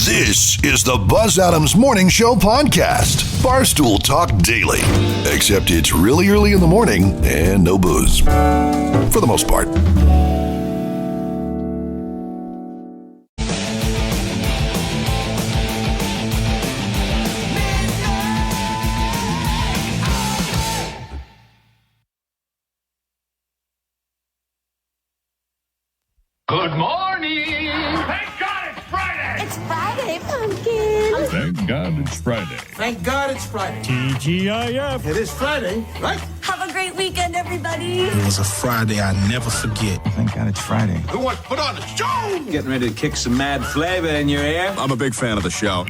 This is the Buzz Adams Morning Show podcast. Barstool Talk Daily. Except it's really early in the morning and no booze. For the most part. Good morning! Thank God it's Friday! It's Friday, pumpkin! Thank God it's Friday. Thank God it's Friday. TGIF. It is Friday, right? Have a great weekend, everybody! It was a Friday I never forget. Thank God it's Friday. Who wants to put on a show? Getting ready to kick some mad flavor in your ear? I'm a big fan of the show.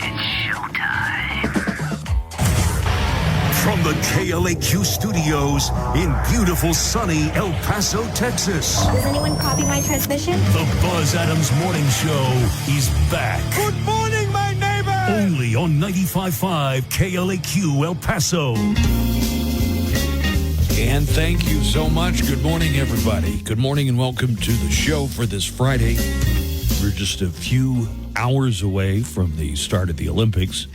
From the KLAQ studios in beautiful sunny El Paso, Texas. Does anyone copy my transmission? The Buzz Adams Morning Show is back. Good morning, my neighbor! Only on 95.5 KLAQ El Paso. And thank you so much. Good morning, everybody. Good morning and welcome to the show for this Friday. We're just a few hours away from the start of the Olympics,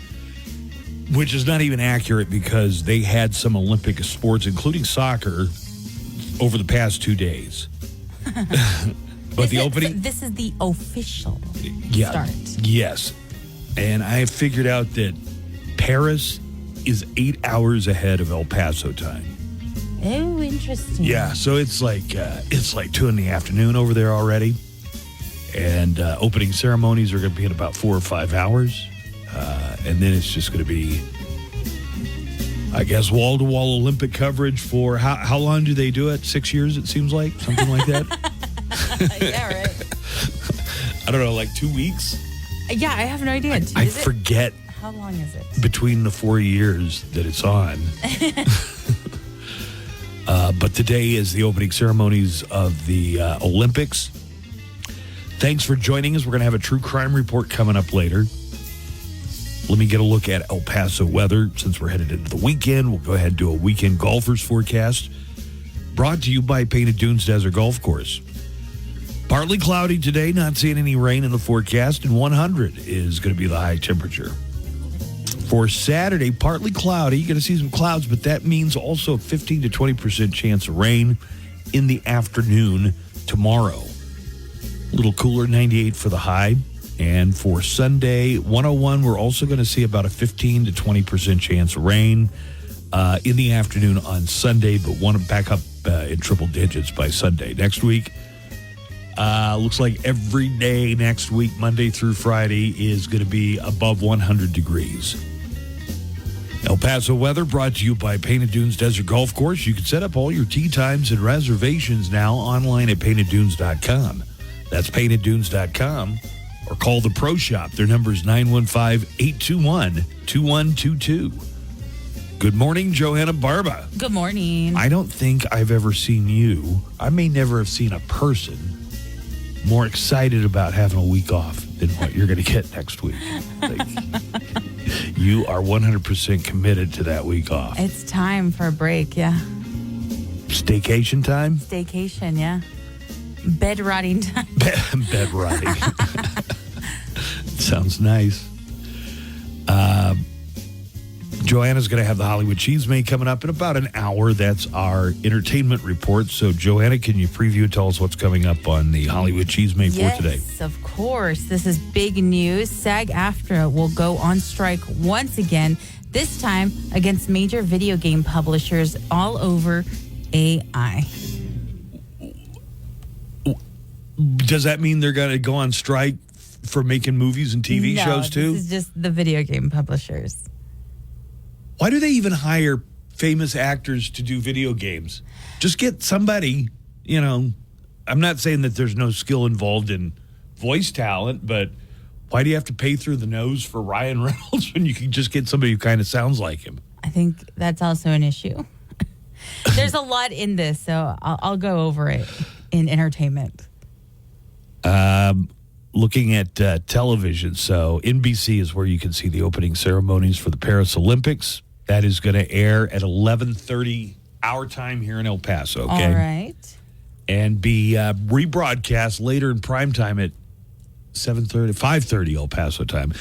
which is not even accurate because they had some Olympic sports, including soccer, over the past 2 days. But the opening... This is the official start. Yes. And I have figured out that Paris is 8 hours ahead of El Paso time. Oh, interesting. Yeah, so it's like 2 in the afternoon over there already. And opening ceremonies are going to be in about 4 or 5 hours. And then it's just going to be, I guess, wall-to-wall Olympic coverage for how long do they do it? 6 years, it seems like? Something like that? Yeah, right. I don't know, like 2 weeks? Yeah, I have no idea. I forget. How long is it? Between the 4 years that it's on. But today is the opening ceremonies of the Olympics. Thanks for joining us. We're going to have a true crime report coming up later. Let me get a look at El Paso weather. Since we're headed into the weekend, we'll go ahead and do a weekend golfers forecast. Brought to you by Painted Dunes Desert Golf Course. Partly cloudy today, not seeing any rain in the forecast, and 100 is going to be the high temperature. For Saturday, partly cloudy. You're going to see some clouds, but that means also a 15 to 20% chance of rain in the afternoon tomorrow. A little cooler, 98 for the high. And for Sunday, 101, we're also going to see about a 15 to 20% chance of rain in the afternoon on Sunday, but want to back up in triple digits by Sunday. Next week, looks like every day next week, Monday through Friday, is going to be above 100 degrees. El Paso weather brought to you by Painted Dunes Desert Golf Course. You can set up all your tee times and reservations now online at painteddunes.com. That's painteddunes.com. Or call the Pro Shop. Their number is 915-821-2122. Good morning, Johanna Barba. Good morning. I don't think I've ever seen you. I may never have seen a person more excited about having a week off than what you're going to get next week. Like, you are 100% committed to that week off. It's time for a break, yeah. Staycation time? Staycation, yeah. Bed rotting time. Bed rotting. Sounds nice. Joanna's going to have the Hollywood Cheesemate coming up in about an hour. That's our entertainment report. So, Joanna, can you preview and tell us what's coming up on the Hollywood Cheesemate for today? Yes, of course. This is big news. SAG-AFTRA will go on strike once again, this time against major video game publishers all over AI. Does that mean they're going to go on strike for making movies and TV shows too? This is just the video game publishers. Why do they even hire famous actors to do video games? Just get somebody, I'm not saying that there's no skill involved in voice talent, but why do you have to pay through the nose for Ryan Reynolds when you can just get somebody who kind of sounds like him? I think that's also an issue. There's a lot in this, so I'll go over it in entertainment. Looking at television, so NBC is where you can see the opening ceremonies for the Paris Olympics. That is going to air at 11:30 our time here in El Paso, okay? All right. And be rebroadcast later in primetime at 7:30, 5:30 El Paso time.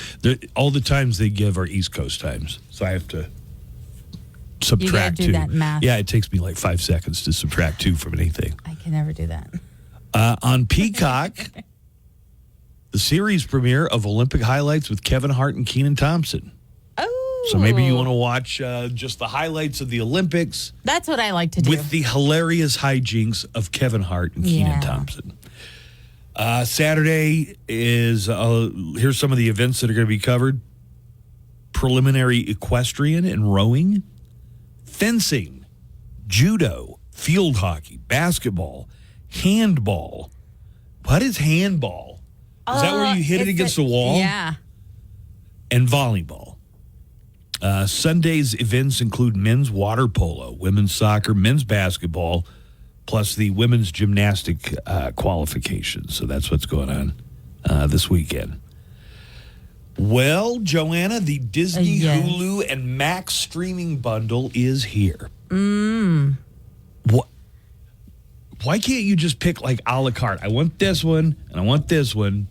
All the times they give are East Coast times, so I have to subtract do 2. that math. Yeah, it takes me like 5 seconds to subtract 2 from anything. I can never do that. On Peacock, the series premiere of Olympic highlights with Kevin Hart and Kenan Thompson. Oh. So maybe you want to watch just the highlights of the Olympics. That's what I like to do. With the hilarious hijinks of Kevin Hart and Kenan Thompson. Saturday is, here's some of the events that are going to be covered. Preliminary equestrian and rowing, fencing, judo, field hockey, basketball, handball. What is handball? Is that where you hit it against the wall? Yeah. And volleyball. Sunday's events include men's water polo, women's soccer, men's basketball, plus the women's gymnastic qualifications. So that's what's going on this weekend. Well, Joanna, the Disney, Yes. Hulu, and Max streaming bundle is here. What? Why can't you just pick like a la carte? I want this one, and I want this one.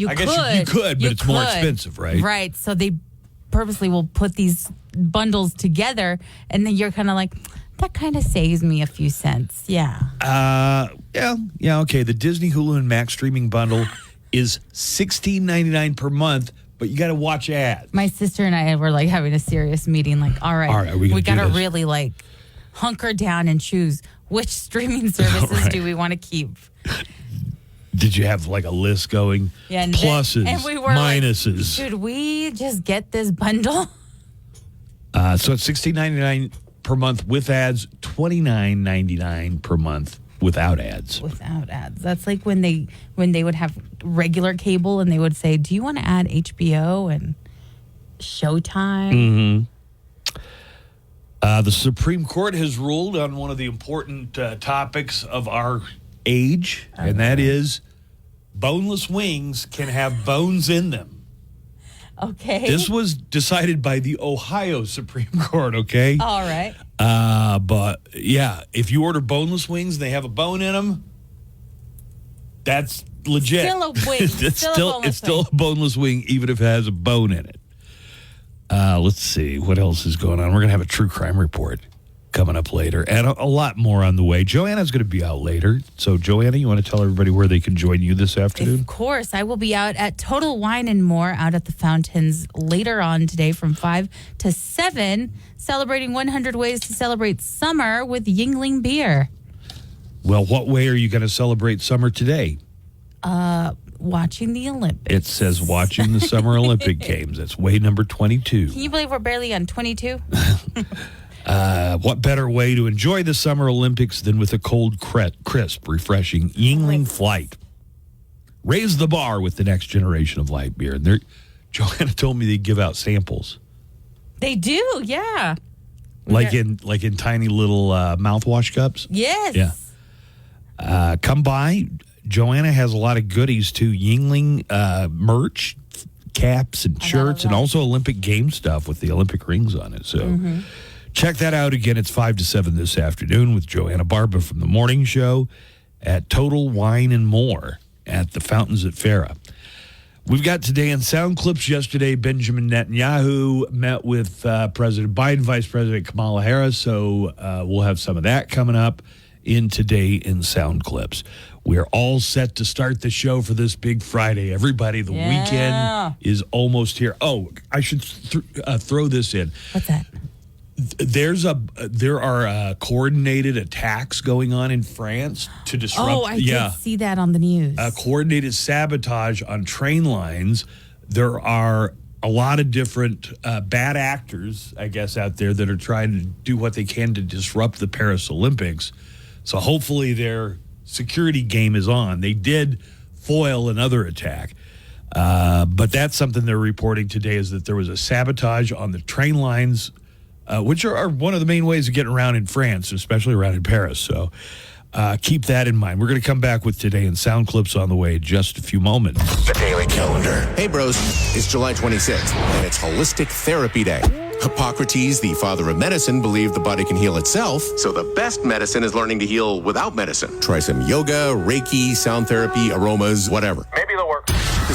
I guess you could, but it's more expensive, right? Right. So they purposely will put these bundles together, and then you're kind of like, that kind of saves me a few cents. Yeah. Yeah, okay. The Disney, Hulu, and Max streaming bundle is $16.99 per month, but you got to watch ads. My sister and I were like having a serious meeting, like, all right, we got to this? really like hunker down and choose which streaming services do we want to keep. Did you have like a list going? Yeah, and pluses, and we were minuses. Like, should we just get this bundle? So it's $16.99 per month with ads, $29.99 per month without ads. Without ads. That's like when they would have regular cable and they would say, "Do you want to add HBO and Showtime?" The Supreme Court has ruled on one of the important topics of our age, and that is boneless wings can have bones in them. Okay. This was decided by the Ohio Supreme Court, okay? All right. But, yeah, if you order boneless wings and they have a bone in them, that's legit. Still a wing. It's still a boneless wing, even if it has a bone in it. Let's see. What else is going on? We're going to have a true crime report coming up later, and a lot more on the way. Joanna's going to be out later. So, Joanna, you want to tell everybody where they can join you this afternoon? Of course. I will be out at Total Wine and More out at the Fountains later on today from 5 to 7, celebrating 100 ways to celebrate summer with Yingling beer. Well, what way are you going to celebrate summer today? Watching the Olympics. It says watching the Summer Olympic Games. That's way number 22. Can you believe we're barely on 22? What better way to enjoy the Summer Olympics than with a cold, crisp, refreshing Yingling Flight? Raise the bar with the next generation of light beer. And Joanna told me they give out samples. They do, yeah. Like in tiny little mouthwash cups? Yes. Yeah. Come by. Joanna has a lot of goodies too. Yingling merch, caps and shirts, and also Olympic game stuff with the Olympic rings on it. So check that out again. It's 5 to 7 this afternoon with Joanna Barba from the morning show at Total Wine and More at the Fountains at Farah. We've got today in sound clips. Yesterday, Benjamin Netanyahu met with President Biden, Vice President Kamala Harris. So we'll have some of that coming up in today in sound clips. We're all set to start the show for this big Friday. Everybody, the weekend is almost here. Oh, I should throw this in. What's that? There are coordinated attacks going on in France to disrupt. Oh, I did see that on the news. Coordinated sabotage on train lines. There are a lot of different bad actors, I guess, out there that are trying to do what they can to disrupt the Paris Olympics. So hopefully their security game is on. They did foil another attack. But that's something they're reporting today, is that there was a sabotage on the train lines, which are one of the main ways of getting around in France, especially around in Paris. So keep that in mind. We're going to come back with today and sound clips on the way in just a few moments. The Daily Calendar. Hey, bros. It's July 26th, and it's Holistic Therapy Day. Hippocrates, the father of medicine, believed the body can heal itself, so the best medicine is learning to heal without medicine. Try some yoga, Reiki, sound therapy, aromas, whatever. Maybe they'll work.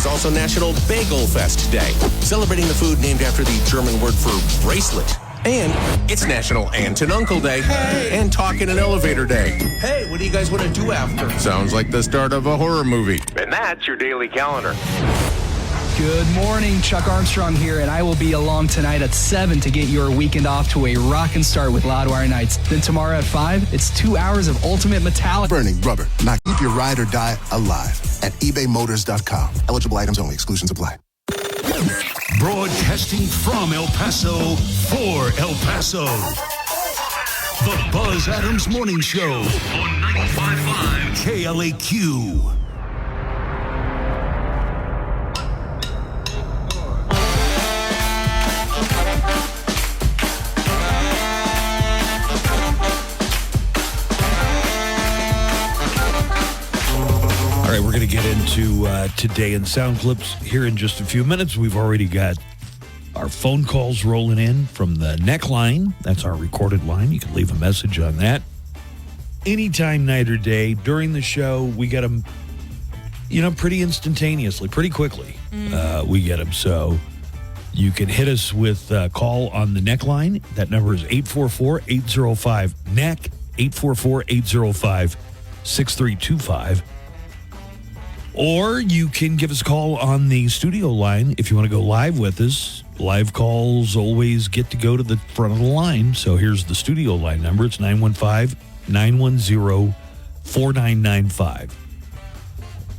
also National Bagel Fest Day, celebrating the food named after the German word for bracelet. And it's National Aunt and Uncle Day and Talk in an Elevator Day. Hey, what do you guys want to do after? Sounds like the start of a horror movie. And that's your daily calendar. Good morning, Chuck Armstrong here, and I will be along tonight at 7 to get your weekend off to a rockin' start with Loudwire Nights. Then tomorrow at 5, it's 2 hours of ultimate metallic. Burning rubber. Now keep your ride or die alive at ebaymotors.com. Eligible items only. Exclusions apply. Broadcasting from El Paso for El Paso. The Buzz Adams Morning Show on 95.5 KLAQ. All right, we're going to get into Today in Sound Clips here in just a few minutes. We've already got our phone calls rolling in from the neckline. That's our recorded line. You can leave a message on that. Anytime, night or day, during the show, we get them, pretty instantaneously, pretty quickly. We get them. So you can hit us with a call on the neckline. That number is 844-805-NECK, 844-805-6325. Or you can give us a call on the studio line if you want to go live with us. Live calls always get to go to the front of the line. So here's the studio line number. It's 915-910-4995.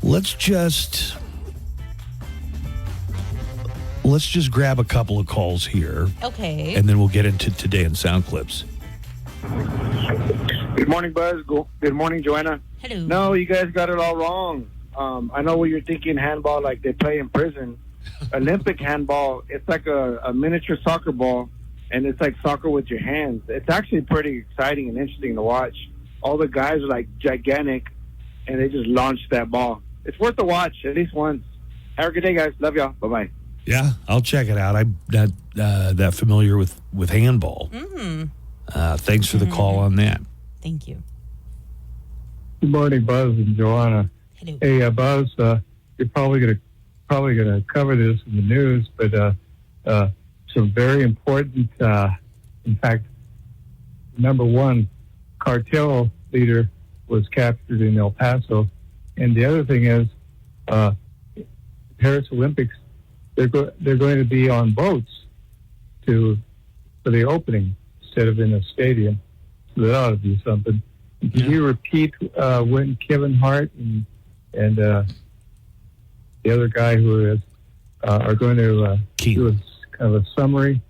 Let's just grab a couple of calls here. Okay. And then we'll get into Today in Sound Clips. Good morning, Buzz. Good morning, Joanna. Hello. No, you guys got it all wrong. I know what you're thinking, handball like they play in prison. Olympic handball, it's like a miniature soccer ball, and it's like soccer with your hands. It's actually pretty exciting and interesting to watch. All the guys are like gigantic, and they just launch that ball. It's worth a watch at least once. Have a good day, guys. Love y'all. Bye-bye. Yeah, I'll check it out. I'm not that familiar with handball. Thanks for the call on that. Thank you. Good morning, Buzz and Joanna. Hello. Hey, Buzz, you're probably gonna cover this in the news, but some very important. In fact, number one cartel leader was captured in El Paso, and the other thing is, Paris Olympics. They're going to be on boats for the opening instead of in a stadium. So that ought to be something. Can you repeat when Kevin Hart and the other guy who is are going to do a kind of a summary?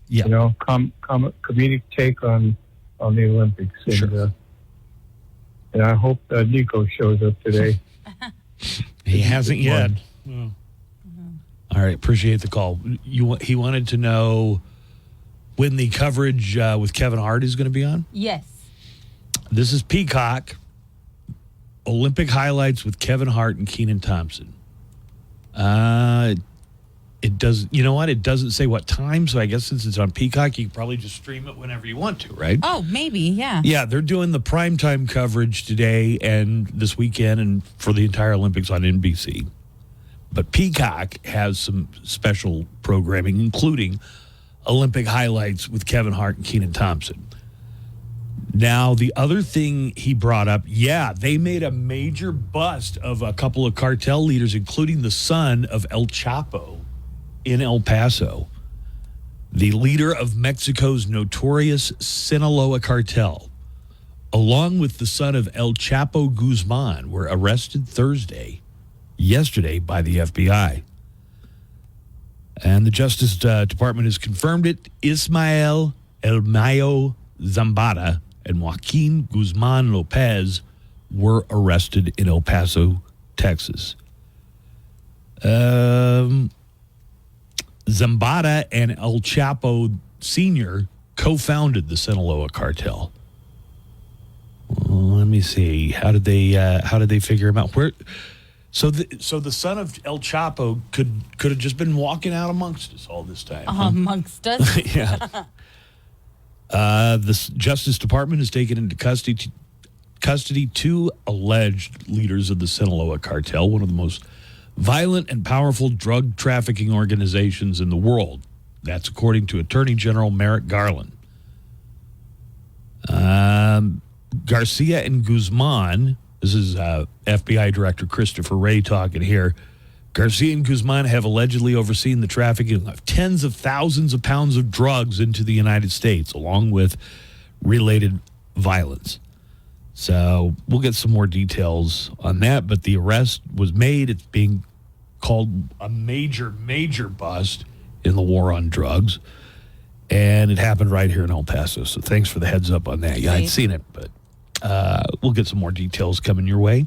Yeah. Comedic take on the Olympics. And, and I hope Nico shows up today. He hasn't yet. All right, appreciate the call. He wanted to know when the coverage with Kevin Hart is going to be on? Yes. This is Peacock. Olympic highlights with Kevin Hart and Kenan Thompson. It does. You know what? It doesn't say what time, so I guess since it's on Peacock, you can probably just stream it whenever you want to, right? Oh, maybe, yeah. Yeah, they're doing the primetime coverage today and this weekend and for the entire Olympics on NBC. But Peacock has some special programming, including Olympic highlights with Kevin Hart and Kenan Thompson. Now, the other thing he brought up, they made a major bust of a couple of cartel leaders, including the son of El Chapo in El Paso, the leader of Mexico's notorious Sinaloa cartel, along with the son of El Chapo Guzman, were arrested yesterday by the FBI. And the Justice Department has confirmed it. Ismael El Mayo Zambada and Joaquin Guzman Lopez were arrested in El Paso, Texas. Zambada and El Chapo Sr. co-founded the Sinaloa cartel. Let me see. How did they figure him out? So the son of El Chapo could have just been walking out amongst us all this time. Amongst us? Yeah. The Justice Department has taken into custody two alleged leaders of the Sinaloa cartel, one of the most violent and powerful drug trafficking organizations in the world. That's according to Attorney General Merrick Garland. Garcia and Guzman, this is FBI Director Christopher Wray talking here. Garcia and Guzman have allegedly overseen the trafficking of tens of thousands of pounds of drugs into the United States, along with related violence. So we'll get some more details on that, but the arrest was made. It's being called a major, major bust in the war on drugs, and it happened right here in El Paso. So thanks for the heads up on that. Yeah, I'd seen it, but we'll get some more details coming your way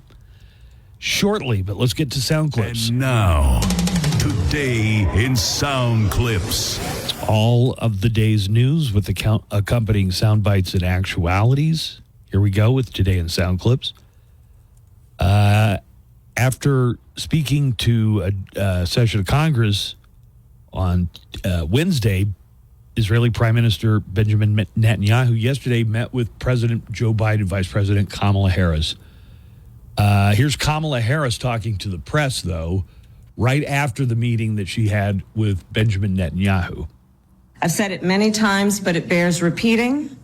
shortly, but let's get to sound clips. And now, Today in Sound Clips. All of the day's news with accompanying sound bites and actualities. Here we go with Today in Sound Clips. After speaking to a session of Congress on Wednesday, Israeli Prime Minister Benjamin Netanyahu yesterday met with President Joe Biden, Vice President Kamala Harris. Here's Kamala Harris talking to the press, though, right after the meeting that she had with Benjamin Netanyahu. I've said it many times, but it bears repeating.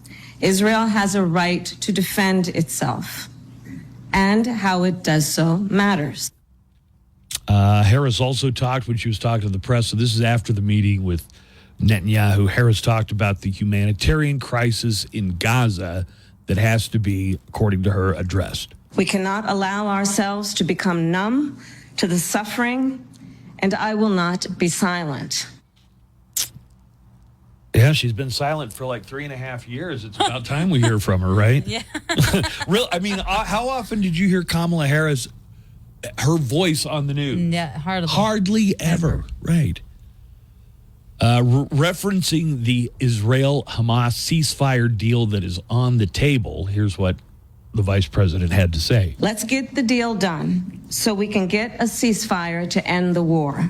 Israel has a right to defend itself, and how it does so matters. Harris also talked when she was talking to the press, so this is after the meeting with Netanyahu. Harris talked about the humanitarian crisis in Gaza that has to be, according to her, addressed. We cannot allow ourselves to become numb to the suffering, and I will not be silent. Yeah, she's been silent for like 3.5 years. It's about time we hear from her, right? Yeah. Real. I mean, how often did you hear Kamala Harris, her voice on the news? Yeah, hardly. Hardly ever. Right. Referencing the Israel-Hamas ceasefire deal that is on the table, here's what the vice president had to say. Let's get the deal done so we can get a ceasefire to end the war.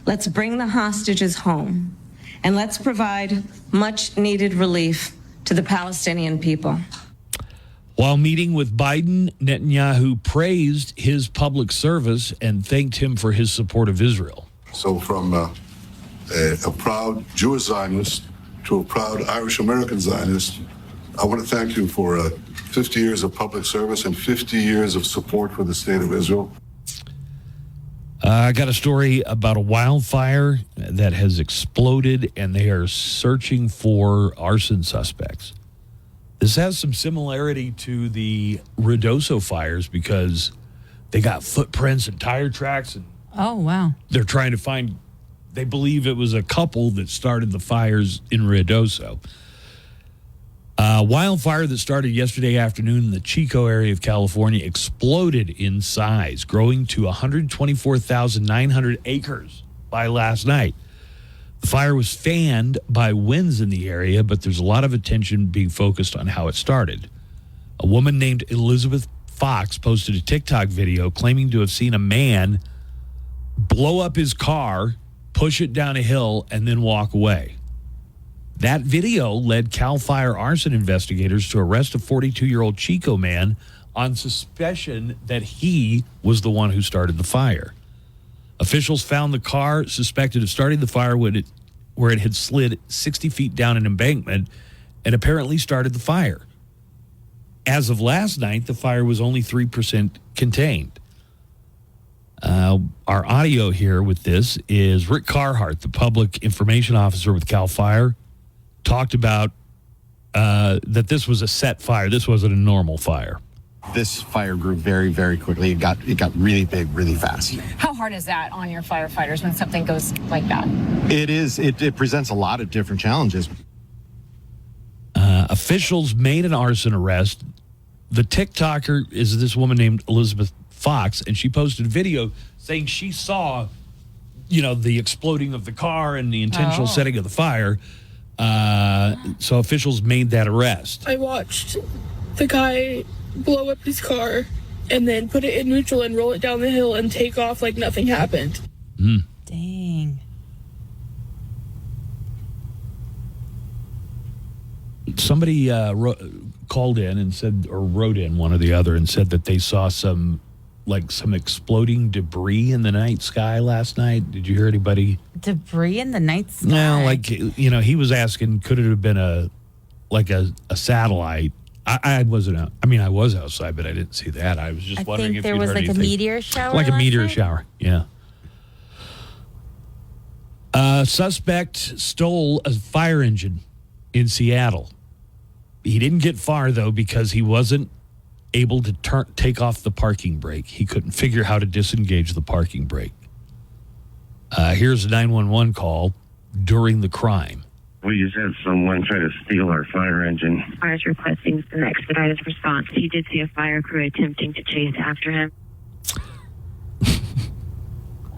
Let's bring the hostages home, and let's provide much-needed relief to the Palestinian people. While meeting with Biden, Netanyahu praised his public service and thanked him for his support of Israel. So from a proud Jewish Zionist to a proud Irish-American Zionist, I want to thank you for 50 years of public service and 50 years of support for the state of Israel. I got a story about a wildfire that has exploded, and they are searching for arson suspects. This has some similarity to the Ruidoso fires because they got footprints and tire tracks, and oh, wow. They're trying to find, they believe it was a couple that started the fires in Ruidoso. Wildfire that started yesterday afternoon in the Chico area of California exploded in size, growing to 124,900 acres by last night. The fire was fanned by winds in the area, but there's a lot of attention being focused on how it started. A woman named Elizabeth Fox posted a TikTok video claiming to have seen a man blow up his car, push it down a hill, and then walk away. That video led CAL FIRE arson investigators to arrest a 42-year-old Chico man on suspicion that he was the one who started the fire. Officials found the car suspected of starting the fire where it had slid 60 feet down an embankment and apparently started the fire. As of last night, the fire was only 3% contained. Our audio here with this is Rick Carhart, the public information officer with CAL FIRE, talked about that this was a set fire. This wasn't a normal fire. This fire grew very, very quickly. It got really big, really fast. How hard is that on your firefighters when something goes like that? It is. It presents a lot of different challenges. Officials made an arson arrest. The TikToker is this woman named Elizabeth Fox, and she posted a video saying she saw, the exploding of the car and the intentional setting of the fire. So officials made that arrest. I watched the guy blow up his car and then put it in neutral and roll it down the hill and take off like nothing happened. Dang. Somebody called in and said, or wrote in, one or the other, and said that they saw some like some exploding debris in the night sky last night. Did you hear anybody? Debris in the night sky? No, like, he was asking, could it have been a satellite? I wasn't out. I mean, I was outside, but I didn't see that. I was just wondering if there you'd was heard like anything. a meteor shower. Like a last meteor night? shower, yeah. Suspect stole a fire engine in Seattle. He didn't get far, though, because he wasn't able to take off the parking brake. He couldn't figure how to disengage the parking brake. Here's a 911 call during the crime. We just had someone try to steal our fire engine. Fire is requesting an expedited response. He did see a fire crew attempting to chase after him.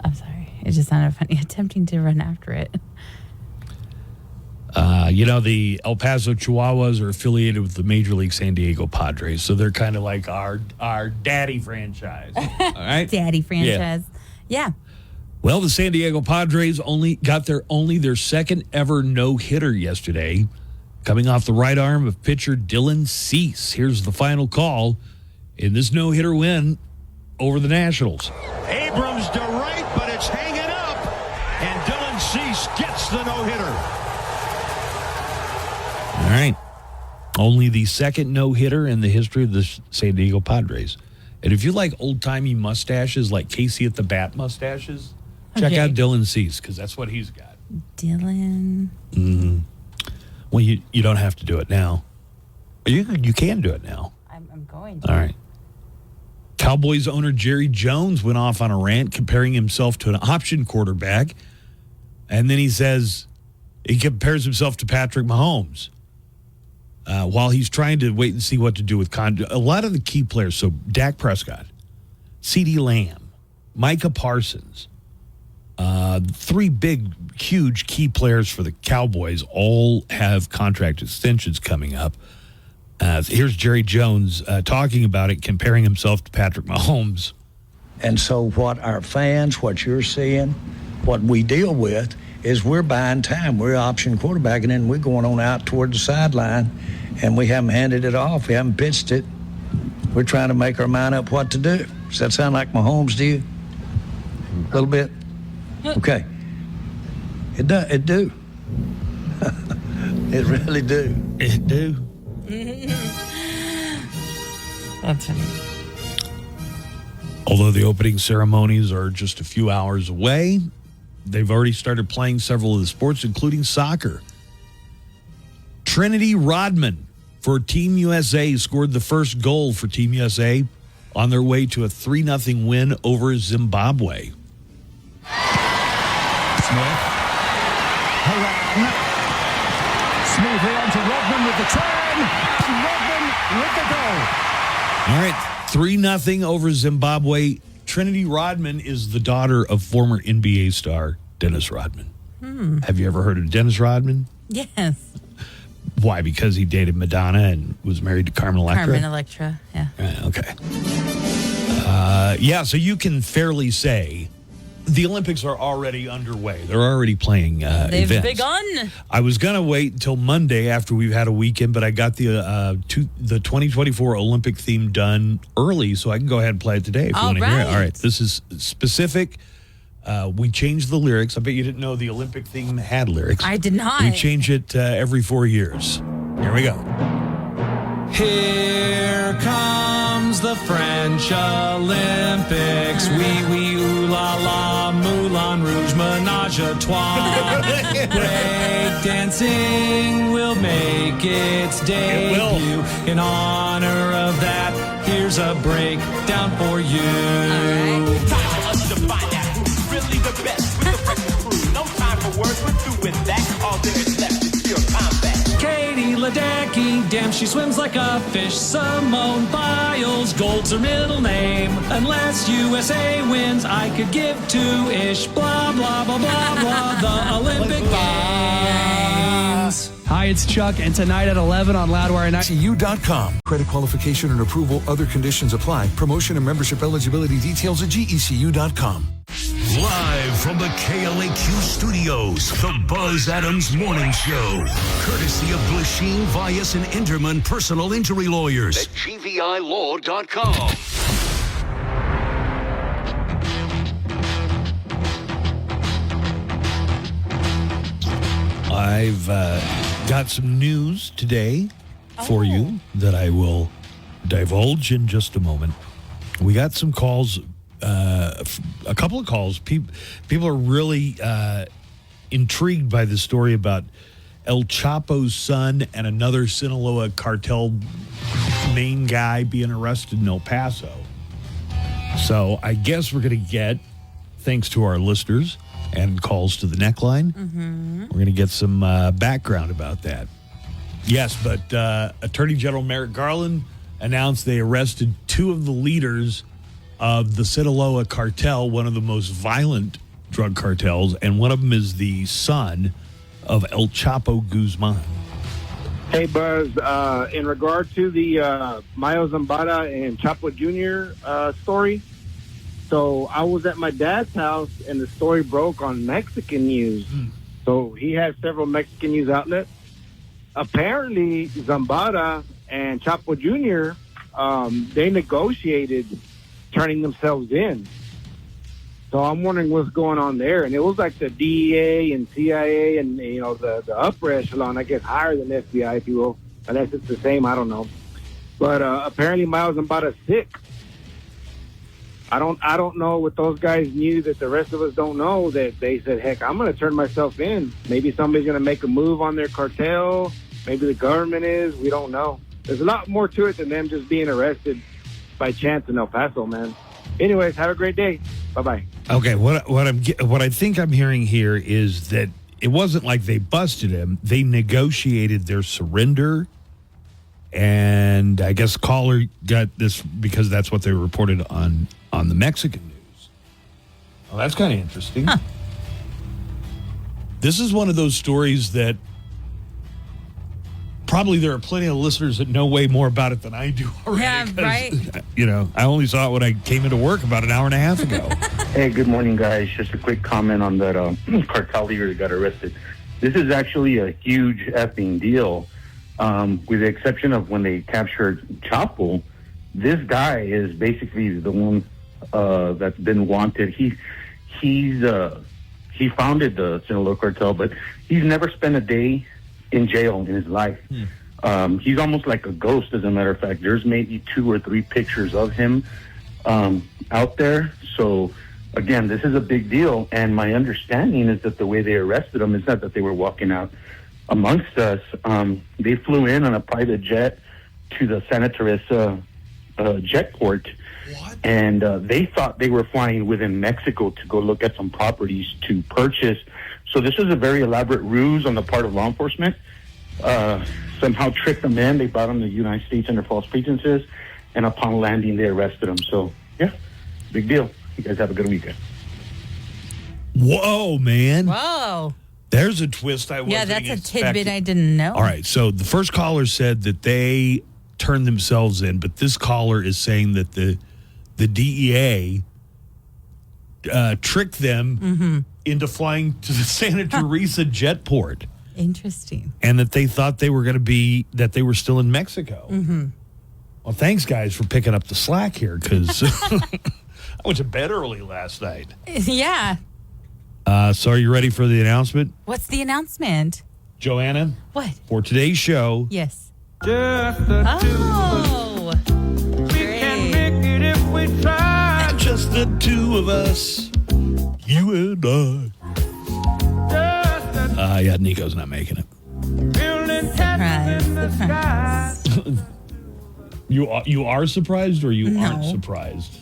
I'm sorry. It just sounded funny. Attempting to run after it. The El Paso Chihuahuas are affiliated with the Major League San Diego Padres, so they're kind of like our daddy franchise. All right? Daddy franchise. Yeah. Well, the San Diego Padres only got their second ever no-hitter yesterday, coming off the right arm of pitcher Dylan Cease. Here's the final call in this no-hitter win over the Nationals. Abrams to right, but it's hanging up. And Dylan Cease gets the no-hitter. All right. Only the second no-hitter in the history of the San Diego Padres. And if you like old-timey mustaches, like Casey at the Bat mustaches, check out Dylan Cease, because that's what he's got. Dylan. Mm-hmm. Well, you don't have to do it now. You can do it now. I'm going to. All right. Cowboys owner Jerry Jones went off on a rant comparing himself to an option quarterback. And then he says he compares himself to Patrick Mahomes. While he's trying to wait and see what to do with a lot of the key players. So Dak Prescott, CeeDee Lamb, Micah Parsons, three big, huge key players for the Cowboys all have contract extensions coming up. Here's Jerry Jones talking about it, comparing himself to Patrick Mahomes. And so what our fans, what you're seeing, what we deal with is we're buying time. We're option quarterbacking, and we're going on out toward the sideline, and we haven't handed it off. We haven't pitched it. We're trying to make our mind up what to do. Does that sound like Mahomes to you? A little bit? Okay. It do. It do. It really do. It do. That's funny. Although the opening ceremonies are just a few hours away, they've already started playing several of the sports, including soccer. Trinity Rodman for Team USA scored the first goal for Team USA on their way to a 3-0 win over Zimbabwe. Smith. Haran. Smoothly onto Rodman with the turn. And Rodman with the goal. All right, 3-0 over Zimbabwe. Trinity Rodman is the daughter of former NBA star Dennis Rodman. Have you ever heard of Dennis Rodman? Yes. Why? Because he dated Madonna and was married to Carmen Electra? Carmen Electra, yeah. Okay. So you can fairly say the Olympics are already underway. They're already playing They've events. begun. I was going to wait until Monday after we've had a weekend, but I got the 2024 Olympic theme done early, so I can go ahead and play it today if you want to hear it. All right. This is specific. We changed the lyrics. I bet you didn't know the Olympic theme had lyrics. I did not. We change it every 4 years. Here we go. Here comes the French Olympics. Wee wee ooh la la, Moulin Rouge, menage a trois. Break dancing will make its debut. In honor of that, here's a breakdown for you. Time for us to find out who's really the best with the freaking crew. No time for words, we're through with that. All there is left is pure combat. Katie Ledecky, damn, she swims like a fish. Simone Biles, gold's her middle name. Unless USA wins, I could give two-ish. Blah, blah, blah, blah, blah. The Olympic Games. Hi, it's Chuck, and tonight at 11 on Loudwire Night. GECU.com. Credit qualification and approval, other conditions apply. Promotion and membership eligibility details at GECU.com. Live from the KLAQ studios, the Buzz Adams Morning Show. Courtesy of Glasheen, Vyas, and Inderman Personal Injury Lawyers at GVILaw.com. I've got some news today for you that I will divulge in just a moment. We got some calls, a couple of calls. People are really intrigued by the story about El Chapo's son and another Sinaloa cartel main guy being arrested in El Paso. So I guess we're going to get, thanks to our listeners and calls to the neckline, we're going to get some background about that. Yes, but Attorney General Merrick Garland announced they arrested two of the leaders of the Sinaloa cartel, one of the most violent drug cartels, and one of them is the son of El Chapo Guzman. Hey, Buzz. In regard to the Mayo Zambada and Chapo Jr. Story, so I was at my dad's house, and the story broke on Mexican news. So he had several Mexican news outlets. Apparently, Zambada and Chapo Jr., they negotiated turning themselves in. So I'm wondering what's going on there. And it was like the DEA and CIA and, the upper echelon, I guess, higher than FBI, if you will. Unless it's the same, I don't know. But apparently Miles Zambada's sick. I don't know what those guys knew that the rest of us don't know, that they said, heck, I'm going to turn myself in. Maybe somebody's going to make a move on their cartel. Maybe the government is. We don't know. There's a lot more to it than them just being arrested by chance in El Paso, man. Anyways, have a great day. Bye-bye. Okay, what I think I'm hearing here is that it wasn't like they busted him. They negotiated their surrender, and I guess caller got this because that's what they reported on the Mexican news. Well, that's kind of interesting. Huh. This is one of those stories that probably there are plenty of listeners that know way more about it than I do already. Yeah, right. I only saw it when I came into work about an hour and a half ago. Hey, good morning, guys. Just a quick comment on that cartel leader that got arrested. This is actually a huge effing deal. With the exception of when they captured Chapo, this guy is basically the one that's been wanted. He founded the Sinaloa cartel, but he's never spent a day in jail in his life. He's almost like a ghost, as a matter of fact. There's maybe 2 or 3 pictures of him out there. So, again, this is a big deal. And my understanding is that the way they arrested him is not that they were walking out amongst us. They flew in on a private jet to the Santa Teresa jetport. And they thought they were flying within Mexico to go look at some properties to purchase. So this was a very elaborate ruse on the part of law enforcement. Somehow tricked them in. They brought them to the United States under false pretenses. And upon landing, they arrested them. So, yeah, big deal. You guys have a good weekend. Whoa, man. Whoa. There's a twist I wasn't expecting. Yeah, that's a tidbit I expecting. didn't know. All right, so the first caller said that they turned themselves in, but this caller is saying that the DEA tricked them into flying to the Santa Teresa jetport. Interesting. And that they thought they were going to be, that they were still in Mexico. Well, thanks, guys, for picking up the slack here, because I went to bed early last night. Yeah. So are you ready for the announcement? What's the announcement? Joanna? What? For today's show. Yes. Just the We can make it if we try. Just the two of us. You and I. Yeah, Nico's not making it. Surprise. You are surprised, or you No. aren't surprised?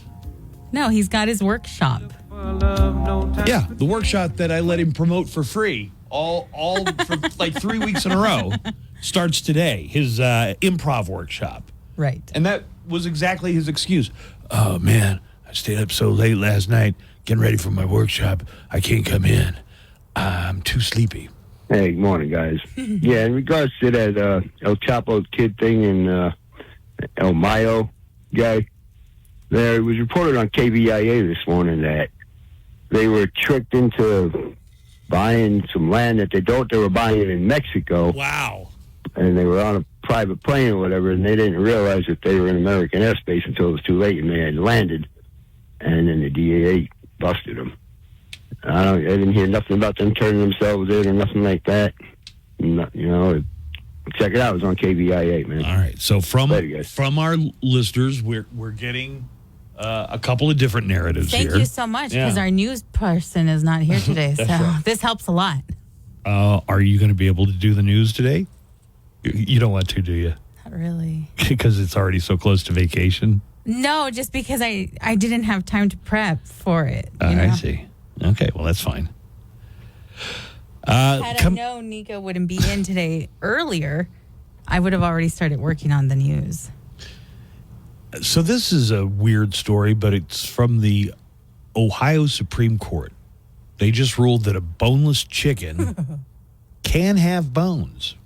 No, he's got his workshop. Yeah, the workshop that I let him promote for free all for like 3 weeks in a row starts today. His improv workshop. Right. And that was exactly his excuse. Oh, man, I stayed up so late last night getting ready for my workshop. I can't come in. I'm too sleepy. Hey, good morning, guys. Yeah, in regards to that El Chapo kid thing and El Mayo guy, there it was reported on KVIA this morning that they were tricked into buying some land that they were buying it in Mexico. Wow. And they were on a private plane or whatever, and they didn't realize that they were in American airspace until it was too late and they had landed. And then the DEA busted them. I didn't hear nothing about them turning themselves in or nothing like that. check it out. It was on KVIA, man. All right. So from Later, guys. from our listeners, we're getting a couple of different narratives Thank here. you so much, because Yeah. our news person is not here today. So That's right. this helps a lot. Are you going to be able to do the news today? You don't want to, do you? Not really. Because it's already so close to vacation. No, just because I didn't have time to prep for it. I see. Okay, well, that's fine. Had I known Nico wouldn't be in today earlier, I would have already started working on the news. So this is a weird story, but it's from the Ohio Supreme Court. They just ruled that a boneless chicken can have bones.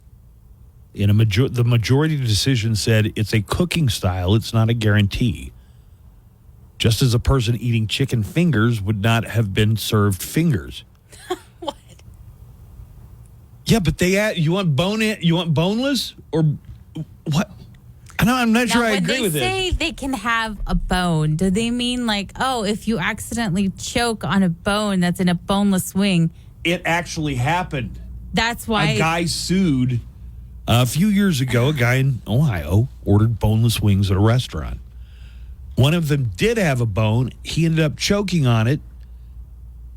The majority decision said it's a cooking style. It's not a guarantee. Just as a person eating chicken fingers would not have been served fingers. What? Yeah, but you want boneless or what? I'm not sure I agree with When it. they say they can have a bone, do they mean like, oh, if you accidentally choke on a bone that's in a boneless wing? It actually happened. That's why A guy sued a few years ago. A guy in Ohio ordered boneless wings at a restaurant. One of them did have a bone. He ended up choking on it,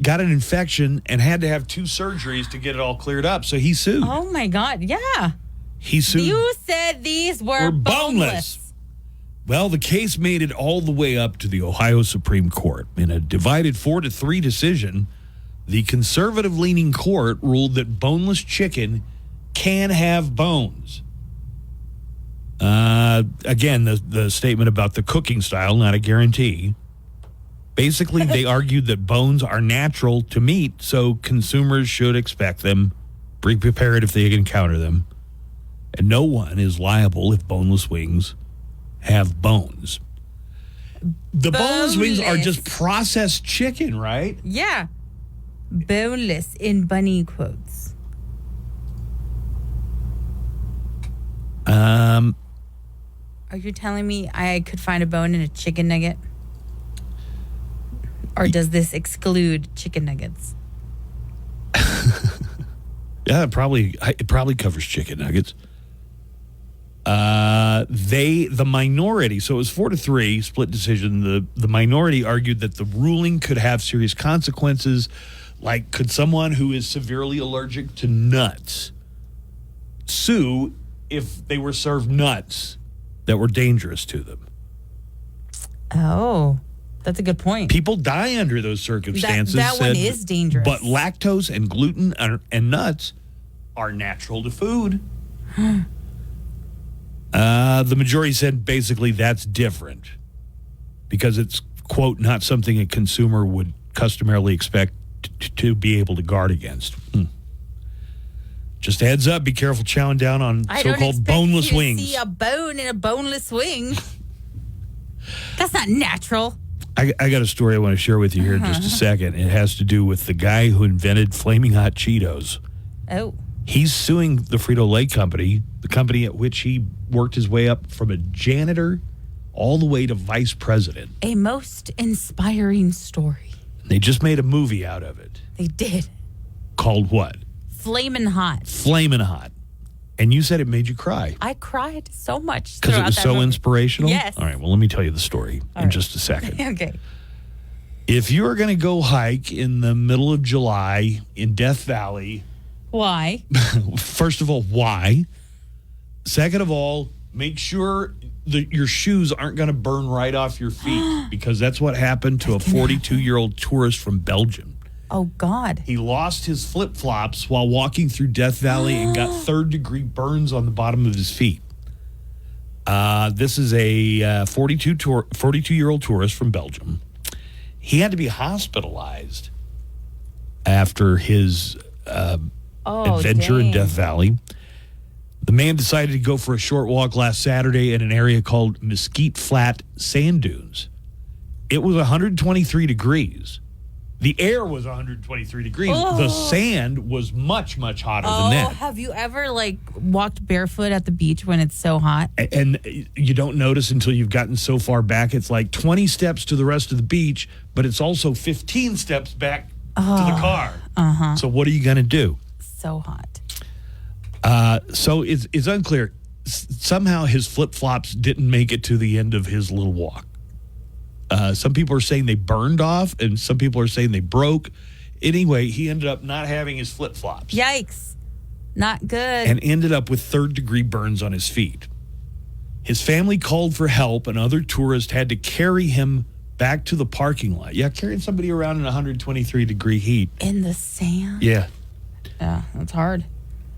got an infection, and had to have 2 surgeries to get it all cleared up. So he sued. Oh my God, yeah. He sued. You said these were boneless. Well, the case made it all the way up to the Ohio Supreme Court. In a divided 4-3 decision, the conservative-leaning court ruled that boneless chicken can have bones. Again, the statement about the cooking style, not a guarantee. Basically, they argued that bones are natural to meat, so consumers should expect them, be prepared if they encounter them. And no one is liable if boneless wings have bones. The boneless wings are just processed chicken, right? Yeah. Boneless in bunny quotes. Are you telling me I could find a bone in a chicken nugget? Or does this exclude chicken nuggets? Yeah, it probably covers chicken nuggets. The minority, so it was 4-3 split decision. The minority argued that the ruling could have serious consequences, like could someone who is severely allergic to nuts sue if they were served nuts that were dangerous to them? Oh, that's a good point. People die under those circumstances. That one is dangerous. But lactose and gluten and nuts are natural to food. The majority said basically that's different because it's, quote, not something a consumer would customarily expect to be able to guard against. Just a heads up, be careful chowing down on so-called boneless wings. See a bone in a boneless wing. That's not natural. I got a story I want to share with you here in just a second. It has to do with the guy who invented Flaming Hot Cheetos. Oh. He's suing the Frito-Lay company, the company at which he worked his way up from a janitor all the way to vice president. A most inspiring story. They just made a movie out of it. They did. Called what? Flamin' Hot. Flamin' Hot. And you said it made you cry. I cried so much. Because it was so inspirational? Yes. All right, well, let me tell you the story in just a second. Okay. If you're going to go hike in the middle of July in Death Valley... Why? First of all, why? Second of all, make sure that your shoes aren't going to burn right off your feet because that's what happened to a 42-year-old tourist from Belgium. Oh, God. He lost his flip-flops while walking through Death Valley and got third-degree burns on the bottom of his feet. This is a 42-year-old tourist from Belgium. He had to be hospitalized after his adventure in Death Valley. The man decided to go for a short walk last Saturday in an area called Mesquite Flat Sand Dunes. It was 123 degrees. The air was 123 degrees. Oh. The sand was much, much hotter than that. Have you ever, walked barefoot at the beach when it's so hot? And you don't notice until you've gotten so far back. It's like 20 steps to the rest of the beach, but it's also 15 steps back to the car. Uh-huh. So what are you going to do? So hot. So it's unclear. Somehow his flip-flops didn't make it to the end of his little walk. Some people are saying they burned off, and some people are saying they broke. Anyway, he ended up not having his flip-flops. Yikes. Not good. And ended up with third-degree burns on his feet. His family called for help, and other tourists had to carry him back to the parking lot. Yeah, carrying somebody around in 123-degree heat. In the sand? Yeah. Yeah, that's hard.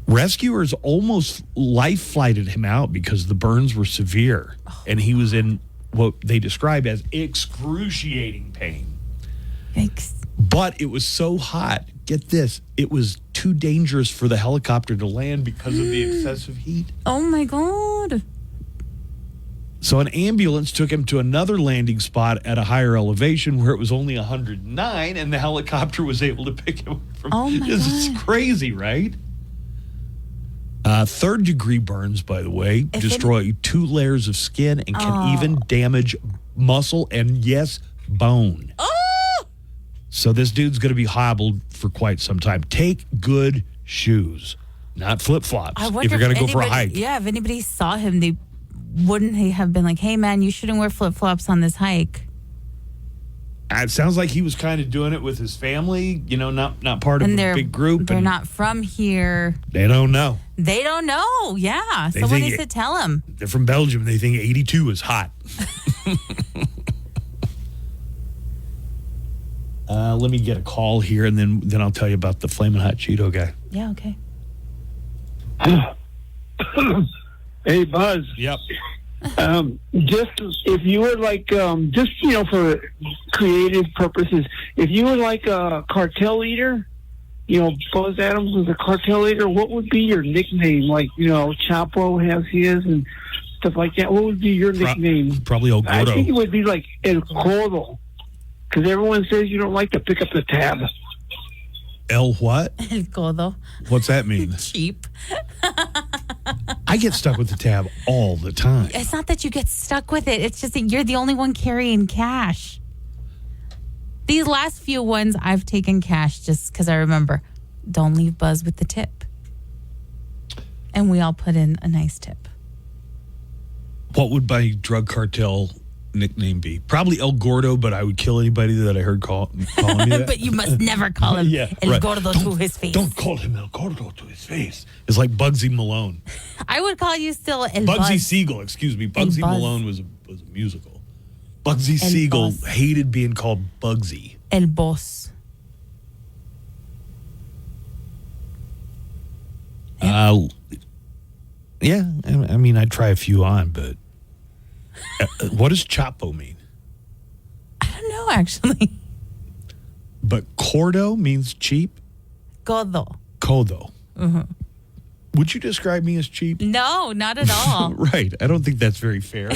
Rescuers almost life-flighted him out because the burns were severe, and he was in what they describe as excruciating pain. Yikes. But it was so hot, get this, it was too dangerous for the helicopter to land because of the excessive heat. Oh, my God. So an ambulance took him to another landing spot at a higher elevation where it was only 109, and the helicopter was able to pick him up from... Oh, my God. It's crazy, right? Third-degree burns, by the way, destroy 2 layers of skin and can even damage muscle and, yes, bone. Oh! So this dude's going to be hobbled for quite some time. Take good shoes, not flip-flops, if you're going to go for a hike. Yeah, if anybody saw him, wouldn't he have been like, hey, man, you shouldn't wear flip-flops on this hike? It sounds like he was kind of doing it with his family, not part of a big group. They're not from here. They don't know. They don't know. Yeah. Someone needs to tell him. They're from Belgium. They think 82 is hot. Let me get a call here, and then I'll tell you about the Flamin' Hot Cheeto guy. Yeah, okay. Hey, Buzz. Yep. Just if you were like, for creative purposes, if you were like a cartel leader, Buzz Adams was a cartel leader, what would be your nickname? Like, Chapo has his and stuff like that. What would be your nickname? Probably El Gordo. I think it would be like El Gordo, because everyone says you don't like to pick up the tab. El what? El Gordo. What's that mean? Cheap. I get stuck with the tab all the time. It's not that you get stuck with it. It's just that you're the only one carrying cash. These last few ones, I've taken cash just because I remember, don't leave Buzz with the tip. And we all put in a nice tip. What would my drug cartel nickname be? Probably El Gordo, but I would kill anybody that I heard calling me that. But you must never call him El Gordo to his face. Don't call him El Gordo to his face. It's like Bugsy Malone. I would call you still El Bugsy Buzz. Siegel, excuse me. Bugsy Malone was a musical. Bugsy Siegel hated being called Bugsy. El Boss. Yeah, I mean, I'd try a few on, but what does Chapo mean? I don't know, actually. But Cordo means cheap? Codo. Mm-hmm. Would you describe me as cheap? No, not at all. Right. I don't think that's very fair.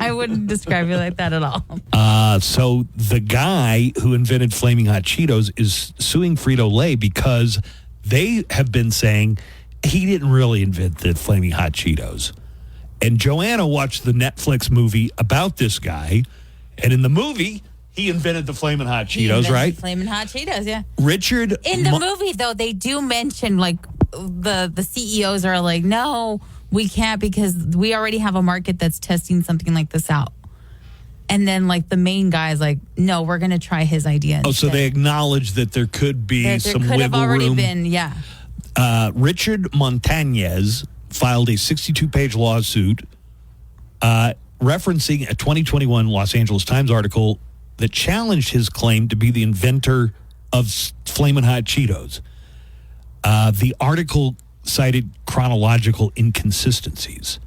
I wouldn't describe you like that at all. So the guy who invented Flaming Hot Cheetos is suing Frito-Lay because they have been saying he didn't really invent the Flaming Hot Cheetos. And Joanna watched the Netflix movie about this guy, and in the movie, he invented the Flamin' Hot Cheetos, right? Flamin' Hot Cheetos, yeah. Richard... In the movie, though, they do mention, like, the CEOs are like, no, we can't because we already have a market that's testing something like this out. And then, like, the main guy is like, no, we're going to try his idea instead. Oh, so they acknowledge that there could be some wiggle room. There could have already been, yeah. Richard Montañez filed a 62-page lawsuit referencing a 2021 Los Angeles Times article that challenged his claim to be the inventor of Flamin' Hot Cheetos. The article cited chronological inconsistencies.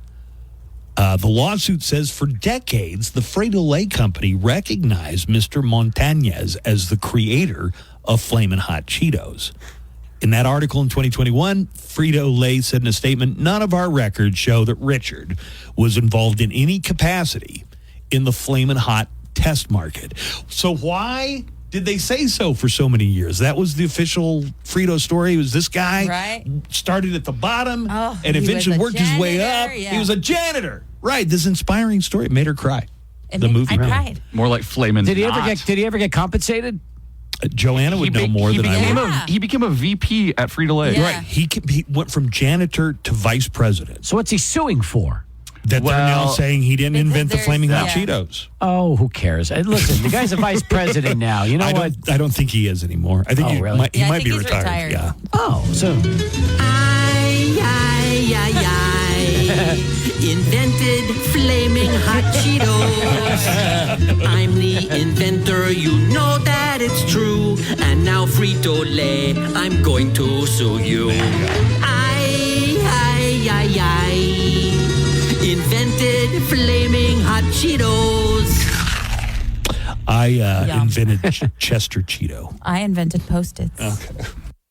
The lawsuit says for decades, the Frito-Lay company recognized Mr. Montañez as the creator of Flamin' Hot Cheetos. In that article in 2021, Frito-Lay said in a statement, none of our records show that Richard was involved in any capacity in the Flamin' Hot test market. So why did they say so for so many years? That was the official Frito story. It was this guy started at the bottom and eventually worked his way up. Yeah. He was a janitor. Right. This inspiring story. It made her cry. I cried. More like Flamin' Did he Hot. ever get compensated? Joanna would know more than I would. He became a VP at Frito-Lay. Yeah. Right. He went from janitor to vice president. So what's he suing for? That they're now saying he didn't invent the there's- Flaming Hot yeah. Cheetos. Oh, who cares? Listen, the guy's a vice president now. You know what? I don't think he is anymore. I think Oh, he really? might, he Yeah, I might be think he's retired. Yeah. Oh, so Invented flaming hot Cheetos. I'm the inventor, you know that it's true. And now Frito-Lay, I'm going to sue you. I invented flaming hot Cheetos. I Yum. invented Chester Cheeto. I invented Post-its. Okay.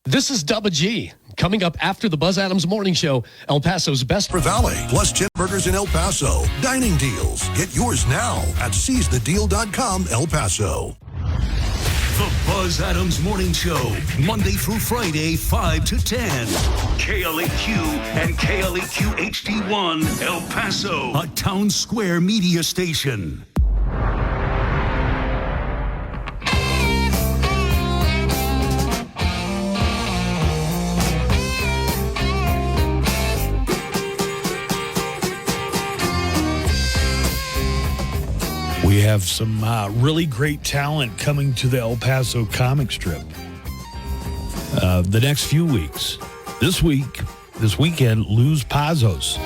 This is Double G. Coming up after the Buzz Adams Morning Show, El Paso's best. Valley, plus Chip Burgers in El Paso. Dining deals. Get yours now at seizethedeal.com El Paso. The Buzz Adams Morning Show, Monday through Friday, 5 to 10. KLAQ and KLAQ HD1, El Paso, a Town Square media station. We have some really great talent coming to the El Paso comic strip the next few weeks. This weekend, Luz Pazos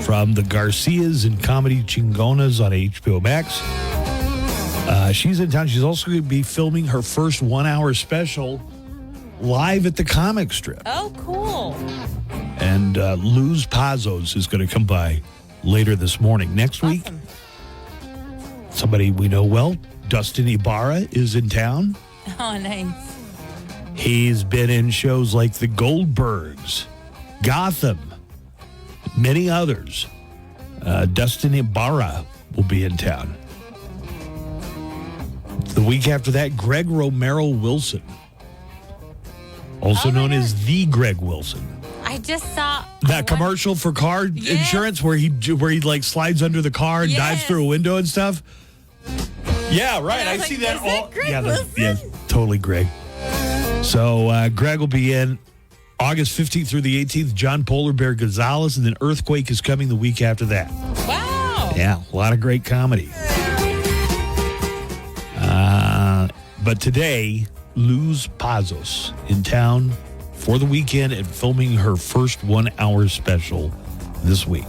from the Garcias and Comedy Chingonas on HBO Max. She's in town. She's also going to be filming her first 1 hour special live at the comic strip. Oh, cool. And Luz Pazos is going to come by later this morning. Next week, somebody we know well, Dustin Ibarra, is in town. Oh, nice. He's been in shows like The Goldbergs, Gotham, many others. Dustin Ibarra will be in town. The week after that, Greg Romero Wilson, also known as The Greg Wilson. I just saw That commercial for car insurance where he like slides under the car and dives through a window and stuff. Yeah, right. I see that all. Yeah, totally Greg. So Greg will be in August 15th through the 18th. John Polar Bear Gonzalez, and then Earthquake is coming the week after that. Wow. Yeah, a lot of great comedy. But today, Luz Pazos in town for the weekend and filming her first 1 hour special this week.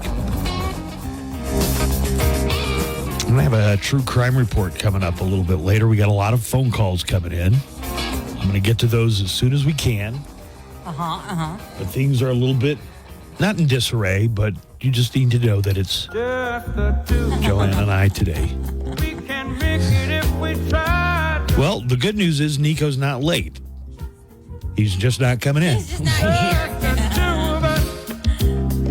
I'm going to have a true crime report coming up a little bit later. We got a lot of phone calls coming in. I'm going to get to those as soon as we can. But things are a little bit, not in disarray, but you just need to know that it's Joanne and I today. Well, the good news is Nico's not late. He's just not coming in. He's just not here.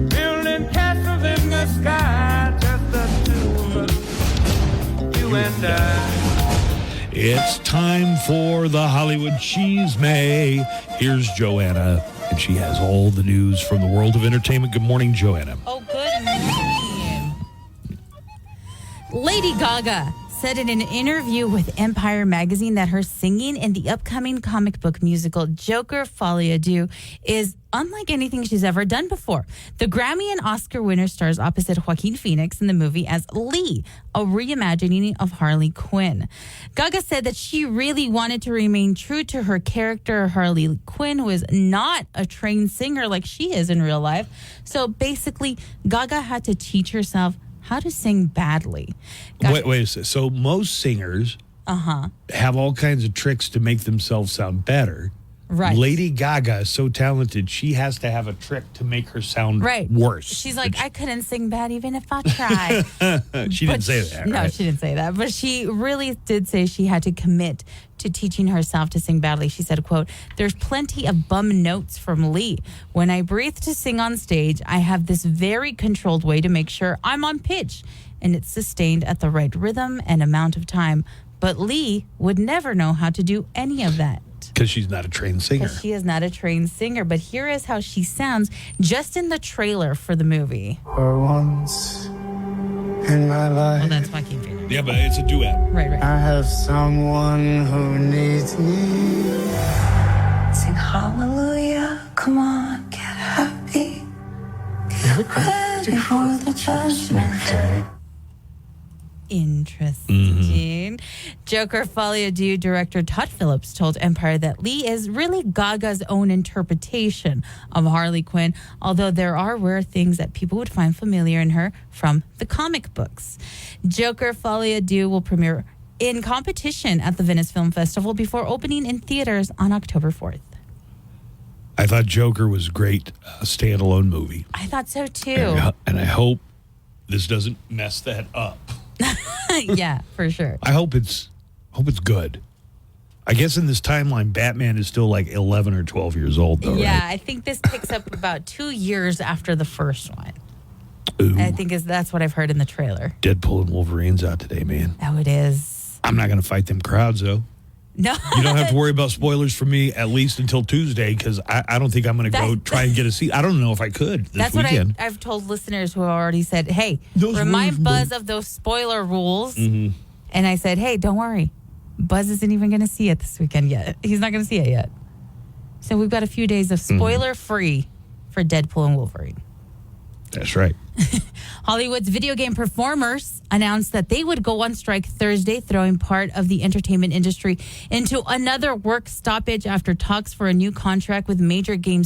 Building castles in the sky, just the two of us, you and I. It's time for the Hollywood Cheese May. Here's Joanna, and she has all the news from the world of entertainment. Good morning, Joanna. Oh, good morning. Lady Gaga said in an interview with Empire magazine that her singing in the upcoming comic book musical Joker Folie à Deux is unlike anything she's ever done before. The Grammy and Oscar winner stars opposite Joaquin Phoenix in the movie as Lee, a reimagining of Harley Quinn. Gaga said that she really wanted to remain true to her character, Harley Quinn, who is not a trained singer like she is in real life. So basically, Gaga had to teach herself how to sing badly. Wait a second. So most singers have all kinds of tricks to make themselves sound better. Right. Lady Gaga is so talented, she has to have a trick to make her sound worse. She's like, I couldn't sing bad even if I tried. She didn't say that, No, right? she didn't say that. But she really did say she had to commit to teaching herself to sing badly. She said, quote, "There's plenty of bum notes from Lee. When I breathe to sing on stage, I have this very controlled way to make sure I'm on pitch and it's sustained at the right rhythm and amount of time. But Lee would never know how to do any of that." Because she's not a trained singer. Because she is not a trained singer. But here is how she sounds just in the trailer for the movie. For once in my life. Well, that's Joaquin Phoenix. Yeah, but it's a duet. Right. I have someone who needs me. Sing hallelujah. Come on, get happy. Get ready for the judgment day. Interesting. Joker Folie à Deux director Todd Phillips told Empire that Lee is really Gaga's own interpretation of Harley Quinn, although there are rare things that people would find familiar in her from the comic books. Joker Folie à Deux will premiere in competition at the Venice Film Festival before opening in theaters on October 4th. I thought Joker was a great standalone movie. I thought so too. And I hope this doesn't mess that up. Yeah, for sure. I hope it's good. I guess in this timeline, Batman is still like 11 or 12 years old, though, Yeah, right? I think this picks up about 2 years after the first one. Ooh. I think that's what I've heard in the trailer. Deadpool and Wolverine's out today, man. Oh, it is. I'm not going to fight them crowds, though. No. You don't have to worry about spoilers for me at least until Tuesday, because I don't think I'm going to go try and get a seat. I don't know if I could this weekend. What I've told listeners who have already said, hey, Those remind rules, Buzz of those spoiler rules. Mm-hmm. And I said, hey, don't worry. Buzz isn't even going to see it this weekend yet. He's not going to see it yet. So we've got a few days of spoiler-free for Deadpool and Wolverine. That's right. Hollywood's video game performers announced that they would go on strike Thursday, throwing part of the entertainment industry into another work stoppage after talks for a new contract with major game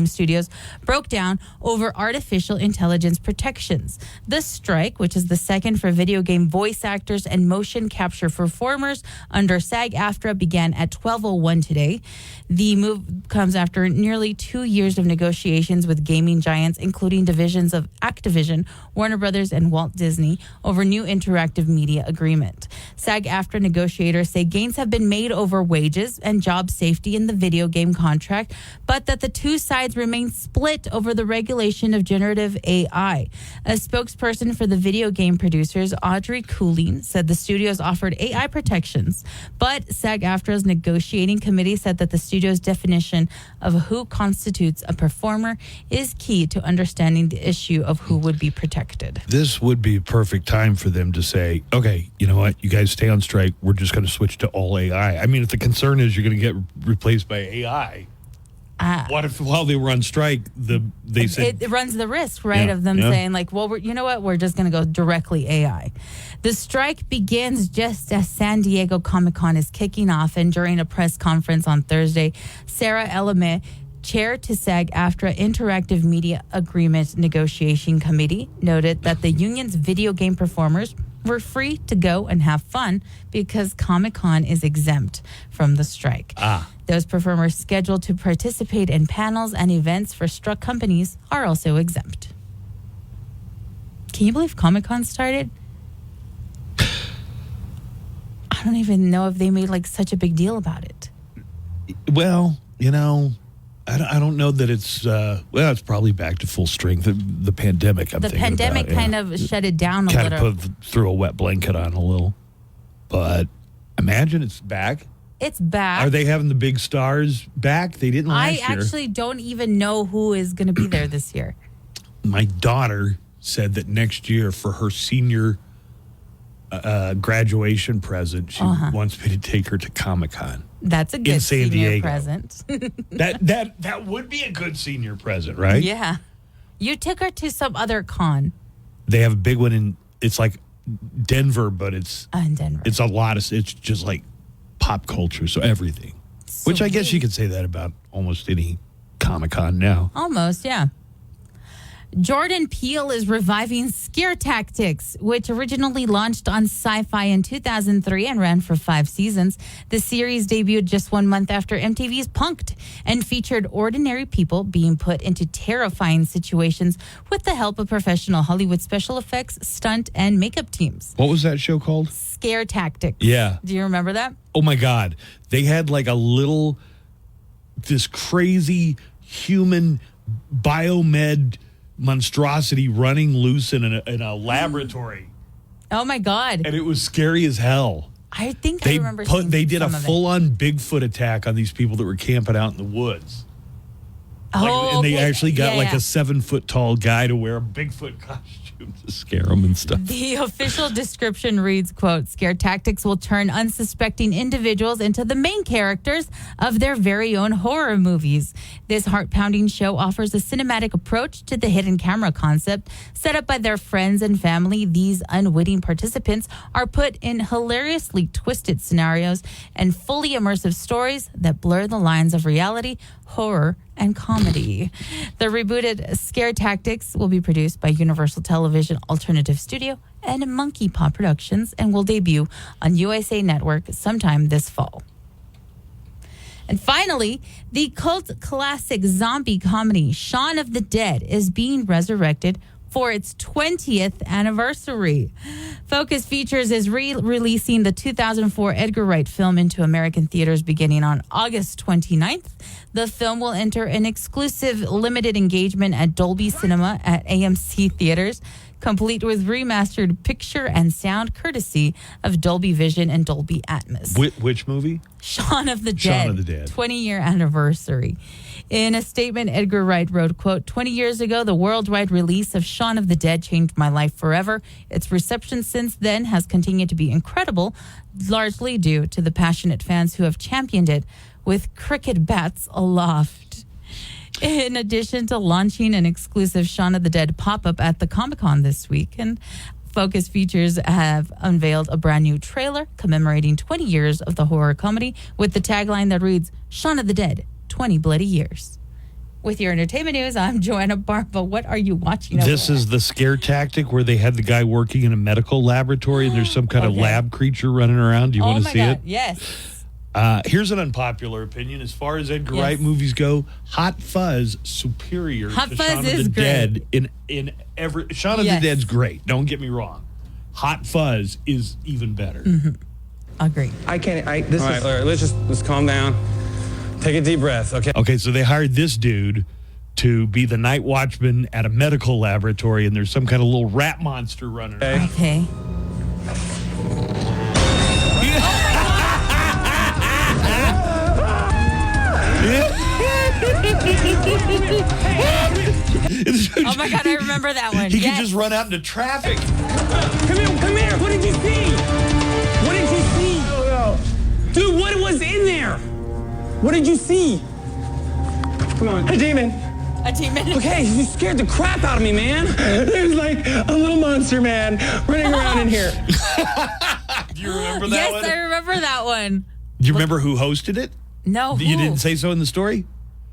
studios broke down over artificial intelligence protections. The strike, which is the second for video game voice actors and motion capture performers under SAG-AFTRA, began at 12:01 today. The move comes after nearly 2 years of negotiations with gaming giants, including divisions of Activision, Warner Brothers, and Walt Disney, over new interactive media agreement. SAG-AFTRA negotiators say gains have been made over wages and job safety in the video game contract, but that the two sides remain split over the regulation of generative AI. A spokesperson for the video game producers, Audrey Cooling, said the studios offered AI protections, but SAG-AFTRA's negotiating committee said that the studio's definition of who constitutes a performer is key to understanding the issue of who would be protected. This would be a perfect time for them to say, okay, you know what? You guys stay on strike. We're just going to switch to all AI. I mean, if the concern is you're going to get replaced by AI, what if while they were on strike, they said... It runs the risk, right, of them saying, like, well, you know what? We're just going to go directly AI. The strike begins just as San Diego Comic-Con is kicking off, and during a press conference on Thursday, Sarah Elamé, chair to SAG-AFTRA Interactive Media Agreement Negotiation Committee, noted that the union's video game performers were free to go and have fun because Comic-Con is exempt from the strike. Those performers scheduled to participate in panels and events for struck companies are also exempt. Can you believe Comic-Con started? I don't even know if they made like such a big deal about it. Well, you know, I don't know that it's, it's probably back to full strength. The pandemic, I'm the thinking pandemic about, kind of shut it down a kind little. of threw a wet blanket on a little. But imagine it's back. It's back. Are they having the big stars back? They didn't last year. I actually don't even know who is going to be there this year. My daughter said that next year for her senior graduation present, she wants me to take her to Comic-Con. That's a good in San senior Diego. present. that would be a good senior present, right? Yeah. You took her to some other con. They have a big one in, it's like Denver, but it's in Denver. It's a lot of, it's just like pop culture, so everything. Sweet. Which I guess you could say that about almost any Comic-Con now. Almost, yeah. Jordan Peele is reviving Scare Tactics, which originally launched on Sci-Fi in 2003 and ran for 5 seasons. The series debuted just 1 month after MTV's Punk'd and featured ordinary people being put into terrifying situations with the help of professional Hollywood special effects, stunt, and makeup teams. What was that show called? Scare Tactics. Yeah. Do you remember that? Oh, my God. They had like this crazy human biomed monstrosity running loose in a laboratory. Oh, my God. And it was scary as hell. I think I remember seeing They did a some of it. full-on Bigfoot attack on these people that were camping out in the woods. And they actually got Yeah, like yeah. a 7-foot tall guy to wear a Bigfoot costume to scare them and stuff. The official description reads, quote, "Scare tactics will turn unsuspecting individuals into the main characters of their very own horror movies. This heart-pounding show offers a cinematic approach to the hidden camera concept. Set up by their friends and family, these unwitting participants are put in hilariously twisted scenarios and fully immersive stories that blur the lines of reality, horror, and comedy." The rebooted Scare Tactics will be produced by Universal Television Alternative Studio and Monkey Paw Productions and will debut on USA Network sometime this fall. And finally, the cult classic zombie comedy Shaun of the Dead is being resurrected for its 20th anniversary. Focus Features is re-releasing the 2004 Edgar Wright film into American theaters beginning on August 29th. The film will enter an exclusive limited engagement at Dolby Cinema at AMC theaters, complete with remastered picture and sound courtesy of Dolby Vision and Dolby Atmos. Which movie? Shaun of the Dead. Shaun of the Dead. 20-year anniversary. In a statement, Edgar Wright wrote, quote, "20 years ago, the worldwide release of Shaun of the Dead changed my life forever. Its reception since then has continued to be incredible, largely due to the passionate fans who have championed it with cricket bats aloft." In addition to launching an exclusive Shaun of the Dead pop-up at the Comic-Con this week, and Focus Features have unveiled a brand new trailer commemorating 20 years of the horror comedy with the tagline that reads, "Shaun of the Dead, 20 bloody years." With your entertainment news, I'm Joanna Barba. What are you watching? This is the Scare Tactic where they had the guy working in a medical laboratory and there's some kind of lab creature running around. Do you want to see it? Yes. Here's an unpopular opinion. As far as Edgar Wright movies go, Hot Fuzz superior Hot to Fuzz Shaun of is the great. Dead in every. Shaun of the Dead's great. Don't get me wrong. Hot Fuzz is even better. Agree. All right, let's calm down. Take a deep breath, okay? Okay, so they hired this dude to be the night watchman at a medical laboratory, and there's some kind of little rat monster running around. Okay. Oh my God, I remember that one. He could just run out into traffic. Come here. What did you see? What did you see? Dude, what was in there? What did you see? Come on. A demon. A demon? Okay, you scared the crap out of me, man. There's like a little monster man running around in here. Do you remember that one? Yes, I remember that one. Do you remember who hosted it? No, You who? didn't say so in the story?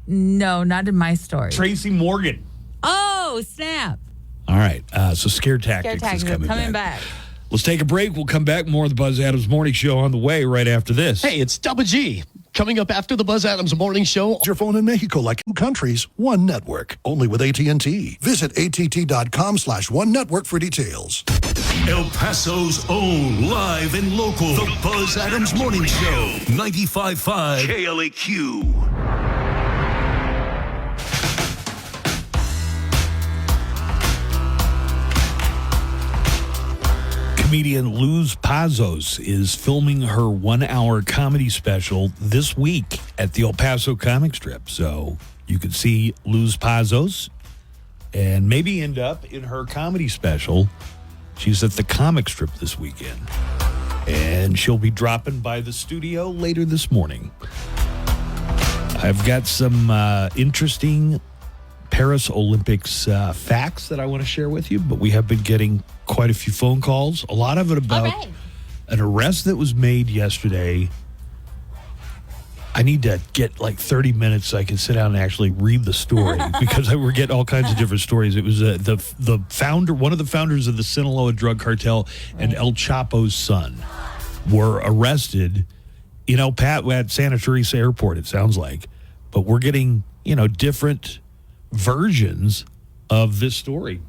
No, not in my story. Tracy Morgan. Oh, snap. All right, so Scare Scare Tactics Tactics is coming back. Let's take a break. We'll come back. More of the Buzz Adams Morning Show on the way right after this. Hey, it's Double G. Coming up after the Buzz Adams Morning Show. Your phone in Mexico, like 2 countries, 1 network. Only with AT&T. Visit att.com/one network for details. El Paso's own live and local. The Buzz Adams Morning Show. 95.5 KLAQ. Comedian Luz Pazos is filming her 1-hour comedy special this week at the El Paso Comic Strip. So you could see Luz Pazos and maybe end up in her comedy special. She's at the Comic Strip this weekend. And she'll be dropping by the studio later this morning. I've got some interesting Paris Olympics facts that I want to share with you, but we have been getting quite a few phone calls. A lot of it about an arrest that was made yesterday. I need to get like 30 minutes so I can sit down and actually read the story because we're getting all kinds of different stories. It was the founder, one of the founders of the Sinaloa drug cartel, and El Chapo's son were arrested in at Santa Teresa Airport, it sounds like. But we're getting, different versions of this story.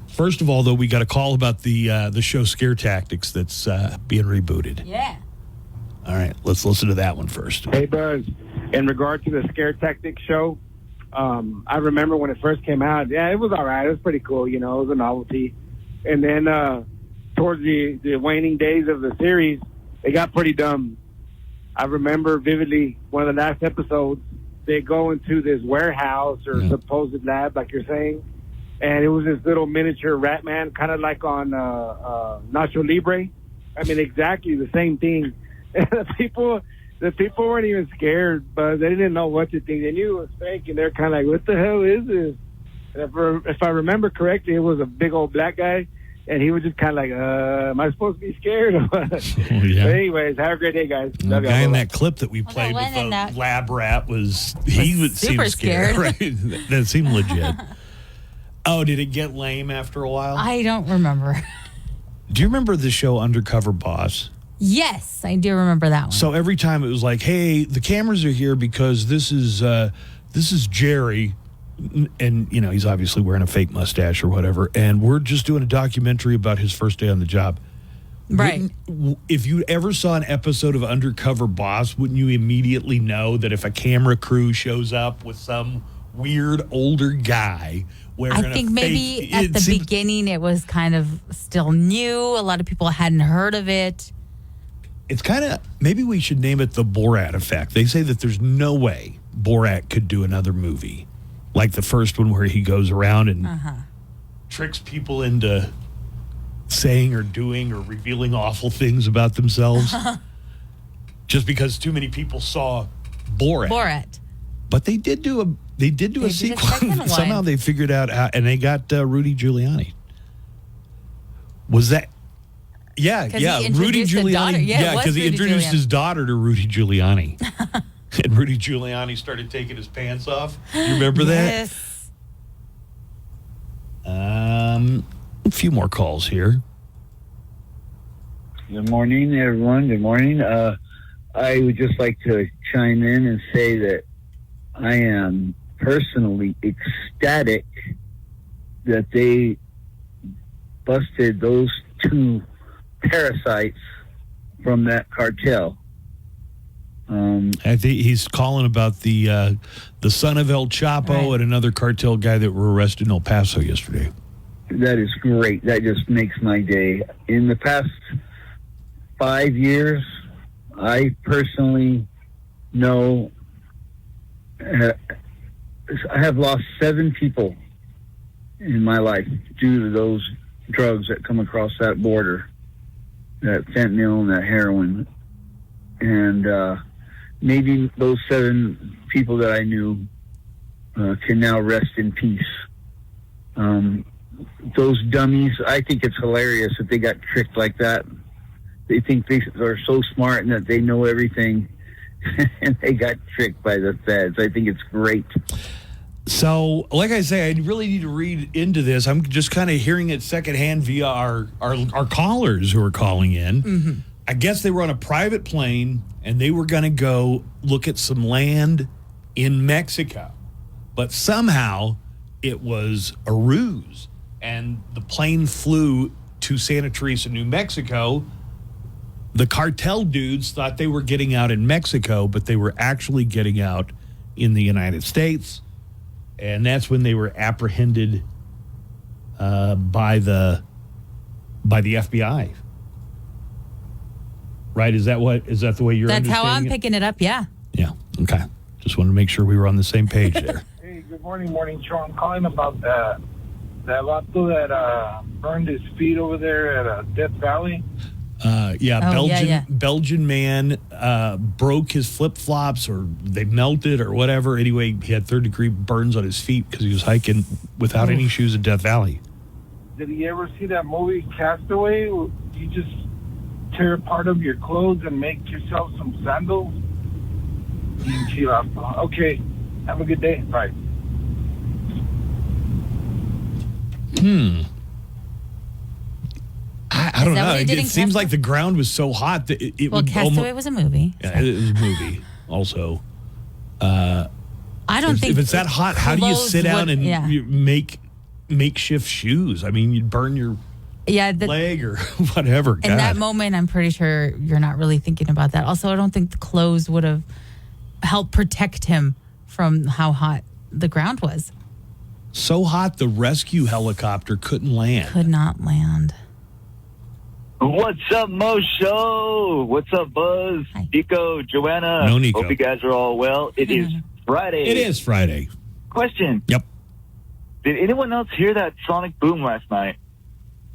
First of all, though, we got a call about the show Scare Tactics that's being rebooted. Yeah. All right, let's listen to that one first. Hey, Buzz. In regard to the Scare Tactics show, I remember when it first came out. Yeah, it was all right. It was pretty cool. It was a novelty. And then towards the waning days of the series, it got pretty dumb. I remember vividly one of the last episodes, they go into this warehouse or supposed lab, like you're saying, and it was this little miniature rat man, kind of like on Nacho Libre. I mean, exactly the same thing. And the people weren't even scared, but they didn't know what to think. They knew it was fake, and they're kind of like, what the hell is this? And if I remember correctly, it was a big old black guy, and he was just kind of like, am I supposed to be scared? But anyways, have a great day, guys. The guy in that clip that we played with the lab rat was seem scared. Right? That seemed legit. Oh, did it get lame after a while? I don't remember. Do you remember the show Undercover Boss? Yes, I do remember that one. So every time it was like, hey, the cameras are here because this is Jerry, and you know he's obviously wearing a fake mustache or whatever, and we're just doing a documentary about his first day on the job. Right. If you ever saw an episode of Undercover Boss, wouldn't you immediately know that if a camera crew shows up with some weird older guy wearing I think maybe at the beginning it was kind of still new. A lot of people hadn't heard of it. It's kind of, maybe we should name it the Borat effect. They say that there's no way Borat could do another movie like the first one where he goes around and tricks people into saying or doing or revealing awful things about themselves just because too many people saw Borat. But they did do a sequel. Somehow they figured out how, and they got Rudy Giuliani. Was that? Yeah. Rudy Giuliani. Yeah, because he introduced his daughter to Rudy Giuliani. And Rudy Giuliani started taking his pants off. You remember that? Yes. A few more calls here. Good morning, everyone. Good morning. I would just like to chime in and say that I am personally ecstatic that they busted those two parasites from that cartel. I think he's calling about the son of El Chapo and another cartel guy that were arrested in El Paso yesterday. That is great. That just makes my day. In the past 5 years, I personally know I have lost 7 people in my life due to those drugs that come across that border, that fentanyl and that heroin. And maybe those 7 people that I knew can now rest in peace. Those dummies, I think it's hilarious that they got tricked like that. They think they are so smart and that they know everything, and they got tricked by the feds. I think it's great. So, like I say, I really need to read into this. I'm just kind of hearing it secondhand via our callers who are calling in. Mm-hmm. I guess they were on a private plane, and they were going to go look at some land in Mexico. But somehow it was a ruse, and the plane flew to Santa Teresa, New Mexico. The cartel dudes thought they were getting out in Mexico, but they were actually getting out in the United States. And that's when they were apprehended by the FBI. Right? Is that the way you're That's understanding how I'm it? picking it up, yeah. Yeah. Okay. Just wanted to make sure we were on the same page there. Hey, good morning, show. I'm calling about that vato that burned his feet over there at Death Valley. Belgian man broke his flip-flops, or they melted or whatever. Anyway, he had third-degree burns on his feet because he was hiking without any shoes in Death Valley. Did he ever see that movie Castaway? You just tear a part of your clothes and make yourself some sandals? Okay, have a good day. Bye. I don't know. It seems like the ground was so hot that it would Castaway was a movie. Yeah, it was a movie. Also, I don't think if it's that hot, how do you sit down and you make makeshift shoes? I mean, you'd burn your leg or whatever. In that moment, I'm pretty sure you're not really thinking about that. Also, I don't think the clothes would have helped protect him from how hot the ground was. So hot, the rescue helicopter couldn't land. Could not land. What's up, Mo Show? What's up, Buzz? Nico, Joanna. No, Nico. Hope you guys are all well. It is Friday. It is Friday. Question. Yep. Did anyone else hear that sonic boom last night?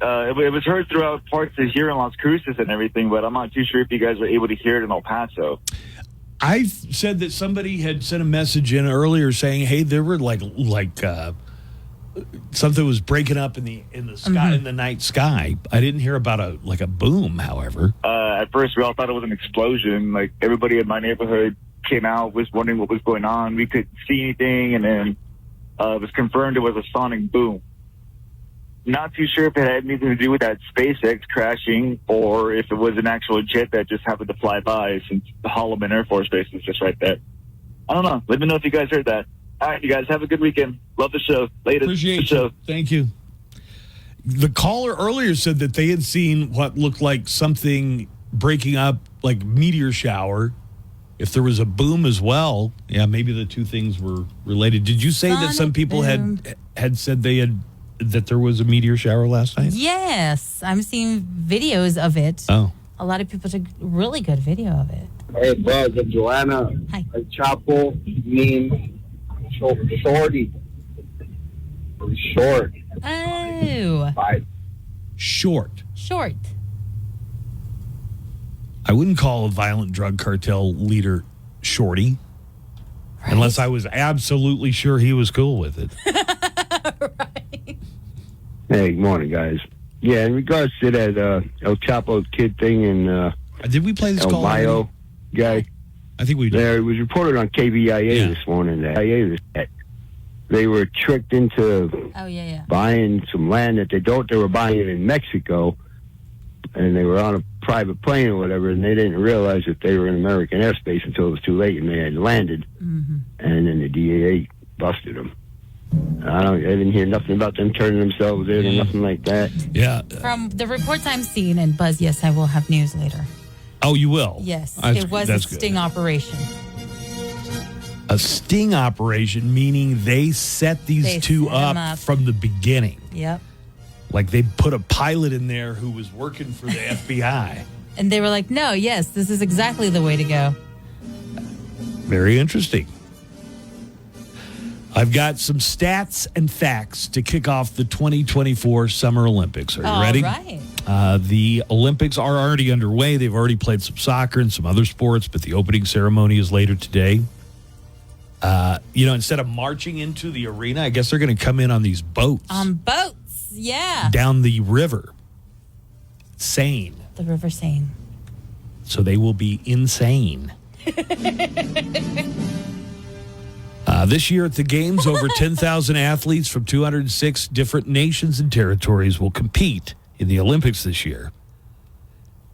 It was heard throughout parts of here in Las Cruces and everything, but I'm not too sure if you guys were able to hear it in El Paso. I said that somebody had sent a message in earlier saying, "Hey, there were like something was breaking up in the sky in the night sky." I didn't hear about a boom. However, at first we all thought it was an explosion. Like everybody in my neighborhood came out, was wondering what was going on. We couldn't see anything, and then it was confirmed it was a sonic boom. Not too sure if it had anything to do with that SpaceX crashing or if it was an actual jet that just happened to fly by, since the Holloman Air Force Base is just right there. I don't know. Let me know if you guys heard that. All right, you guys have a good weekend. Love the show. Later. Appreciate you. Thank you. The caller earlier said that they had seen what looked like something breaking up, like meteor shower. If there was a boom as well, yeah, maybe the two things were related. Did you say that some people had said that there was a meteor shower last night? Yes, I'm seeing videos of it. Oh. A lot of people took really good video of it. Hey, Buzz and Joanna. Hi. El Chapo means shorty. Short. Oh. Bye. Short. Short. I wouldn't call a violent drug cartel leader shorty, unless I was absolutely sure he was cool with it. Hey, good morning, guys. Yeah, in regards to that El Chapo kid thing and did we play this call? El Mayo guy. I think we did. There, it was reported on KBIA this morning that they were tricked into buying some land that they were buying it in Mexico, and they were on a private plane or whatever, and they didn't realize that they were in American airspace until it was too late and they had landed, and then the DEA busted them. I didn't hear nothing about them turning themselves in or nothing like that. Yeah. From the reports I'm seeing, and Buzz, yes, I will have news later. Oh, you will? Yes, it was a sting operation. A sting operation, meaning they set these two up from the beginning. Yep. Like they put a pilot in there who was working for the FBI. And they were like, no, yes, this is exactly the way to go. Very interesting. I've got some stats and facts to kick off the 2024 Summer Olympics. Are you ready? All right. The Olympics are already underway. They've already played some soccer and some other sports, but the opening ceremony is later today. Instead of marching into the arena, I guess they're going to come in on these boats. On boats, yeah. Down the river. Seine. The River Seine. So they will be insane. This year at the Games, over 10,000 athletes from 206 different nations and territories will compete in the Olympics this year.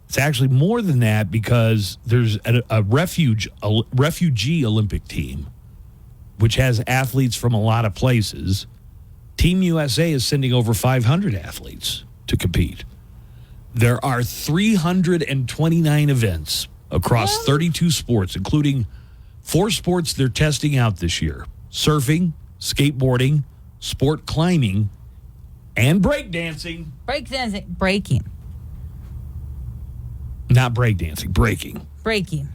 It's actually more than that because there's a refugee Olympic team, which has athletes from a lot of places. Team USA is sending over 500 athletes to compete. There are 329 events across 32 sports, including 4 sports they're testing out this year: surfing, skateboarding, sport climbing, and breakdancing. Breaking. Not breakdancing, breaking. Breaking.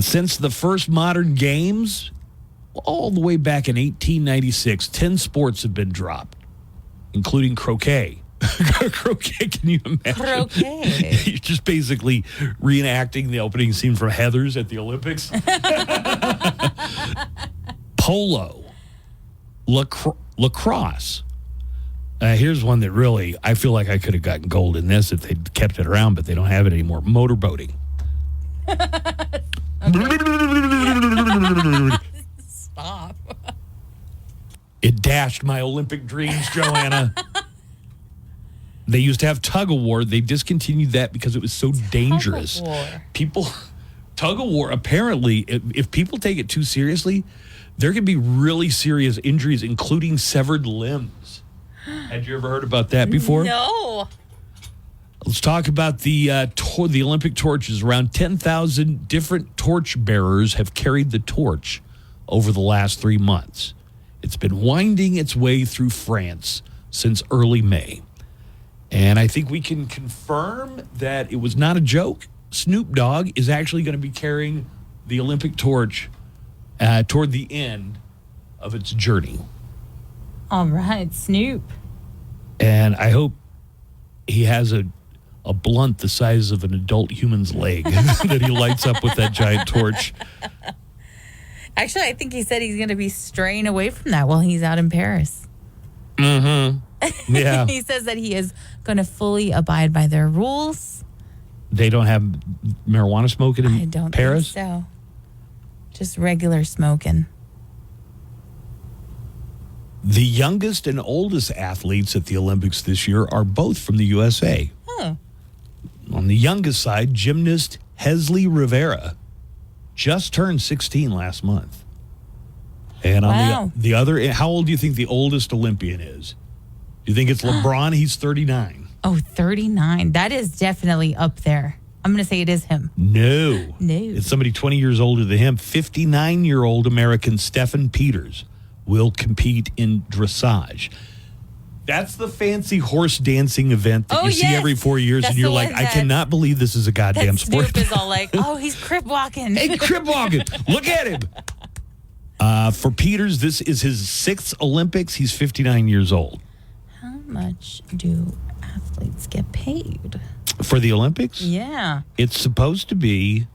Since the first modern games, all the way back in 1896, 10 sports have been dropped, including croquet. Croquet, can you imagine? Croquet. You're just basically reenacting the opening scene from Heathers at the Olympics. Polo. Lacrosse. Here's one that really, I feel like I could have gotten gold in this if they'd kept it around, but they don't have it anymore. Motorboating. Stop. It dashed my Olympic dreams, Joanna. They used to have tug of war. They discontinued that because it was so dangerous. Tug of war, apparently, if people take it too seriously, there can be really serious injuries, including severed limbs. Had you ever heard about that before? No. Let's talk about the Olympic torches. Around 10,000 different torch bearers have carried the torch over the last 3 months. It's been winding its way through France since early May. And I think we can confirm that it was not a joke. Snoop Dogg is actually going to be carrying the Olympic torch toward the end of its journey. All right, Snoop. And I hope he has a blunt the size of an adult human's leg that he lights up with that giant torch. Actually, I think he said he's going to be straying away from that while he's out in Paris. Mm-hmm. Yeah. He says that he is going to fully abide by their rules. They don't have marijuana smoking in I don't Paris? think so. Just regular smoking. The youngest and oldest athletes at the Olympics this year are both from the USA. Oh. On the youngest side, gymnast Hesley Rivera just turned 16 last month. And on the other, how old do you think the oldest Olympian is? Do you think it's LeBron? He's 39. Oh, 39. That is definitely up there. I'm going to say it is him. No. No. It's somebody 20 years older than him. 59-year-old American Stephen Peters will compete in dressage. That's the fancy horse dancing event that you see every 4 years, and you're like, I cannot believe this is a goddamn sport. Snoop is all like, oh, he's crib walking. Hey, crib walking. Look at him. For Peters, this is his 6th Olympics. He's 59 years old. How much do athletes get paid? For the Olympics? Yeah. It's supposed to be,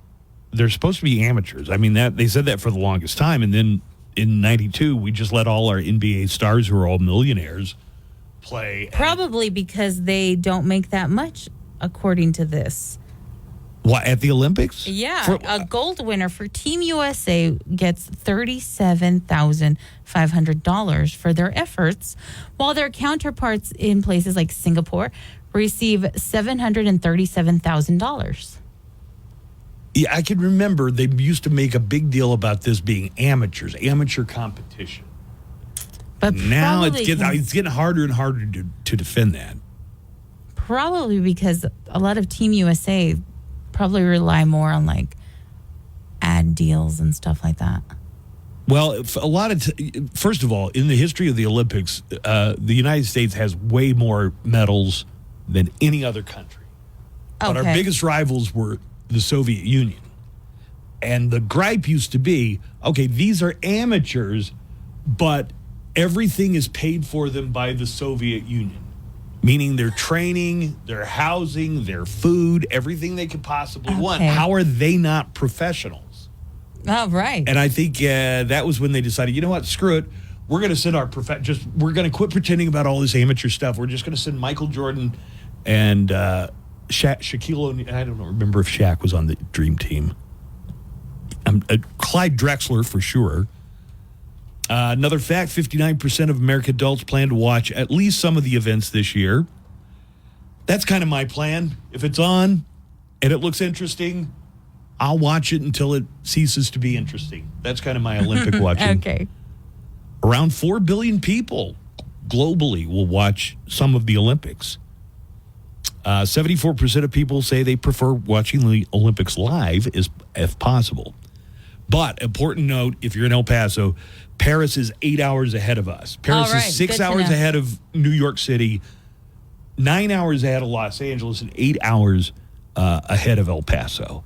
they're supposed to be amateurs. I mean, that they said that for the longest time. And then in 92, we just let all our NBA stars who are all millionaires play. Probably because they don't make that much, according to this. What, at the Olympics? Yeah, a gold winner for Team USA gets $37,500 for their efforts, while their counterparts in places like Singapore receive $737,000. Yeah, I can remember they used to make a big deal about this being amateurs, amateur competition. But now it's getting harder and harder to defend that. Probably because a lot of Team USA probably rely more on like ad deals and stuff like that. Well, a lot of first of all, in the history of the Olympics, the United States has way more medals than any other country. But our biggest rivals were the Soviet Union. And the gripe used to be, okay, these are amateurs, but everything is paid for them by the Soviet Union. Meaning their training, their housing, their food, everything they could possibly want. How are they not professionals? Oh, right. And I think that was when they decided, you know what, screw it. We're going to send our we're going to quit pretending about all this amateur stuff. We're just going to send Michael Jordan and Shaquille O'Neal. I don't remember if Shaq was on the Dream Team. Clyde Drexler for sure. Another fact, 59% of American adults plan to watch at least some of the events this year. That's kind of my plan. If it's on and it looks interesting, I'll watch it until it ceases to be interesting. That's kind of my Olympic watching. Okay. Around 4 billion people globally will watch some of the Olympics. 74% of people say they prefer watching the Olympics live if possible. But, important note, if you're in El Paso, Paris is 8 hours ahead of us. Paris is 6 hours ahead of New York City, 9 hours ahead of Los Angeles, and 8 hours ahead of El Paso.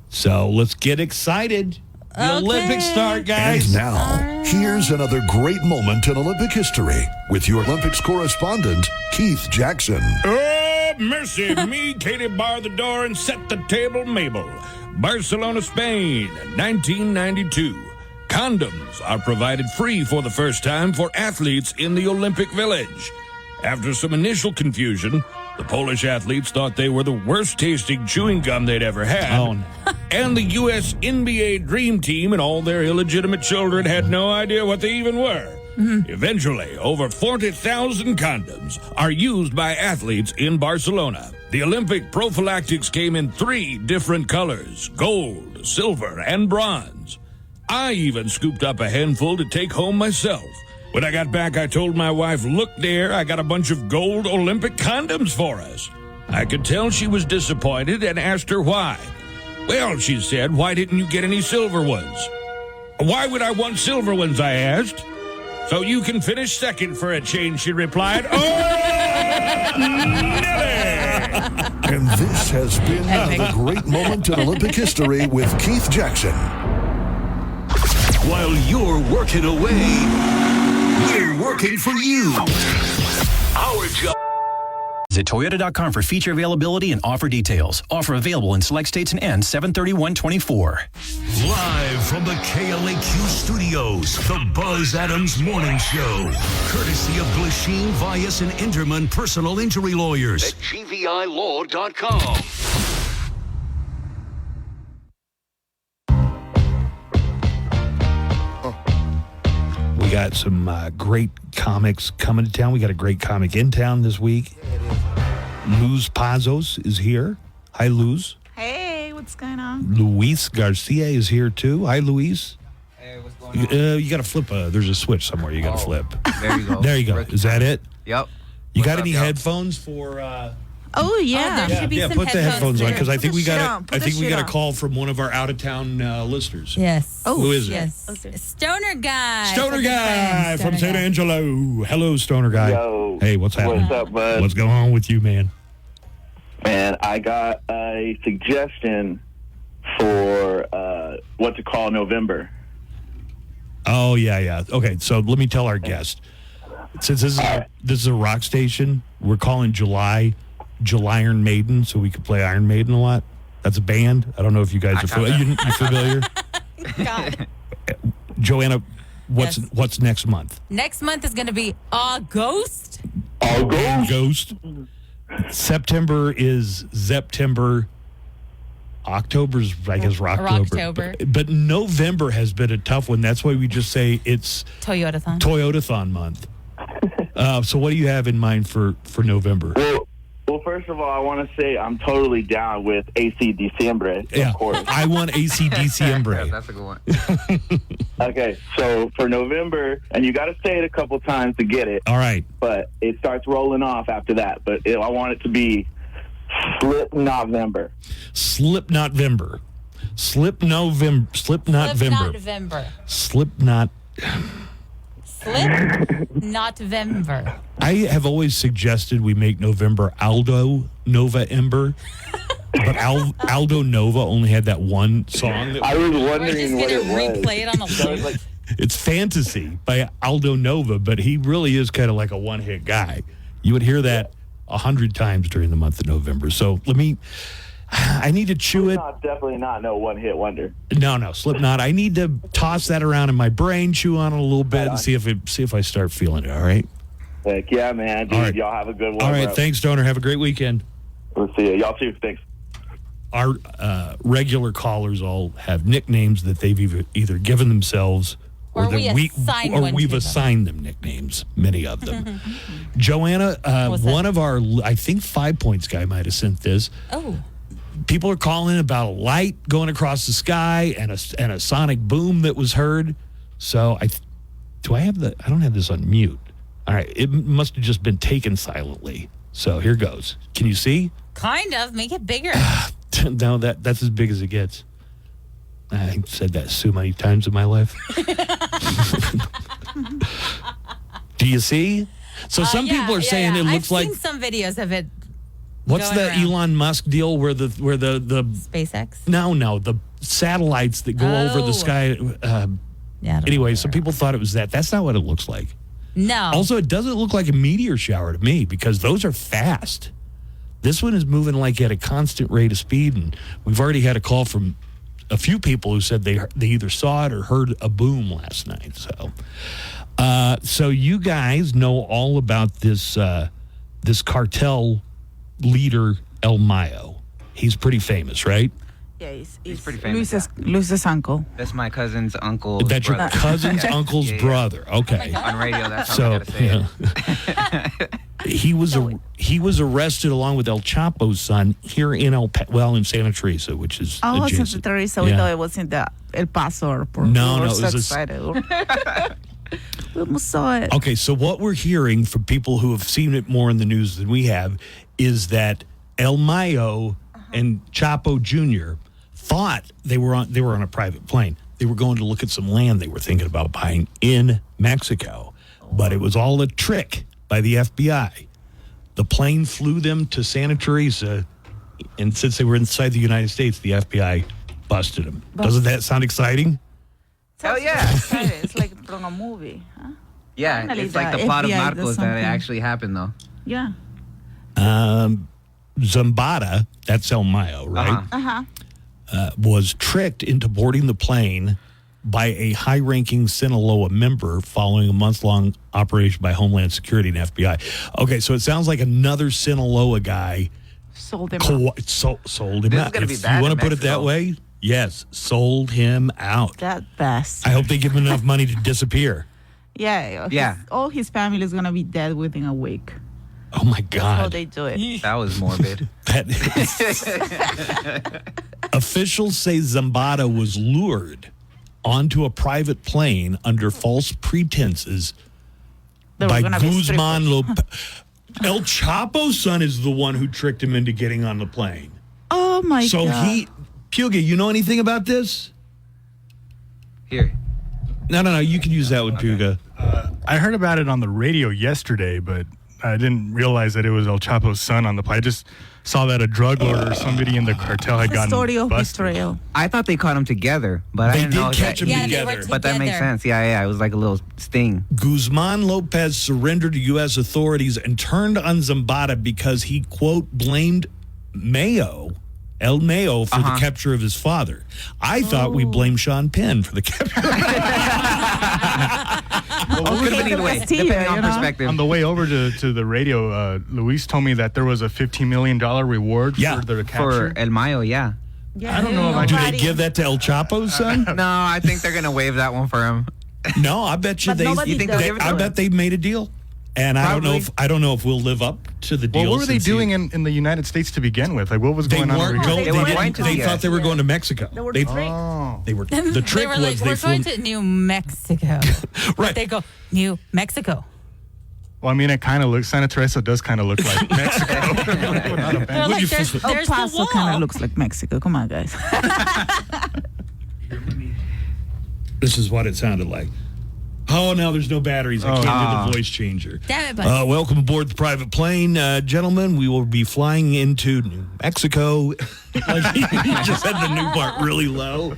So let's get excited. The Olympics start, guys. And now, here's another great moment in Olympic history with your Olympics correspondent, Keith Jackson. Oh, mercy me, Katie, bar the door and set the table, Mabel. Barcelona, Spain, 1992. Condoms are provided free for the first time for athletes in the Olympic Village. After some initial confusion, the Polish athletes thought they were the worst-tasting chewing gum they'd ever had. Oh, no. And the U.S. NBA Dream Team and all their illegitimate children had no idea what they even were. Eventually, over 40,000 condoms are used by athletes in Barcelona. The Olympic prophylactics came in 3 different colors: gold, silver, and bronze. I even scooped up a handful to take home myself. When I got back, I told my wife, look there, I got a bunch of gold Olympic condoms for us. I could tell she was disappointed and asked her why. Well, she said, why didn't you get any silver ones? Why would I want silver ones, I asked. So you can finish second for a change, she replied. Oh! And this has been the great moment in Olympic history with Keith Jackson. While you're working away, we're working for you. Our job. Visit Toyota.com for feature availability and offer details. Offer available in select states and ends 7/31/24. Live from the KLAQ studios, the Buzz Adams Morning Show. Courtesy of Glasheen, Vyas, and Inderman Personal Injury Lawyers at GVILaw.com. We got some great comics coming to town. We got a great comic in town this week. Luz Pazos is here. Hi, Luz. Hey, what's going on? Luis Garcia is here, too. Hi, Luis. Hey, what's going on? You got to flip. There's a switch somewhere you got to flip. There you go. There you go. Is that it? Yep. You got any headphones for... Oh, yeah. There should be some put the headphones on because I think we got on. a call from one of our out of town listeners. Yes. Who is it? Yes. Stoner Guy. Stoner Guy from San Angelo. Hello, Stoner Guy. Yo. Hey, what's happening? What's up, bud? What's going on with you, man? Man, I got a suggestion for what to call November. Oh, yeah. Okay, so let me tell our guest. Since this is a rock station, we're calling July Iron Maiden, so we could play Iron Maiden a lot. That's a band. I don't know if you guys are familiar. God. Joanna, what's next month? Next month is going to be August. August. September is September. October's, I guess, Rocktober. But November has been a tough one. That's why we just say it's Toyotathon month. So what do you have in mind for November? Well, first of all, I want to say I'm totally down with AC Diciembre, of course. I want AC Diciembre. That's a good one. Okay, so for November, and you got to say it a couple times to get it. All right. But it starts rolling off after that. But I want it to be Slip November. Slip November. Slip November. Slip November. Slip not. Slip November. I have always suggested we make November Aldo Nova Ember. But Aldo Nova only had that one song. I was wondering what it was. Replay it on the loop. It's Fantasy by Aldo Nova, but he really is kind of like a one-hit guy. You would hear that 100 times during the month of November. So I need to chew it. Definitely not no one-hit wonder. No, Slipknot. I need to toss that around in my brain, chew on it a little bit, and see if I start feeling it. All right. Heck yeah, man. Dude, right. Y'all have a good one. All right. Bro. Thanks, Stoner. Have a great weekend. We'll see you. Y'all too. Thanks. Our regular callers all have nicknames that they've either given themselves or that we've assigned them nicknames, many of them. Joanna, one of our, I think 5 Points guy might have sent this. Oh. People are calling about a light going across the sky and a sonic boom that was heard. So I don't have this on mute. All right, it must have just been taken silently. So here goes. Can you see? Kind of. Make it bigger. No, that's as big as it gets. I said that so many times in my life. Do you see? So some people are saying it looks like. I've seen some videos of it. What's the Elon Musk deal where the SpaceX? No, the satellites that go over the sky. Anyway, some people thought it was that. That's not what it looks like. No. Also, it doesn't look like a meteor shower to me because those are fast. This one is moving like at a constant rate of speed, and we've already had a call from a few people who said they either saw it or heard a boom last night. So you guys know all about this cartel leader El Mayo. He's pretty famous, right? Yeah, he's pretty famous. Luis's uncle. That's my cousin's uncle. That's your cousin's uncle's brother. Okay. On radio, that's how I gotta say it. He was arrested along with El Chapo's son here in in Santa Teresa, which is adjacent. Santa Teresa. We thought it was in the El Paso airport. No, it was excited. We almost saw it. Okay, so what we're hearing from people who have seen it more in the news than we have is that El Mayo and Chapo Jr. thought they were on a private plane. They were going to look at some land they were thinking about buying in Mexico, but it was all a trick by the FBI. The plane flew them to Santa Teresa, and since they were inside the United States, the FBI busted them. Doesn't that sound exciting? Hell yeah. It's like from a movie. Huh? Yeah, Finally, it's like the the plot of FBI does Narcos that something. it actually happened, though. Yeah. Zambada, that's El Mayo, right? Was tricked into boarding the plane by a high-ranking Sinaloa member following a month-long operation by Homeland Security and FBI. Okay, so it sounds like another Sinaloa guy Sold him out. sold him This is out. gonna be If bad you want in to put it that Mexico. way, yes, sold him out. That best. I hope they give him enough money to disappear. Yeah. Yeah. All his family is going to be dead within a week. Oh, my That's how God. they do it. That was morbid. Officials say Zambada was lured onto a private plane under false pretenses They were by gonna be Guzman strippers. Lopez. El Chapo's son is the one who tricked him into getting on the plane. Oh, my So God. Puga, you know anything about this? Here. No, you can use that with Puga. I heard about it on the radio yesterday, but I didn't realize that it was El Chapo's son on the plane. I just saw that a drug lord or somebody in the cartel had It's a gotten story of busted. betrayal. I thought they caught them together, but I They didn't did know catch that. 'em Yeah, they were together. But that makes together. sense. Yeah. It was like a little sting. Guzman Lopez surrendered to U.S. authorities and turned on Zambada because he, quote, blamed El Mayo, for the capture of his father. I thought we blamed Sean Penn for the capture. Well, could have been either way, depending on perspective. On the way over to the radio, Luis told me that there was a $15 million reward for the capture. For El Mayo, yeah. I don't know if Do they give that to El Chapo's son? No, I think they're going to waive that one for him. No, I bet you But they. nobody You think they'll give it to I him? bet they made a deal, and I don't know if we'll live up to the deal. Well, what were they since doing in the United States to begin with? Like, what was They going on? weren't over here? going. They thought they were going to Mexico. They were They tricked. They were. The They trick were was like, they we're flew. going to New Mexico. Right. They go, New Mexico. Well, I mean, it kind of looks. Santa Teresa does kind of look like Mexico. Not a bad- They're like, there's El the Paso wall. kind of looks like Mexico. Come on, guys. This is what it sounded like. Oh, now there's no batteries. I can't do the voice changer. Damn it, buddy. Welcome aboard the private plane, gentlemen. We will be flying into New Mexico. Like, he just had the new part really low.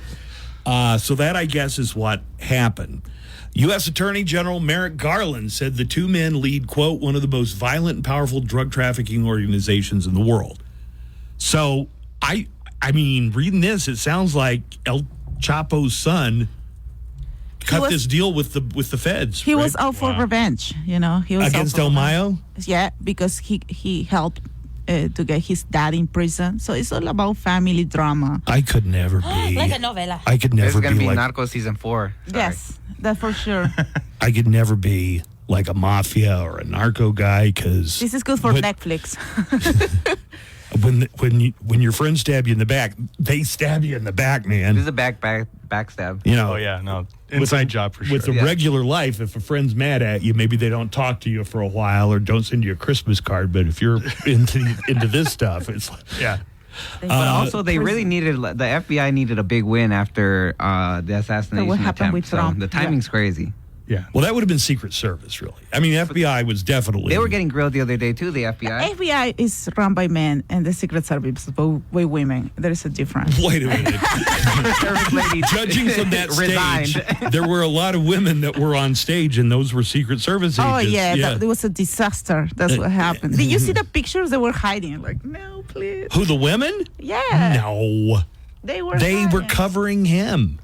So that, I guess, is what happened. U.S. Attorney General Merrick Garland said the two men lead, quote, one of the most violent and powerful drug trafficking organizations in the world. So, I mean, reading this, it sounds like El Chapo's son cut this deal with the feds. He right? was out for revenge, you know. He was Against out for El Mayo? revenge. Yeah, because he helped to get his dad in prison. So it's all about family drama. I could never be. Like a novela. I could This never is going to be be like. Narcos season 4. Sorry. Yes, that for sure. I could never be like a mafia or a narco guy because This is good for Netflix. when your friends stab you in the back, they stab you in the back, man. This is a backstab. You know. Oh yeah, no inside job for sure. With the Yeah. regular life, if a friend's mad at you, maybe they don't talk to you for a while or don't send you a Christmas card. But if you're into this stuff, it's yeah. But also, they really needed, the FBI needed a big win after the assassination what happened attempt. with So Trump. the timing's crazy. Yeah. Well, that would have been Secret Service, really. I mean, the FBI was definitely. They were getting grilled the other day, too, the FBI. FBI is run by men and the Secret Service by women. There is a difference. Wait a minute. Service lady Judging from that stage, resigned. there were a lot of women that were on stage, and those were Secret Service agents. Oh, yeah, it was a disaster. That's what happened. Did you see the pictures? They were hiding. Like, no, please. Who, the women? Yeah. No. They were covering him.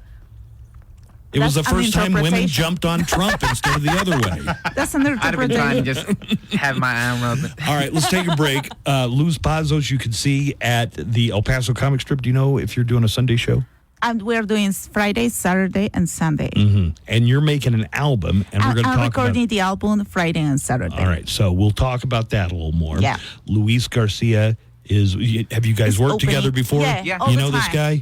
It was the That's an first time women interpretation. jumped on Trump instead of the other way. That's an I'd have been trying to interpretation. just have my arm up. All right, let's take a break. Luz Pazos, you can see at the El Paso comic strip. Do you know if you're doing a Sunday show? And we're doing Friday, Saturday, and Sunday. Mm-hmm. And you're making an album, and we're going to I'm talk recording about. the album Friday and Saturday. All right, so we'll talk about that a little more. Yeah. Luis Garcia is. Have you guys He's worked opening- together before? Yeah, all You the know this time. guy?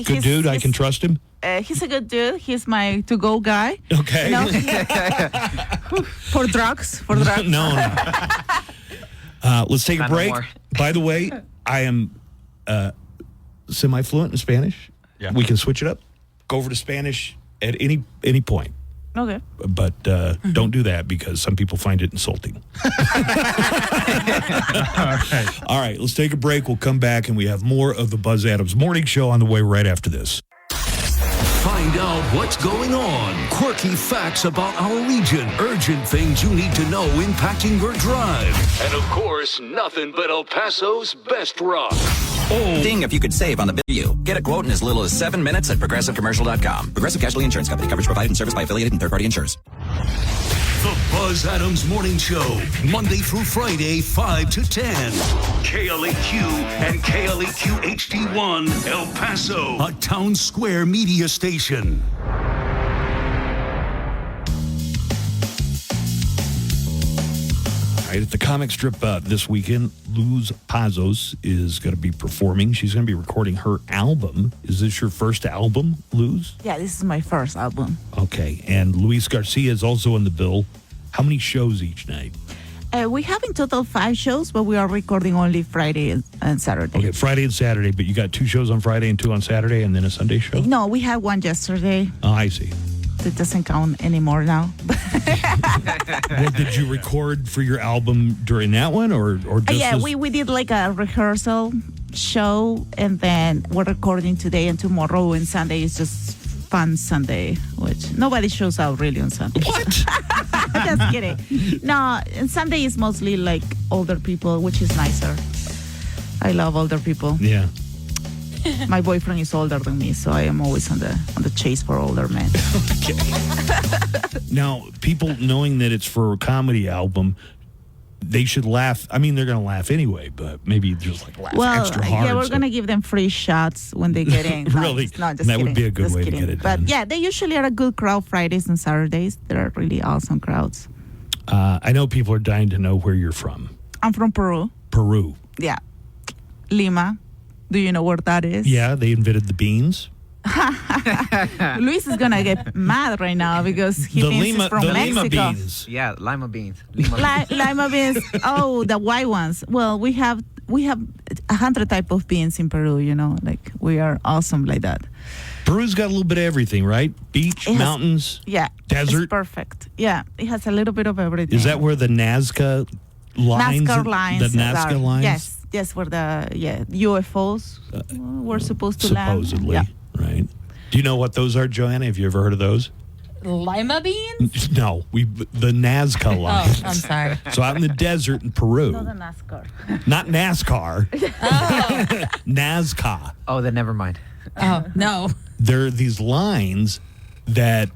Good dude. I can trust him. He's a good dude. He's my to-go guy. Okay. You know? For drugs. No. Let's take a Not no break. more. By the way, I am semi-fluent in Spanish. Yeah. We can switch it up. Go over to Spanish at any point. Okay. But don't do that because some people find it insulting. All right, let's take a break. We'll come back and we have more of the Buzz Adams Morning Show on the way right after this. Find out what's going on. Quirky facts about our region. Urgent things you need to know impacting your drive. And of course, nothing but El Paso's best rock. Ding if you could save on the bill. Get a quote in as little as 7 minutes at progressivecommercial.com. Progressive Casualty Insurance Company. Coverage provided and serviced by affiliated and third-party insurers. The Buzz Adams Morning Show, Monday through Friday, 5 to 10. KLAQ and KLAQ HD1, El Paso, a town square media station. All right, at the comic strip this weekend, Luz Pazos is going to be performing. She's going to be recording her album. Is this your first album, Luz? Yeah, this is my first album. Okay, and Luis Garcia is also in the bill. How many shows each night? We have in total 5 shows, but we are recording only Friday and Saturday. Okay, Friday and Saturday, but you got 2 shows on Friday and 2 on Saturday, and then a Sunday show? No, we had one yesterday. Oh, I see. It doesn't count anymore now. Well, did you record for your album during that one, or just yeah, this? we did like a rehearsal show, and then we're recording today and tomorrow, and Sunday is just fun Sunday, which nobody shows out really on Sunday. What? Just kidding. No, and Sunday is mostly like older people, which is nicer. I love older people. Yeah. My boyfriend is older than me, so I am always on the chase for older men. Now, people knowing that it's for a comedy album, they should laugh. I mean, they're going to laugh anyway, but maybe just like laugh extra hard. Yeah, we're going to give them free shots when they get in. No, Really? No, just That kidding. would be a good Just way kidding. to get it But done. yeah, they usually are a good crowd Fridays and Saturdays. They're really awesome crowds. I know people are dying to know where you're from. I'm from Peru. Peru. Yeah. Lima. Do you know where that is? Yeah, they invented the beans. Luis is going to get mad right now because he thinks he's from Mexico. Lima beans. Yeah, lima beans. Lima beans. Oh, the white ones. Well, we have 100 type of beans in Peru, you know. Like, we are awesome like that. Peru's got a little bit of everything, right? Beach, It has- mountains, Yeah. desert. It's perfect. Yeah. It has a little bit of everything. Is that where the Nazca lines? NASCAR lines. The Nazca are. lines? Yes, where the UFOs were supposed to land. Supposedly, Yeah. right? Do you know what those are, Joanna? Have you ever heard of those? Lima beans? No, the Nazca lines. Oh, I'm sorry. So out in the desert in Peru, Not the NASCAR. not NASCAR, Nazca. Oh, then never mind. Oh, no. There are these lines that,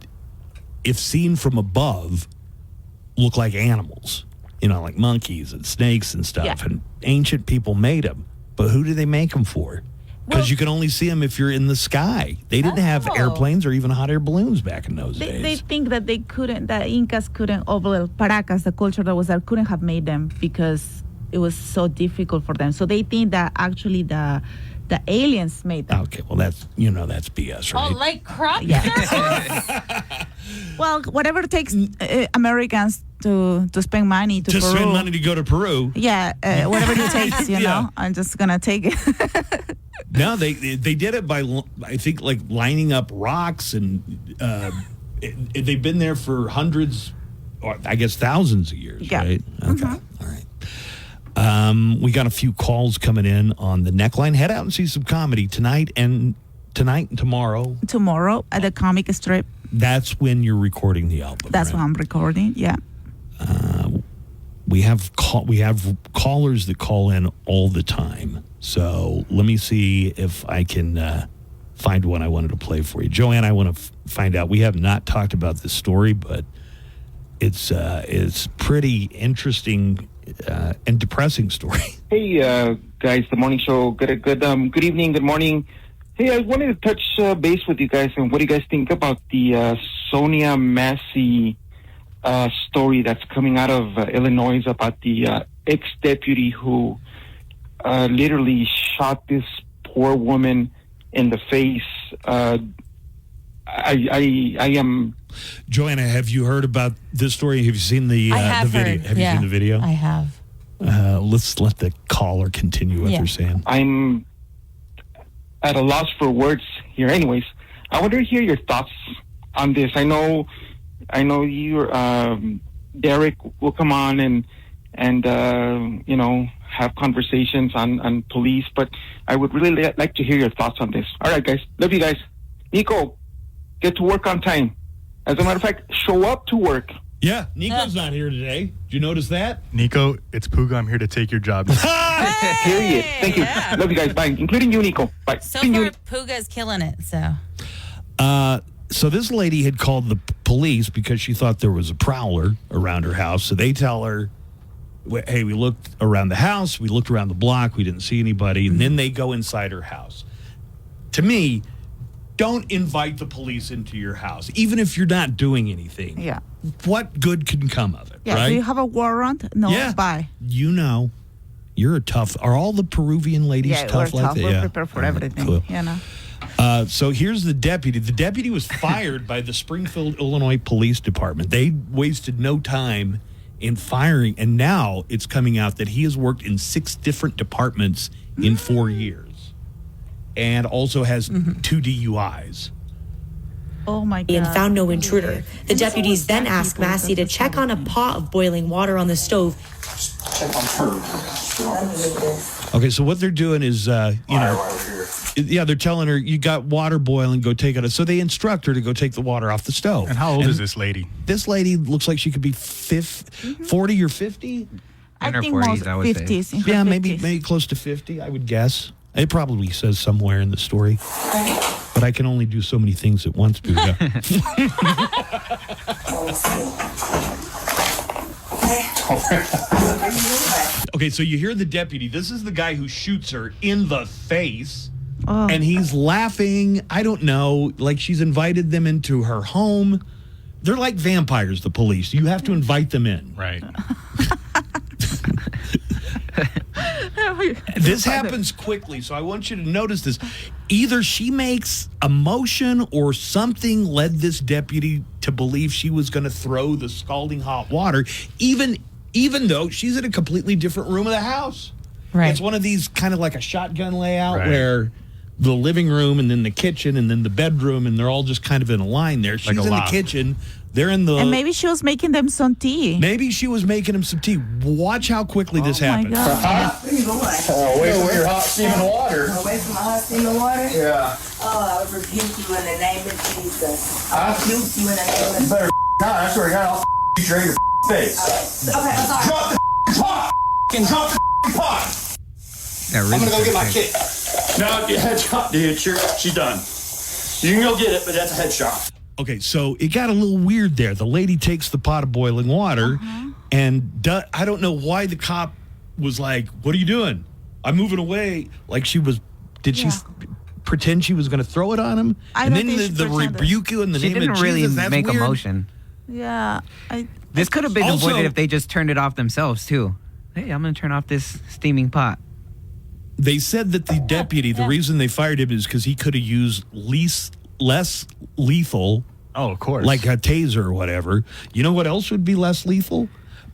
if seen from above, look like animals. You know, like monkeys and snakes and stuff. Yeah. And ancient people made them. But who do they make them for? Because you can only see them if you're in the sky. They didn't have airplanes or even hot air balloons back in those days. They think that the Incas couldn't, well, Paracas, the culture that was there, couldn't have made them because it was so difficult for them. So they think that actually the aliens made them. Okay, well, that's BS, right? Oh, like crop circles? Well, whatever it takes Americans to spend money to Peru. spend money to go to Peru. Yeah, whatever it takes, you Yeah. know. I'm just going to take it. No, they did it by, I think, like lining up rocks, and they've been there for hundreds, or I guess thousands of years, Yeah. right? Okay, all right. We got a few calls coming in on the neckline. Head out and see some comedy tonight and tomorrow. Tomorrow at the comic strip. That's when you're recording the album. That's right? when I'm recording, yeah. We have callers that call in all the time. So let me see if I can find one I wanted to play for you. Joanne, I want to find out. We have not talked about this story, but it's pretty interesting and depressing story. Hey, guys, the morning show. Good evening, good morning. Hey, I wanted to touch base with you guys on what do you guys think about the Sonia Massey story that's coming out of Illinois about the ex-deputy who literally shot this poor woman in the face. I am... Joanna, have you heard about this story? Have you seen the video? Have you seen the video? I have. Let's let the caller continue what they're saying. I'm at a loss for words here. Anyways, I want to hear your thoughts on this. I know I know you, Derek, will come on and have conversations on police, but I would really like to hear your thoughts on this. All right, guys. Love you guys. Nico, get to work on time. As a matter of fact, show up to work. Yeah, Nico's not here today. Did you notice that? Nico, it's Puga. I'm here to take your job. Period. Thank you. Love you guys. Bye. Including you, Nico. Bye. So far, Puga's killing it. So. So this lady had called the police because she thought there was a prowler around her house. So they tell her, hey, we looked around the house, we looked around the block, we didn't see anybody, and then they go inside her house. To me, don't invite the police into your house, even if you're not doing anything. Yeah. What good can come of it, Yeah. right? Do you have a warrant? No. Yeah. Bye. You know, you're a tough. Are all the Peruvian ladies tough we're like tough. that? We're Yeah. prepared for everything. Cool. You know. So here's the deputy. The deputy was fired by the Springfield, Illinois Police Department. They wasted no time in firing, and now it's coming out that he has worked in 6 different departments in 4 years, and also has 2 DUIs. Oh my God. And found no intruder. The deputies then asked Massey to check on a pot of boiling water on the stove. Check on her. Okay, so what they're doing is, they're telling her, you got water boiling, go take it. So they instruct her to go take the water off the stove. And how old is this lady? This lady looks like she could be 40 or 50. I think most 50s. in her Yeah, 50s. maybe close to 50, I would guess. It probably says somewhere in the story. But I can only do so many things at once, Puga. Okay, so you hear the deputy. This is the guy who shoots her in the face. Oh. And he's laughing. I don't know. Like she's invited them into her home. They're like vampires, the police. You have to invite them in. Right. This happens quickly, so I want you to notice this. Either she makes a motion or something led this deputy to believe she was going to throw the scalding hot water, even though she's in a completely different room of the house. Right. It's one of these kind of like a shotgun layout where the living room and then the kitchen and then the bedroom, and they're all just kind of in a line there. She's in the kitchen. They're in the... And maybe she was making them some tea. Maybe she was making him some tea. Watch how quickly this happens. Where you going? Away from your hot steaming water. Away from my hot steaming water? Yeah. Oh, I rebuke you in the name of Jesus. I rebuke you in the name of You better not. I swear to God, I'll you straight in your face. Okay, I'm sorry. Drop the pot! Drop the pot! I'm gonna go get my kid. No, your headshot, dude. She's done. You can go get it, but that's a headshot. Okay, so it got a little weird there. The lady takes the pot of boiling water, and I don't know why the cop was like, "What are you doing?" I'm moving away. Like she was. Did she pretend she was going to throw it on him? And then the rebuke you in the name of Jesus. She didn't really That's make weird. a motion. Yeah. This could have been Also- avoided if they just turned it off themselves too. Hey, I'm going to turn off this steaming pot. They said that the deputy, the reason they fired him is because he could have used less lethal. Oh, of course. Like a taser or whatever. You know what else would be less lethal?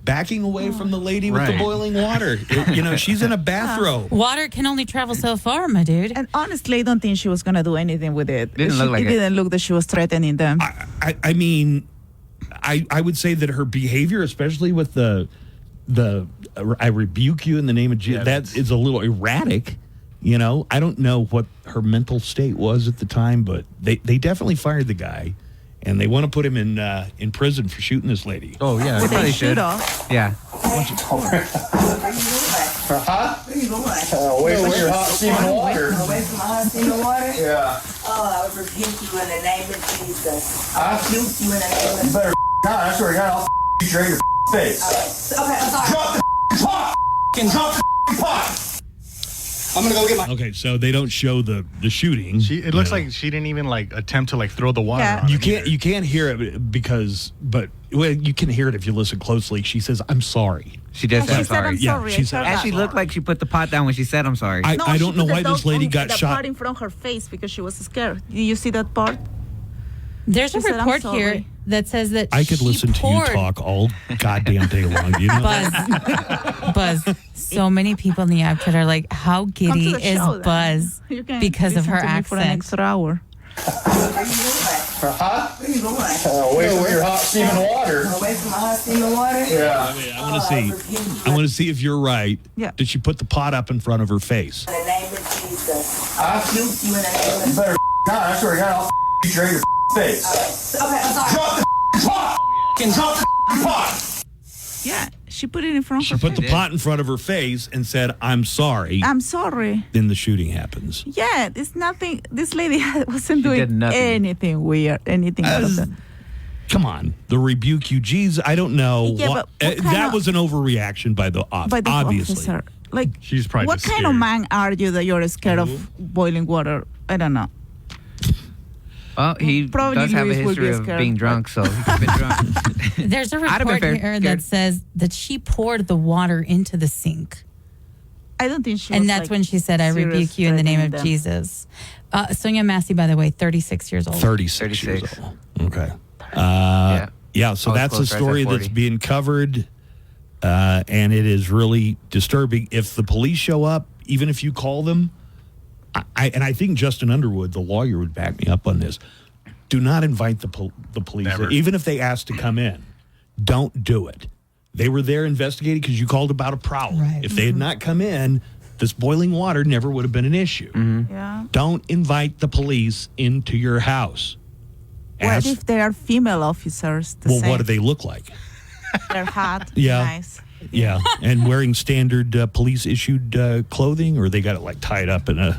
Backing away from the lady with the boiling water. She's in a bathrobe. Water can only travel so far, my dude. And honestly, I don't think she was going to do anything with it. Didn't look like it. Didn't look that she was threatening them. I mean, I would say that her behavior, especially with the I rebuke you in the name of Jesus, that is a little erratic. I don't know what her mental state was at the time, but they definitely fired the guy, and they want to put him in prison for shooting this lady. Oh yeah, Well, they probably they should should. have. Yeah. Huh? Where you going? Away from your hot steaming water. Away from my hot steaming water? Yeah. Oh, I rebuke you in the name of Jesus. I rebuke you in the name of You better not. I swear to God, I'll you straight in your face. Okay, I'm sorry. Drop the pot! Drop the pot! I'm gonna go get my... Okay, so they don't show the shooting. It looks like she didn't even attempt to throw the water on You him can't hear it because you can hear it if you listen closely. She says, "I'm sorry." She did say, She I'm said, sorry. "I'm sorry." she said, And she looked like she put the pot down when she said, I'm sorry. I she don't know put why the this lady got the shot. part in front of her face because she was scared. Did you see that part? There's a She said, "I'm report here sorry." that says that I could she listen to you poured talk all goddamn day long. You know? Buzz. So many people in the app chat are like, how giddy the is show, then. Buzz You can because of listen her to me for an accent? extra hour. Huh? Where you going? Away from your hot steaming water. Away from my hot steaming water? Yeah. I want to see if you're right. Yeah. Did she put the pot up in front of her face? In the name of Jesus. You You in the name of You better not. I swear to God, I'll you straight your face. Okay, I'm sorry. Drop the pot! Drop the pot! Yeah, she put it in front She of her put the pot in front of her face and said, "I'm sorry." I'm sorry. Then the shooting happens. Yeah, it's nothing. This lady wasn't doing did nothing. anything weird, anything out of that. Come on, the rebuke you, geez. I don't know. Yeah, but what kind that of- was an overreaction by the obviously. officer. Like, She's probably what just kind of scared. man are you that you're scared of boiling water? I don't know. Well, he Probably does have a Luis will be history of scared, being but- drunk, so he could have been drunk. There's a I'd have been report here scared. that says that she poured the water into the sink. I don't think she. And was, that's like, when she said, "I serious rebuke you in the name of threatening them. Jesus." Sonia Massey, by the way, 36 years old. 36 years old. Okay. Yeah, so I was that's a close, right, story at 40. that's being covered, and it is really disturbing. If the police show up, even if you call them, I think Justin Underwood, the lawyer, would back me up on this. Do not invite the police, Never. even if they ask to come in. Don't do it. They were there investigating because you called about a problem. Right. If they had not come in, this boiling water never would have been an issue. Yeah. Don't invite the police into your house. What Ask- if they are female officers? The well, same? what do they look like? They're hot. Yeah. Nice. Yeah, and wearing standard police issued clothing, or they got it like tied up in a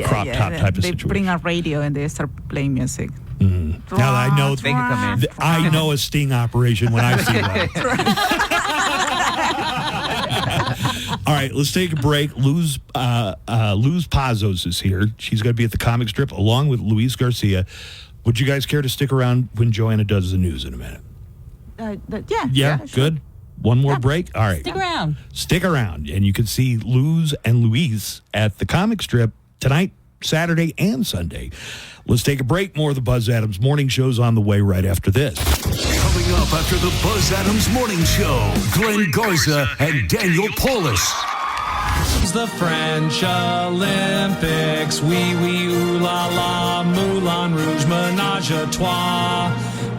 crop top type of They situation. bring a radio and they start playing music. Now that I know, They can come in. I know a sting operation when I see one. All right, let's take a break. Luz Pazos is here. She's going to be at the comic strip along with Luis Garcia. Would you guys care to stick around when Joanna does the news in a minute? Yeah. Good. One more break? All right. Stick around. Stick around, and you can see Luz and Luis at the comic strip tonight, Saturday, and Sunday. Let's take a break. More of the Buzz Adams Morning Show's on the way right after this. Coming up after the Buzz Adams Morning Show, Glenn Garza and Daniel Paulus. The French Olympics, wee wee ooh la la, Moulin Rouge, menage a trois.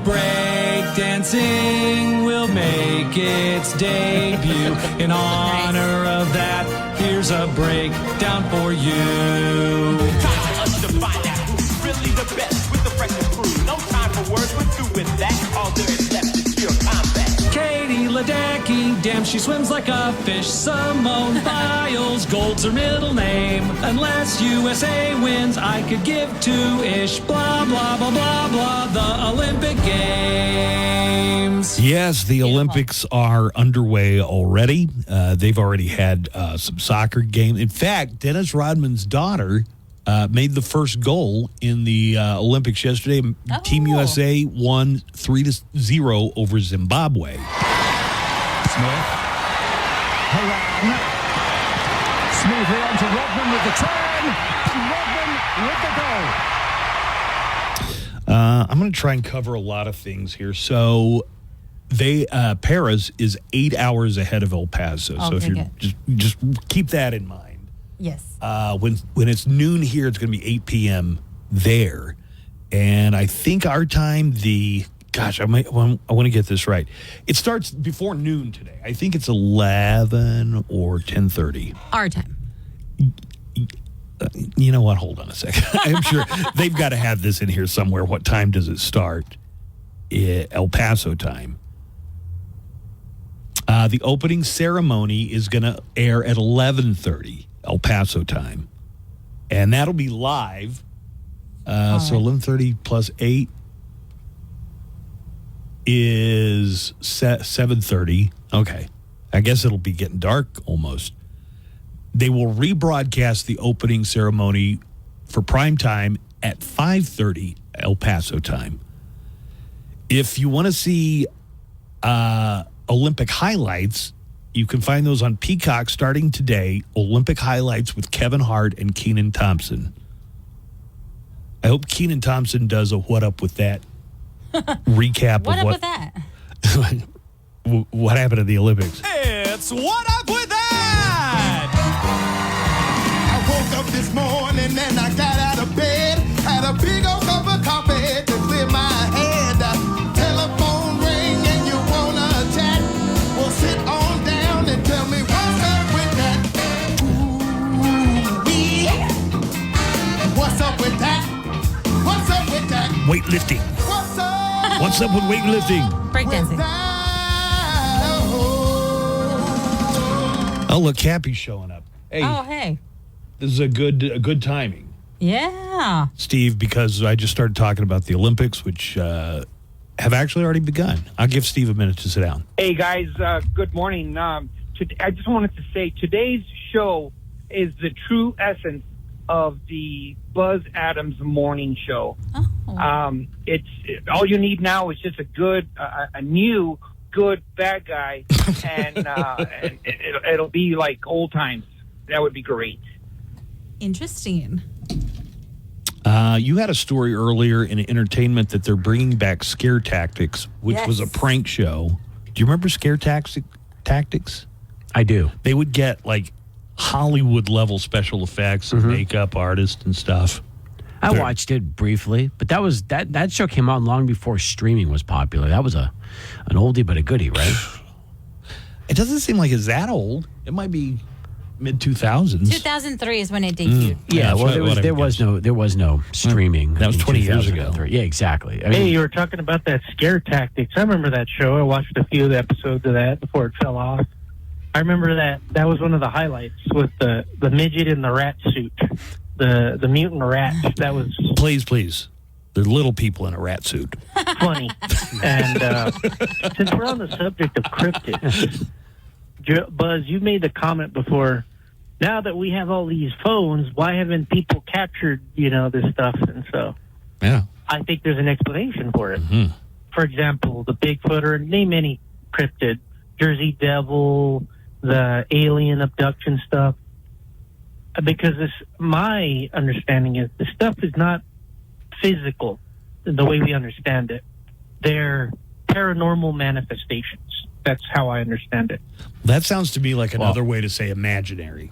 Break dancing will make its debut. In honor of that, here's a breakdown for you. Time for us to find out who's really the best with the freaking crew. No time for words, we're through with that. All there is left is pure combat. Katie Ledecky, damn, she swims like a fish. Simone Biles, gold's her middle name. Unless USA wins, I could give two-ish. Blah, blah, blah, blah, blah. The Olympic Games. Yes, the Olympics are underway already. They've already had some soccer games. In fact, Dennis Rodman's daughter made the first goal in the Olympics yesterday. Team USA won 3-0 over Zimbabwe. Smith. Haran. Smoothly onto Rodman with the turn. And Rodman with the goal. I'm going to try and cover a lot of things here. So Paris is 8 hours ahead of El Paso. So if Okay, you just keep that in mind. Yes. When it's noon here, it's going to be 8 p.m. there. And I think our time, I want to get this right. It starts before noon today. I think it's 11 or 10:30. Our time. You know what? Hold on a second. I'm sure they've got to have this in here somewhere. What time does it start? El Paso time. The opening ceremony is going to air at 11:30 El Paso time. And that'll be live. So 11:30 plus 8 is 7:30. Okay. I guess it'll be getting dark almost. They will rebroadcast the opening ceremony for prime time at 5:30 El Paso time. If you want to see Olympic highlights, you can find those on Peacock starting today. Olympic highlights with Kevin Hart and Kenan Thompson. I hope Kenan Thompson does a what up with that recap What of up with that? what happened at the Olympics. It's What Up With That! I woke up this morning and I got out of bed, had a big old cup of coffee to clear my weightlifting. What's up with weightlifting? Breakdancing. Oh, look, Cappy's showing up. Hey, Oh, hey. this is a good timing, Yeah. Steve, because I just started talking about the Olympics, which have actually already begun. I'll give Steve a minute to sit down. Hey, guys. Good morning. I just wanted to say today's show is the true essence of the Buzz Adams morning show. It's all you need now is just a new good bad guy, and it'll be like old times. That would be great. Interesting. You had a story earlier in entertainment that they're bringing back Scare Tactics, which was a prank show. Do you remember Scare Tactics? I do. They would get like Hollywood level special effects and makeup artists and stuff. I watched it briefly, but that show came out long before streaming was popular. That was an oldie but a goodie, right? It doesn't seem like it's that old. It might be mid 2000s. 2003 is when it debuted. Yeah, well, there was no streaming. That was 20 years ago. Yeah, exactly. Hey, you were talking about that Scare Tactics. I remember that show. I watched a few of the episodes of that before it fell off. I remember that was one of the highlights with the midget in the rat suit, the mutant rat. That was please. They're little people in a rat suit. Funny. And since we're on the subject of cryptids, Buzz, you made the comment before. Now that we have all these phones, why haven't people captured this stuff? And so, I think there's an explanation for it. Mm-hmm. For example, the Bigfoot, or name any cryptid, Jersey Devil, the alien abduction stuff. Because my understanding is the stuff is not physical the way we understand it. They're paranormal manifestations. That's how I understand it. That sounds to me like another way to say imaginary.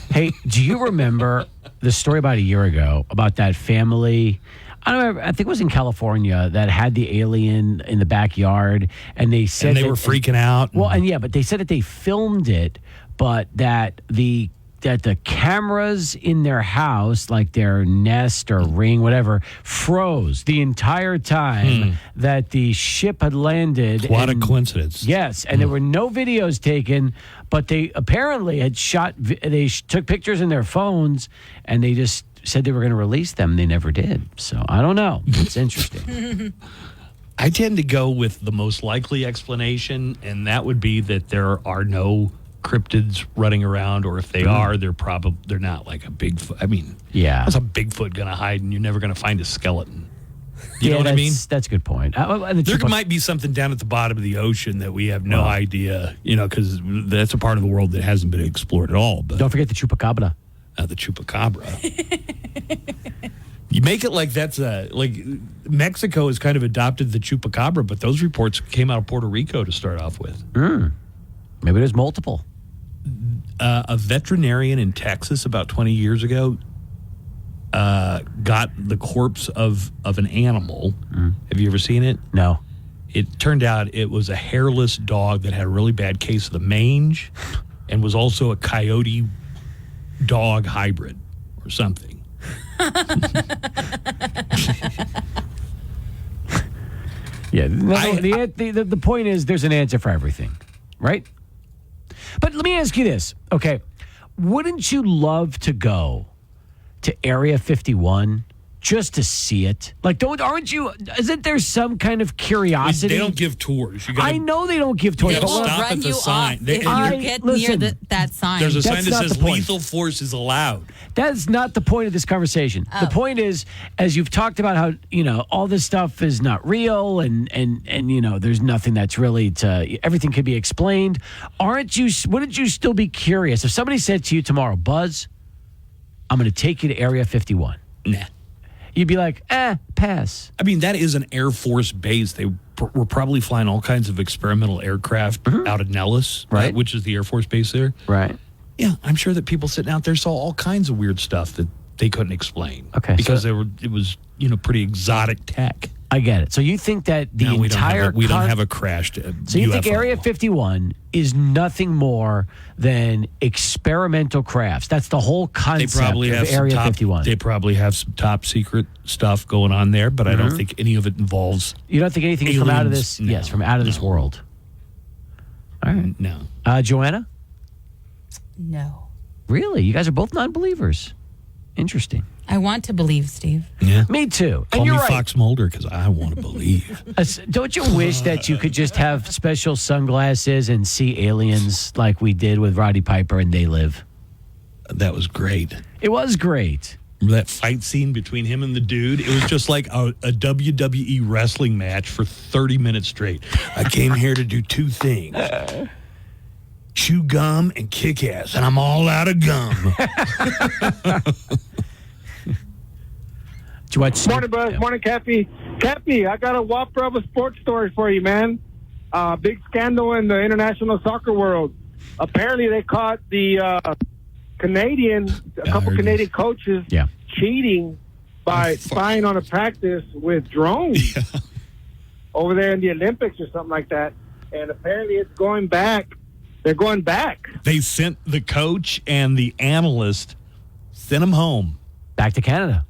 Hey, do you remember the story about a year ago about that family? I don't know. I think it was in California that had the alien in the backyard, and they said they were freaking out. Well, but they said that they filmed it, but that the cameras in their house, like their Nest or Ring, whatever, froze the entire time that the ship had landed. What a coincidence. Yes, and there were no videos taken, but they apparently had took pictures in their phones, and they just said they were going to release them. They never did. So I don't know. It's interesting. I tend to go with the most likely explanation, and that would be that there are no cryptids running around, or if they are, they're not like a Bigfoot. I mean, how's a Bigfoot going to hide and you're never going to find a skeleton? You know what I mean? That's a good point. There might be something down at the bottom of the ocean that we have no idea, because that's a part of the world that hasn't been explored at all. But don't forget the chupacabra. The chupacabra. You make it like that's like Mexico has kind of adopted the chupacabra, but those reports came out of Puerto Rico to start off with. Maybe there's multiple. A veterinarian in Texas about 20 years ago got the corpse of an animal. Have you ever seen it? No. It turned out it was a hairless dog that had a really bad case of the mange and was also a coyote dog hybrid or something. The point is there's an answer for everything, right? But let me ask you this, okay? Wouldn't you love to go to Area 51 just to see it? Like, isn't there some kind of curiosity? They don't give tours. I know they don't give tours. They will run you off if you get near that sign. There's a sign that says lethal force is allowed. That's not the point of this conversation. The point is, as you've talked about how, all this stuff is not real and there's nothing that's really everything could be explained. Wouldn't you still be curious if somebody said to you tomorrow, Buzz, I'm going to take you to Area 51? Nah. You'd be like, pass. I mean, that is an Air Force base. They were probably flying all kinds of experimental aircraft out of Nellis, right? Which is the Air Force base there. Right. Yeah, I'm sure that people sitting out there saw all kinds of weird stuff that they couldn't explain. Okay, because it was pretty exotic tech. I get it. So you think that the No, entire we don't have a crashed So you think UFO. Area 51 is nothing more than experimental crafts? That's the whole They concept probably have of Area some 51. They probably have some top secret stuff going on there, but I don't think any of it involves. You don't think anything is from out of aliens? this? Yes, from out of this world. All right. No. Joanna? No. Really? You guys are both non-believers. Interesting. I want to believe, Steve. Yeah. Me too. Call and you're me right. Fox Mulder because I want to believe. Don't you wish that you could just have special sunglasses and see aliens like we did with Roddy Piper and They Live? That was great. It was great. Remember that fight scene between him and the dude? It was just like a WWE wrestling match for 30 minutes straight. I came here to do two things. Chew gum and kick ass, and I'm all out of gum. Morning, Buzz. Morning, Cappy. Cappy, I got a whopper of a sports story for you, man. Big scandal in the international soccer world. Apparently, they caught the a couple Canadian coaches cheating by spying on a practice with drones over there in the Olympics or something like that. And apparently, it's going back. They're going back. They sent the coach and the analyst, sent them home. Back to Canada.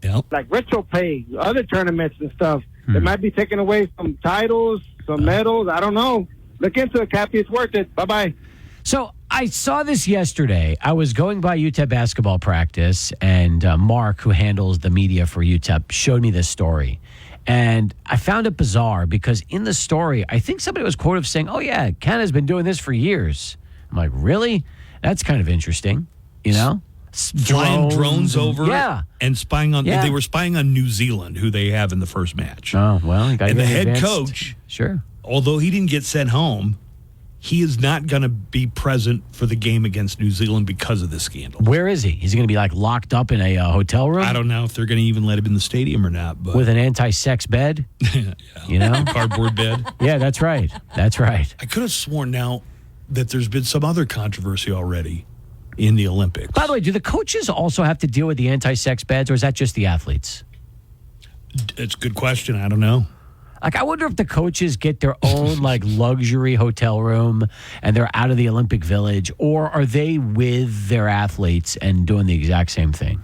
Yep. Like retro pay, other tournaments and stuff. They might be taking away some titles, some medals. I don't know. Look into it, Cappy. It's worth it. Bye-bye. So I saw this yesterday. I was going by UTEP basketball practice, and Mark, who handles the media for UTEP, showed me this story. And I found it bizarre because in the story, I think somebody was quoted saying, oh, yeah, Canada's been doing this for years. I'm like, really? That's kind of interesting, you know? Flying drones over and spying on. Yeah. They were spying on New Zealand, who they have in the first match. Oh, well. You got and the to head advanced. coach, Sure. although he didn't get sent home, he is not going to be present for the game against New Zealand because of this scandal. Where is he? Is he going to be like locked up in a hotel room? I don't know if they're going to even let him in the stadium or not. But With an anti-sex bed? You know? cardboard bed. Yeah, that's right. That's right. I could have sworn now that there's been some other controversy already in the Olympics. By the way, do the coaches also have to deal with the anti-sex beds, or is that just the athletes? It's a good question. I don't know. Like, I wonder if the coaches get their own, like, luxury hotel room and they're out of the Olympic Village, or are they with their athletes and doing the exact same thing?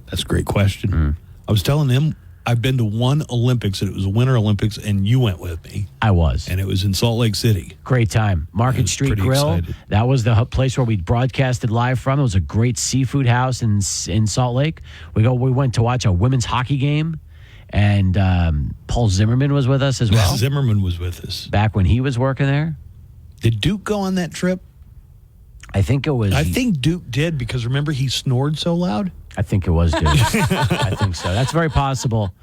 That's a great question. I was telling him I've been to one Olympics, and it was a Winter Olympics, and you went with me. I was. And it was in Salt Lake City. Great time. Market Street pretty Grill. excited. That was the place where we broadcasted live from. It was a great seafood house in Salt Lake. We went to watch a women's hockey game, and Paul Zimmerman was with us as well. Zimmerman was with us. Back when he was working there. Did Duke go on that trip? I think it was. I think Duke did, because remember he snored so loud? I think it was Duke. I think so. That's very possible.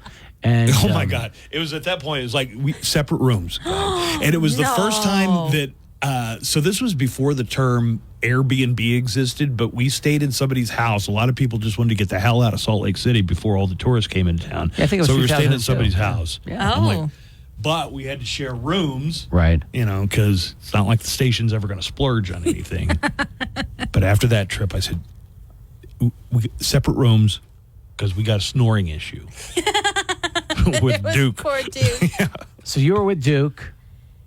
And oh my God! It was at that point. It was like separate rooms, and it was the first time that. So this was before the term Airbnb existed, but we stayed in somebody's house. A lot of people just wanted to get the hell out of Salt Lake City before all the tourists came into town. Yeah, I think it was so we were staying at 2002. somebody's house. Yeah. I'm like, but we had to share rooms, right? You know, because it's not like the station's ever going to splurge on anything. But after that trip, I said, we separate rooms because we got a snoring issue with Duke. Poor Duke. So you were with Duke.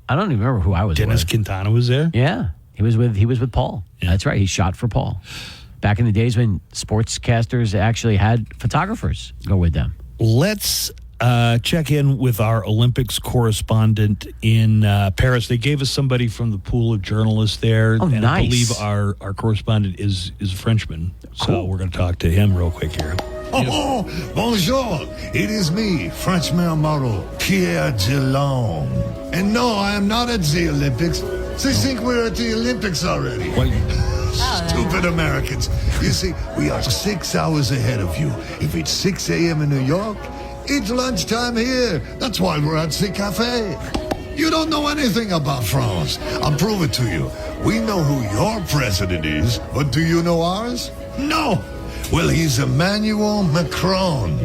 I don't even remember who I was Dennis with. Quintana was there. Yeah, he was with Paul. Yeah. That's right. He shot for Paul. Back in the days when sportscasters actually had photographers go with them. Let's check in with our Olympics correspondent in Paris. They gave us somebody from the pool of journalists there. Oh, and nice. I believe our correspondent is a Frenchman. So we're going to talk to him real quick here. Oh, bonjour. It is me, Frenchman model Pierre Dillon. And no, I am not at the Olympics. They think we're at the Olympics already. Stupid Americans. You see, we are 6 hours ahead of you. If it's 6 a.m. in New York, it's lunchtime here. That's why we're at the cafe. You don't know anything about France. I'll prove it to you. We know who your president is, but do you know ours? No. Well, he's Emmanuel Macron.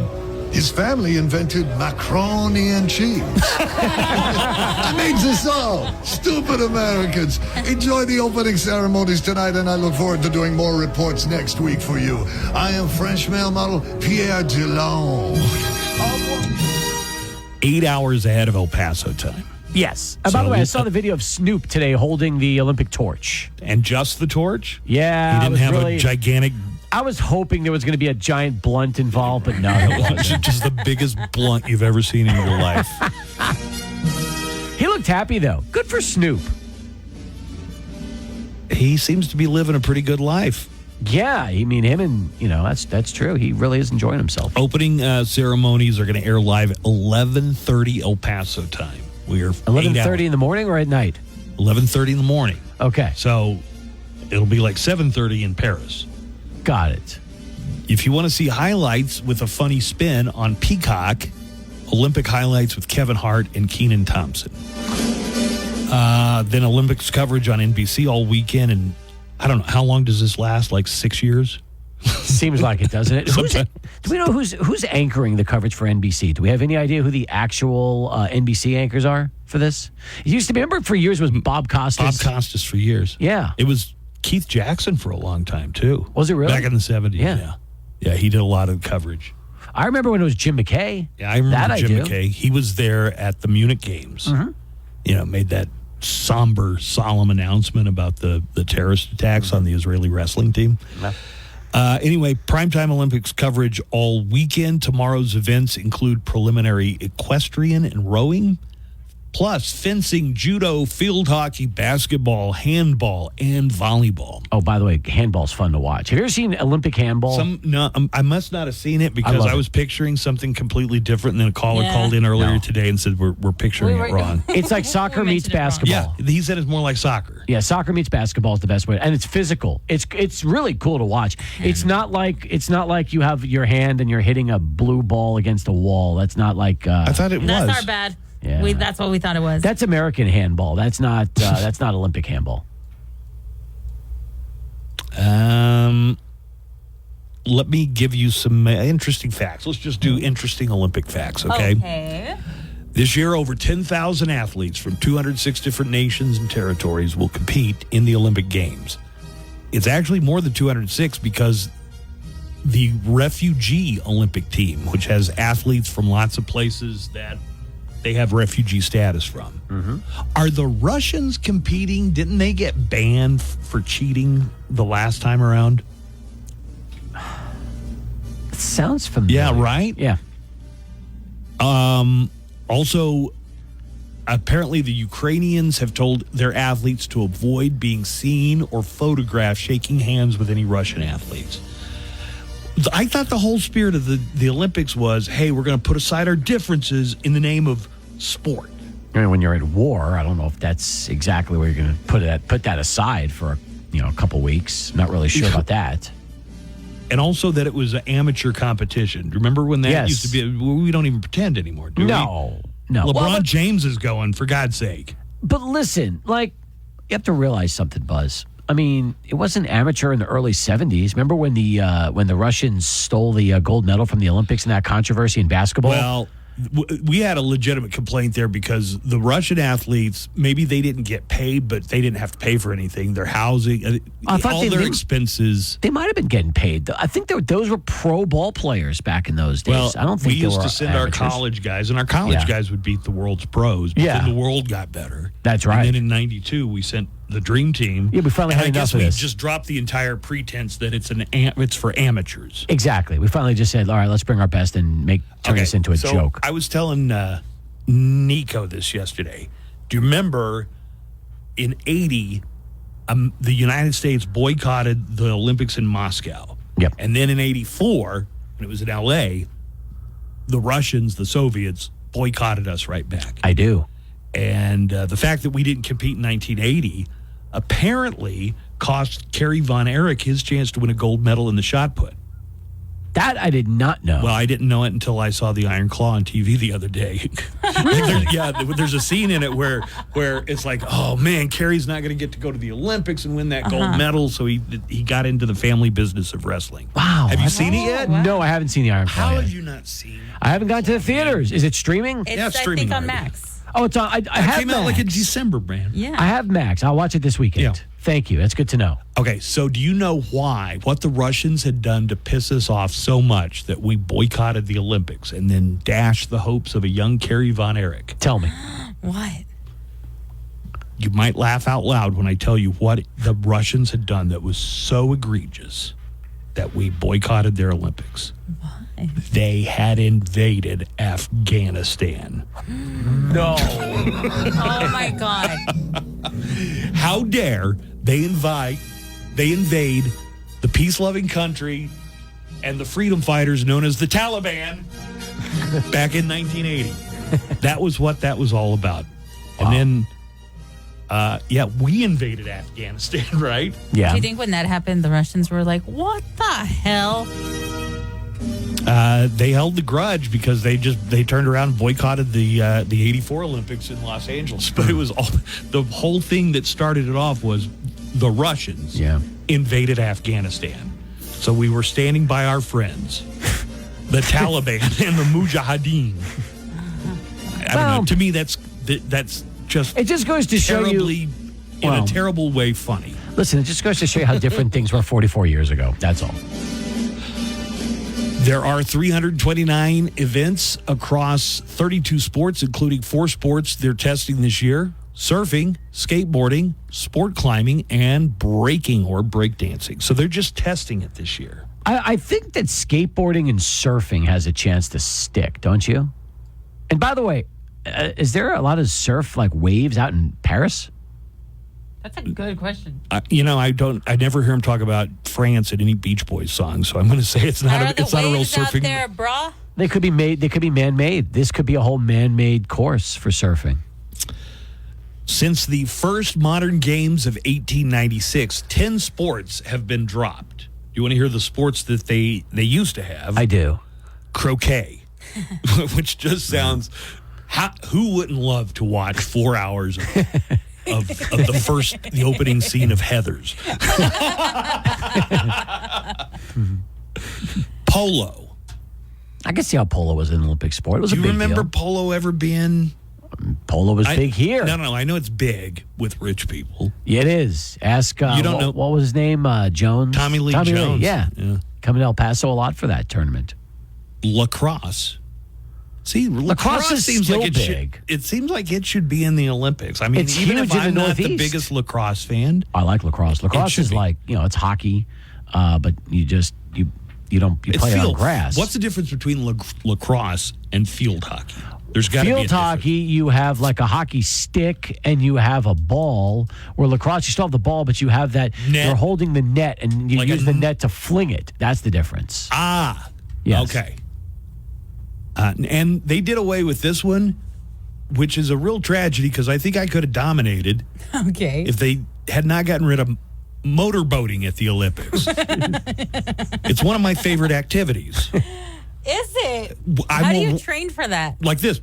His family invented macaroni and cheese. I made this up. Stupid Americans. Enjoy the opening ceremonies tonight, and I look forward to doing more reports next week for you. I am French male model Pierre Dillon. 8 hours ahead of El Paso time. Yes. By the way, I saw the video of Snoop today holding the Olympic torch. And just the torch? Yeah. He didn't have a gigantic... I was hoping there was going to be a giant blunt involved, but no, there wasn't. Just the biggest blunt you've ever seen in your life. He looked happy, though. Good for Snoop. He seems to be living a pretty good life. Yeah, I mean, him and, that's true. He really is enjoying himself. Opening ceremonies are going to air live at 11:30 El Paso time. We are 11:30 in the morning or at night? 11:30 in the morning. Okay. So it'll be like 7:30 in Paris. Got it. If you want to see highlights with a funny spin on Peacock, Olympic highlights with Kevin Hart and Keenan Thompson. Then Olympics coverage on NBC all weekend. And I don't know, how long does this last? Like 6 years? Seems like it, doesn't it? Do we know who's anchoring the coverage for NBC? Do we have any idea who the actual NBC anchors are for this? It used to be, remember for years was Bob Costas? Bob Costas for years. Yeah. It was Keith Jackson for a long time, too. Was it really? Back in the 70s, yeah. Yeah, he did a lot of coverage. I remember when it was Jim McKay. Yeah, I remember Jim McKay. He was there at the Munich Games. Mm-hmm. Made that somber, solemn announcement about the terrorist attacks on the Israeli wrestling team. Yeah. Anyway, primetime Olympics coverage all weekend. Tomorrow's events include preliminary equestrian and rowing, plus fencing, judo, field hockey, basketball, handball, and volleyball. Oh, by the way, handball's fun to watch. Have you ever seen Olympic handball? I must not have seen it because I was picturing something completely different, and then a caller called in earlier today and said we're picturing it wrong. It's like soccer meets basketball. Yeah, he said it's more like soccer. Yeah, soccer meets basketball is the best way, and it's physical. It's really cool to watch. It's not like you have your hand and you're hitting a blue ball against a wall. That's not like. I thought it was. That's our bad. Yeah. That's what we thought it was. That's American handball. That's not Olympic handball. Let me give you some interesting facts. Let's just do interesting Olympic facts, okay? Okay. This year, over 10,000 athletes from 206 different nations and territories will compete in the Olympic Games. It's actually more than 206 because the refugee Olympic team, which has athletes from lots of places that they have refugee status from. Mm-hmm. Are the Russians competing? Didn't they get banned for cheating the last time around? It sounds familiar. Yeah, right? Yeah. Also, apparently the Ukrainians have told their athletes to avoid being seen or photographed shaking hands with any Russian athletes. I thought the whole spirit of the Olympics was, hey, we're going to put aside our differences in the name of sport. I mean, when you're at war, I don't know if that's exactly where you're going to put that aside for a couple weeks. Not really sure about that. And also that it was an amateur competition. Remember when that used to be? We don't even pretend anymore, do we? No. LeBron James is going, for God's sake. But listen, you have to realize something, Buzz. I mean, it wasn't amateur in the early 70s. Remember when the Russians stole the gold medal from the Olympics in that controversy in basketball? Well, we had a legitimate complaint there because the Russian athletes, maybe they didn't get paid, but they didn't have to pay for anything. Their housing, all their expenses. They might have been getting paid. I think those were pro ball players back in those days. Well, I don't think we used were to send amateurs. our college guys, and our college guys would beat the world's pros. But then the world got better. That's right. And then in '92, we sent the Dream Team. Yeah, we finally had enough of this. I guess we just dropped the entire pretense that it's for amateurs. Exactly. We finally just said, all right, let's bring our best and turn this into a joke. I was telling Nico this yesterday. Do you remember in '80, the United States boycotted the Olympics in Moscow? Yep. And then in '84, when it was in LA, the Russians, the Soviets, boycotted us right back. I do. And the fact that we didn't compete in 1980 apparently cost Kerry Von Erich his chance to win a gold medal in the shot put. That I did not know. Well, I didn't know it until I saw the Iron Claw on TV the other day. There's a scene in it where it's like, oh man, Kerry's not going to get to go to the Olympics and win that gold medal, so he got into the family business of wrestling. Wow. Have you seen it yet? No, I haven't seen the Iron Claw How yet. have you not seen it? I haven't gone to the theaters. Is it streaming? It's streaming I think, on already. Max. Oh, it's on. I have came Max. out like in December, man. Yeah. I have Max. I'll watch it this weekend. Yeah. Thank you. That's good to know. Okay, so do you know what the Russians had done to piss us off so much that we boycotted the Olympics and then dashed the hopes of a young Kerry Von Erich? Tell me. What? You might laugh out loud when I tell you what the Russians had done that was so egregious that we boycotted their Olympics. Why? They had invaded Afghanistan. No. Oh my God. How dare they invade the peace-loving country and the freedom fighters known as the Taliban back in 1980. That was what that was all about. Wow. And then, we invaded Afghanistan, right? Yeah. Do you think when that happened, the Russians were like, what the hell? They held the grudge because they turned around and boycotted the 84 Olympics in Los Angeles. But it was the whole thing that started it off was the Russians invaded Afghanistan. So we were standing by our friends, the Taliban and the Mujahideen. I don't know. To me, that's just it just goes to show you in a terrible way funny. Listen, it just goes to show you how different things were 44 years ago. That's all. There are 329 events across 32 sports, including 4 sports they're testing this year: surfing, skateboarding, sport climbing, and breaking or breakdancing. So they're just testing it this year. I think that skateboarding and surfing has a chance to stick, don't you? And by the way, is there a lot of surf like waves out in Paris? That's a good question. I never hear him talk about France in any Beach Boys song, so I'm going to say it's not a real surfing. Out there, brah? They could be made. They could be man-made. This could be a whole man-made course for surfing. Since the first modern games of 1896, 10 sports have been dropped. You want to hear the sports that they used to have? I do. Croquet, which just sounds. Who wouldn't love to watch 4 hours of the opening scene of Heathers? Polo. I can see how polo was an Olympic sport. It was Do a you big remember deal. polo ever being? Polo was big here. No. I know it's big with rich people. Yeah, it is. Ask. You don't know what was his name? Jones. Tommy Lee Jones. Yeah. Coming to El Paso a lot for that tournament. Lacrosse. See, lacrosse seems still like it big. It seems like it should be in the Olympics. I mean, It's even huge if in the I'm not the Northeast. biggest lacrosse fan, I like lacrosse. Lacrosse is like it's hockey, but you play it on grass. What's the difference between lacrosse and field hockey? There's got to be a Field hockey, you have like a hockey stick and you have a ball. Where lacrosse, you still have the ball, but you have that net. You're holding the net and you Like use the net to fling it. That's the difference. Ah, yes. Okay. And they did away with this one, which is a real tragedy because I think I could have dominated. Okay. If they had not gotten rid of motorboating at the Olympics. It's one of my favorite activities. Is it? How do you train for that? Like this.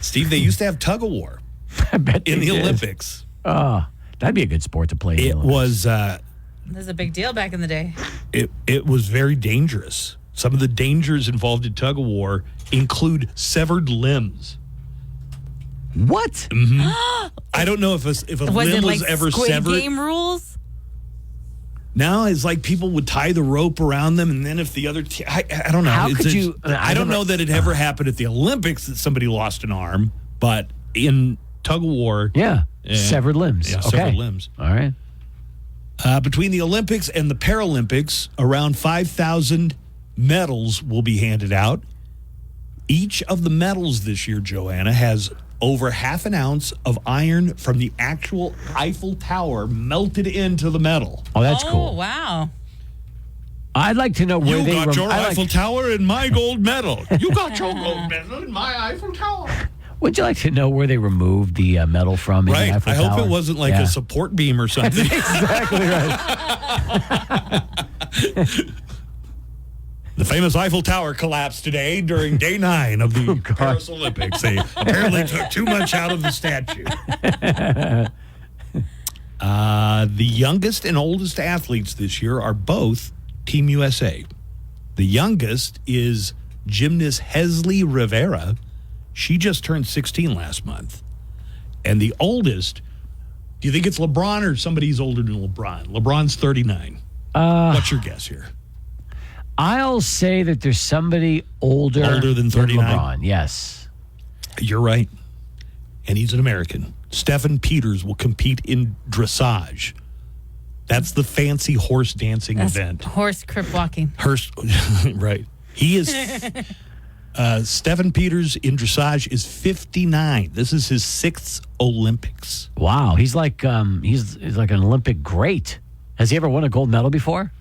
Steve, they used to have tug of war I bet in they the did. Olympics. That'd be a good sport to play. In the It Olympics. was. This is a big deal back in the day. It was very dangerous. Some of the dangers involved in tug of war include severed limbs. What? Mm-hmm. I don't know if a limb was ever Squid severed. Game rules? Now it's like people would tie the rope around them, and then if the other, I don't know. How could you? I don't know that it ever happened at the Olympics that somebody lost an arm, but in tug of war, severed limbs. Yeah, Okay. severed limbs. All right. Between the Olympics and the Paralympics, around 5,000 medals will be handed out. Each of the medals this year, Joanna, has over half an ounce of iron from the actual Eiffel Tower melted into the medal. Oh, that's cool. Oh, wow. I'd like to know where You they got your I like- Eiffel Tower and my gold medal. You got your gold medal and my Eiffel Tower. Would you like to know where they removed the medal from? In the Right. Eiffel I hope Tower? it wasn't like a support beam or something. Exactly right. The famous Eiffel Tower collapsed today during day 9 of the Paris Olympics. They apparently took too much out of the statue. The youngest and oldest athletes this year are both Team USA. The youngest is gymnast Hesley Rivera. She just turned 16 last month. And the oldest, do you think it's LeBron or somebody's older than LeBron? LeBron's 39. What's your guess here? I'll say that there's somebody older than 39? LeBron, yes. You're right. And he's an American. Stephen Peters will compete in dressage. That's the fancy horse dancing event. Horse crip walking. Right. He is... Stephen Peters in dressage is 59. This is his 6th Olympics. Wow, he's like he's like an Olympic great. Has he ever won a gold medal before?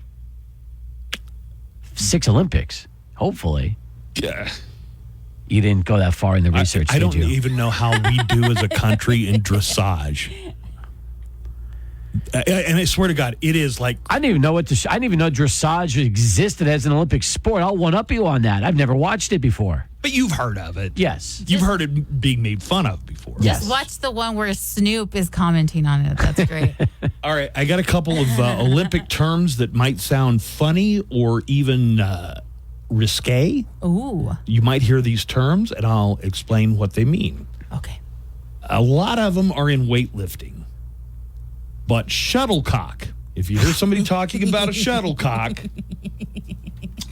6 Olympics, hopefully. Yeah. You didn't go that far in the research. I don't did you? even know how we do as a country in dressage. And I swear to God, it is like... I didn't even know I didn't even know dressage existed as an Olympic sport. I'll one-up you on that. I've never watched it before. But you've heard of it. Yes. You've heard it being made fun of before. Just watch the one where Snoop is commenting on it. That's great. All right, I got a couple of Olympic terms that might sound funny or even risque. Ooh. You might hear these terms, and I'll explain what they mean. Okay. A lot of them are in weightlifting. But shuttlecock, if you hear somebody talking about a shuttlecock,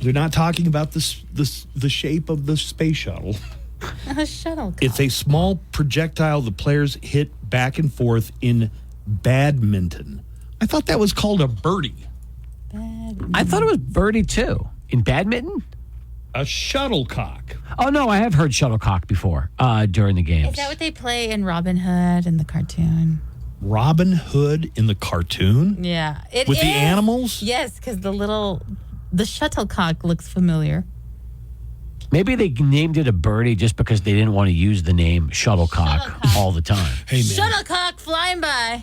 they're not talking about the shape of the space shuttle. A shuttlecock. It's a small projectile the players hit back and forth in badminton. I thought that was called a birdie. I thought it was birdie too. In badminton? A shuttlecock. Oh, no, I have heard shuttlecock before during the games. Is that what they play in Robin Hood in the cartoon? Robin Hood in the cartoon? Yeah. With the animals? Yes, because the shuttlecock looks familiar. Maybe they named it a birdie just because they didn't want to use the name shuttlecock all the time. Hey, man. Shuttlecock flying by.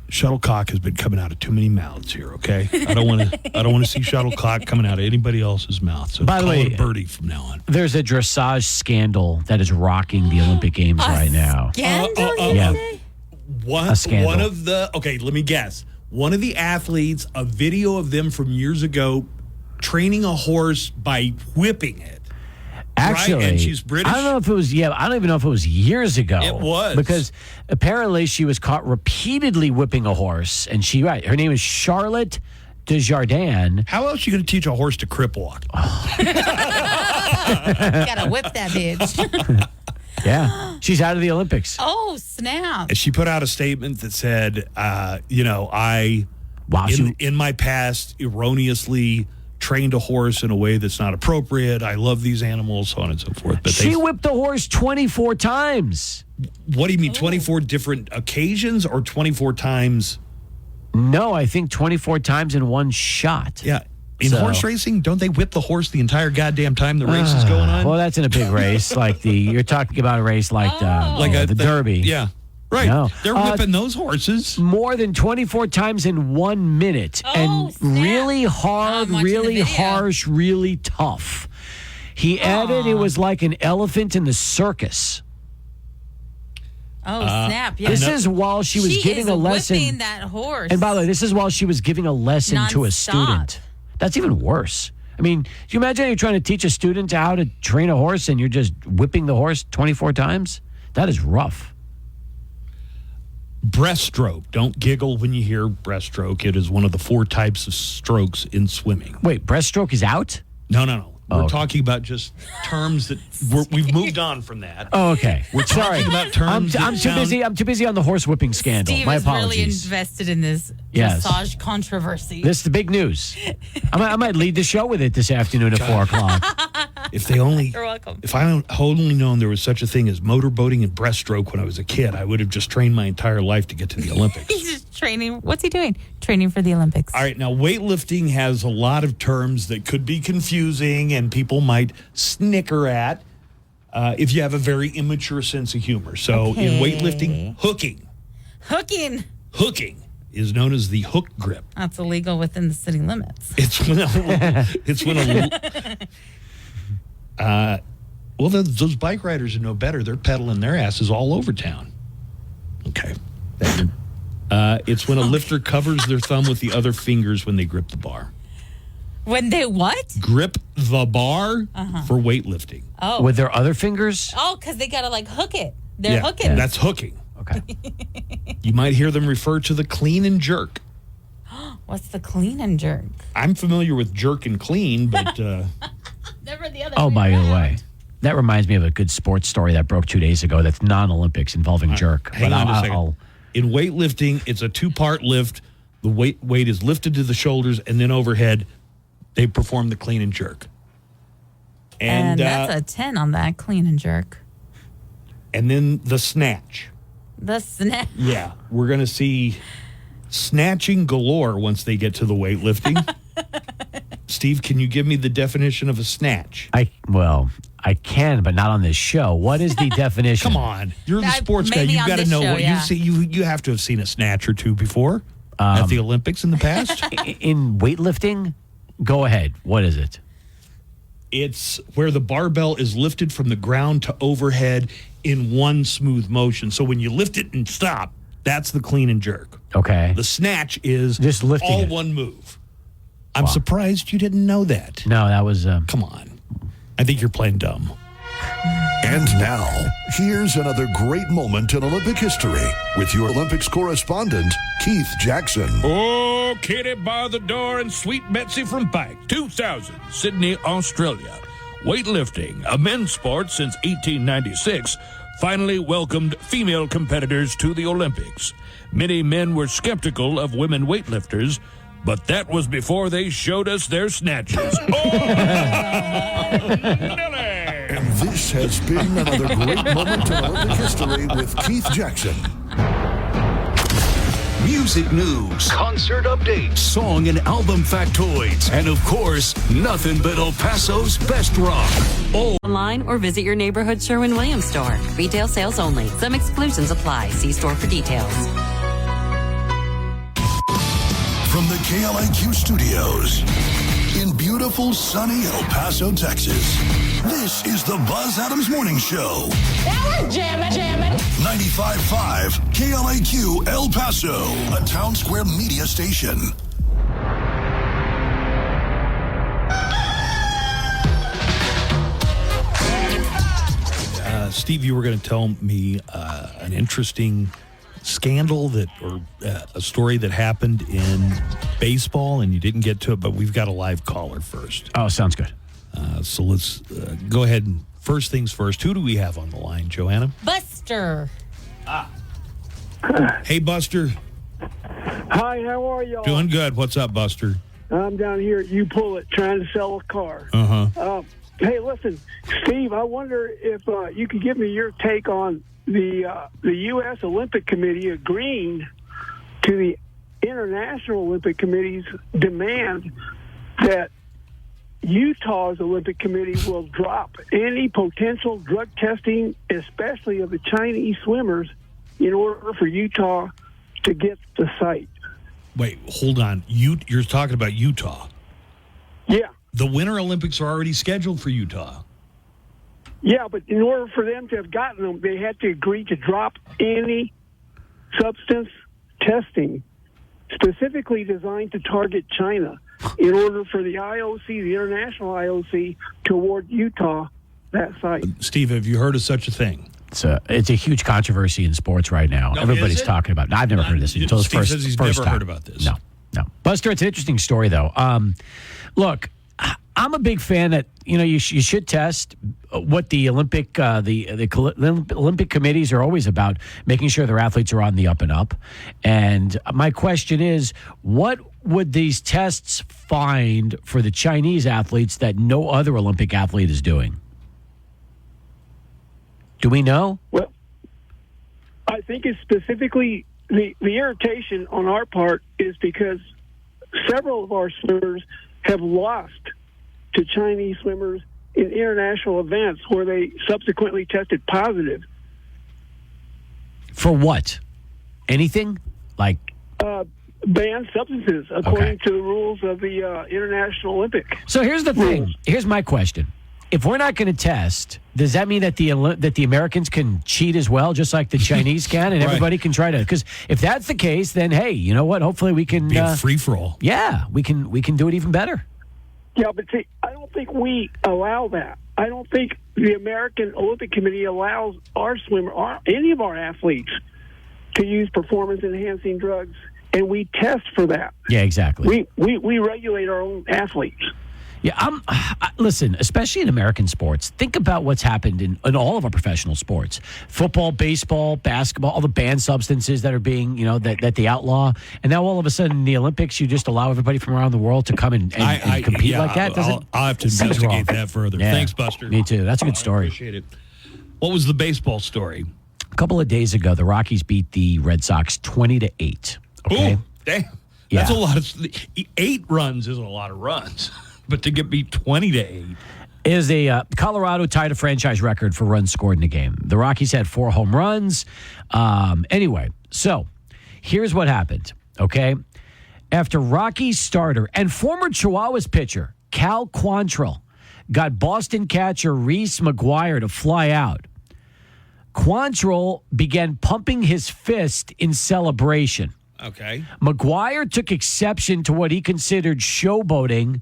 Shuttlecock has been coming out of too many mouths here, okay? I don't want to see shuttlecock coming out of anybody else's mouth. So By the call way, it a birdie from now on. There's a dressage scandal that is rocking the Olympic Games right now. Scandal? Yeah. One of the, okay, let me guess. One of the athletes, a video of them from years ago training a horse by whipping it. Actually, right? And she's British. I don't know if it was, I don't even know if it was years ago. It was. Because apparently she was caught repeatedly whipping a horse. And her name is Charlotte Desjardins. How else are you going to teach a horse to crip walk? Gotta whip that bitch. Yeah, she's out of the Olympics. Oh, snap. And she put out a statement that said, in my past, erroneously trained a horse in a way that's not appropriate. I love these animals, so on and so forth. But she whipped the horse 24 times. What do you mean, 24 different occasions or 24 times? No, I think 24 times in one shot. Yeah. In horse racing, don't they whip the horse the entire goddamn time the race is going on? Well, that's in a big race, you're talking about a race like the Derby. Yeah, right. No. They're whipping those horses more than 24 times in 1 minute, and really hard, really harsh, really tough. He added it was like an elephant in the circus. Oh, snap. Yeah. This is while she was giving a lesson. Whipping that horse. And by the way, this is while she was giving a lesson to a Non-stop. student. That's even worse. I mean, do you imagine you're trying to teach a student how to train a horse and you're just whipping the horse 24 times? That is rough. Breaststroke. Don't giggle when you hear breaststroke. It is one of the 4 types of strokes in swimming. Wait, breaststroke is out? No. We're talking about just terms that we've moved on from that. Oh, okay. We're talking about terms. I'm too busy on the horse whipping scandal. Steve My is really apologies. invested in this Yes. dressage controversy. This is the big news. I might lead the show with it this afternoon at 4 o'clock. If they only, You're welcome. if I had only known there was such a thing as motorboating and breaststroke when I was a kid, I would have just trained my entire life to get to the Olympics. He's just training. What's he doing? Training for the Olympics. All right, now weightlifting has a lot of terms that could be confusing and people might snicker at. if you have a very immature sense of humor. So in weightlifting, hooking is known as the hook grip. That's illegal within the city limits. Those bike riders know better. They're pedaling their asses all over town. Okay. It's when a lifter covers their thumb with the other fingers when they grip the bar. When they what? Grip the bar for weightlifting. Oh. With their other fingers? Oh, because they got to like hook it. They're hooking. That's hooking. Okay. You might hear them refer to the clean and jerk. What's the clean and jerk? I'm familiar with jerk and clean, but... Never the other Oh, way by the around. way, that reminds me of a good sports story that broke 2 days ago that's non-Olympics involving jerk. Hang on a second. In weightlifting, it's a 2-part lift. The weight is lifted to the shoulders, and then overhead, they perform the clean and jerk. And that's a 10 on that clean and jerk. And then the snatch. The snatch. Yeah, we're going to see snatching galore once they get to the weightlifting. Steve, can you give me the definition of a snatch? I can, but not on this show. What is the definition? Come on. You're the sports guy. You've got to know what you see. You have to have seen a snatch or two before at the Olympics in the past. In weightlifting, go ahead. What is it? It's where the barbell is lifted from the ground to overhead in one smooth motion. So when you lift it and stop, that's the clean and jerk. Okay. The snatch is just lifting all it. one move. I'm surprised you didn't know that. No, that was... Come on. I think you're playing dumb. And now, here's another great moment in Olympic history with your Olympics correspondent, Keith Jackson. Oh, Kitty by the door and Sweet Betsy from Pike, 2000, Sydney, Australia. Weightlifting, a men's sport since 1896, finally welcomed female competitors to the Olympics. Many men were skeptical of women weightlifters, but that was before they showed us their snatches. And this has been another great moment in Olympic history with Keith Jackson. Music news, concert updates, song and album factoids, and of course, nothing but El Paso's best rock. Oh. Online or visit your neighborhood Sherwin-Williams store. Retail sales only. Some exclusions apply. See store for details. From the KLAQ studios in beautiful sunny El Paso, Texas, this is the Buzz Adams Morning Show. That was jamming. 95.5 KLAQ El Paso, a town square media station. Steve, you were going to tell me an interesting scandal or a story that happened in baseball, and you didn't get to it, but we've got a live caller first. Oh, sounds good. So let's go ahead and first things first. Who do we have on the line, Joanna? Buster. Hey, Buster. Hi, how are y'all? Doing good. What's up, Buster? I'm down here at U Pullet trying to sell a car. Hey, listen, Steve, I wonder if you could give me your take on the U.S. Olympic Committee agreeing to the International Olympic Committee's demand that Utah's Olympic Committee will drop any potential drug testing, especially of the Chinese swimmers, in order for Utah to get the site. Wait, hold on. You're talking about Utah? Yeah. The Winter Olympics are already scheduled for Utah. Yeah, but in order for them to have gotten them, they had to agree to drop any substance testing specifically designed to target China in order for the IOC, the International IOC, to award Utah that site. Steve, have you heard of such a thing? It's a huge controversy in sports right now. No, everybody's talking about it. I've never heard of this until this Steve first says he's first never time. heard about this. No. Buster, it's an interesting story, though. Look, I'm a big fan that you should test what the Olympic Olympic committees are always about, making sure their athletes are on the up and up. And my question is, what would these tests find for the Chinese athletes that no other Olympic athlete is doing? Do we know? Well, I think it's specifically the irritation on our part is because several of our swimmers have lost to Chinese swimmers in international events where they subsequently tested positive. For what? Anything? Like Banned substances according to the rules of the International Olympic. So here's the thing. Here's my question. If we're not going to test, does that mean that the Americans can cheat as well, just like the Chinese can, and everybody can try to? Because if that's the case, then hey, you know what? Hopefully we can be a free for all. Yeah, we can do it even better. Yeah, but see, I don't think we allow that. I don't think the American Olympic Committee allows our swimmer, any of our athletes, to use performance-enhancing drugs, and we test for that. Yeah, exactly. We regulate our own athletes. Yeah, listen, especially in American sports, think about what's happened in all of our professional sports. Football, baseball, basketball, all the banned substances that are being, that they outlaw. And now all of a sudden in the Olympics, you just allow everybody from around the world to come and compete like that? I'll have to investigate that further. Yeah. Thanks, Buster. Me too. That's a good story. I appreciate it. What was the baseball story? A couple of days ago, the Rockies beat the Red Sox 20-8. Okay? Ooh, damn. That's a lot of 8 runs isn't a lot of runs. But to get beat 20-8 is Colorado tied a franchise record for runs scored in a game. The Rockies had 4 home runs. Anyway, so here's what happened. Okay, after Rockies starter and former Chihuahuas pitcher Cal Quantrill got Boston catcher Reese McGuire to fly out, Quantrill began pumping his fist in celebration. Okay. McGuire took exception to what he considered showboating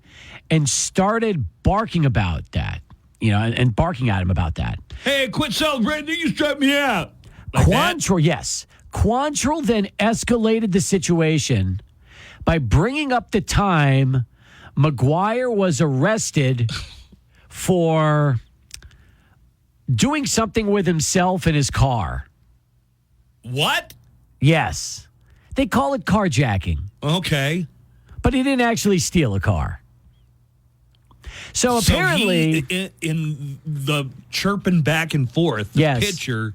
and started barking about that, and barking at him about that. Hey, quit celebrating. You struck me out. Like Quantrill, yes. Quantrill then escalated the situation by bringing up the time McGuire was arrested for doing something with himself in his car. What? Yes. They call it carjacking. Okay. But he didn't actually steal a car. So apparently, he, in the chirping back and forth, the pitcher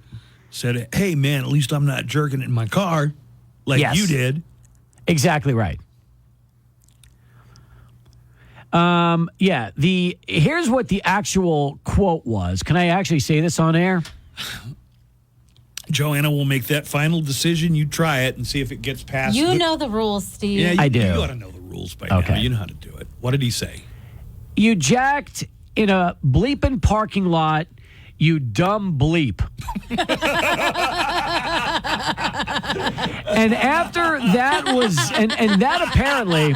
said, hey, man, at least I'm not jerking it in my car like you did. Exactly right. Here's what the actual quote was. Can I actually say this on air? Joanna will make that final decision. You try it and see if it gets past. You know the rules, Steve. Yeah, I do. You ought to know the rules by now. You know how to do it. What did he say? You jacked in a bleeping parking lot, you dumb bleep. And after that was, and that apparently,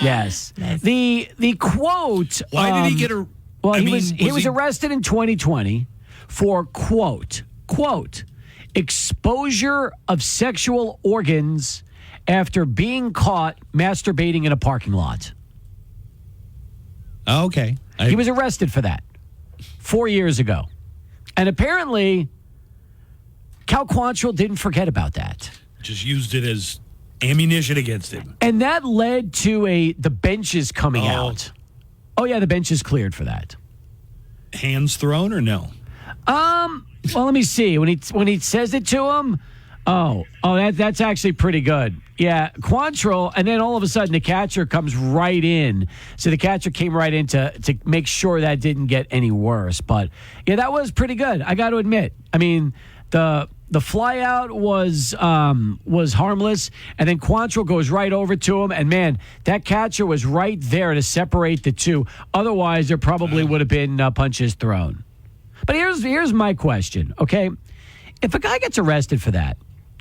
yes, the quote. Why did he get a? Well, he was arrested in 2020 for quote exposure of sexual organs after being caught masturbating in a parking lot. Okay. He was arrested for that 4 years ago. And apparently, Cal Quantrill didn't forget about that. Just used it as ammunition against him. And that led to the benches coming out. Oh, yeah, the bench is cleared for that. Hands thrown or no? Well, let me see. When he says it to him, that's actually pretty good. Yeah, Quantrill, and then all of a sudden the catcher comes right in. So the catcher came right in to make sure that didn't get any worse. But yeah, that was pretty good. I got to admit. I mean, the fly out was harmless, and then Quantrill goes right over to him, and man, that catcher was right there to separate the two. Otherwise, there probably would have been punches thrown. But here's my question, okay? If a guy gets arrested for that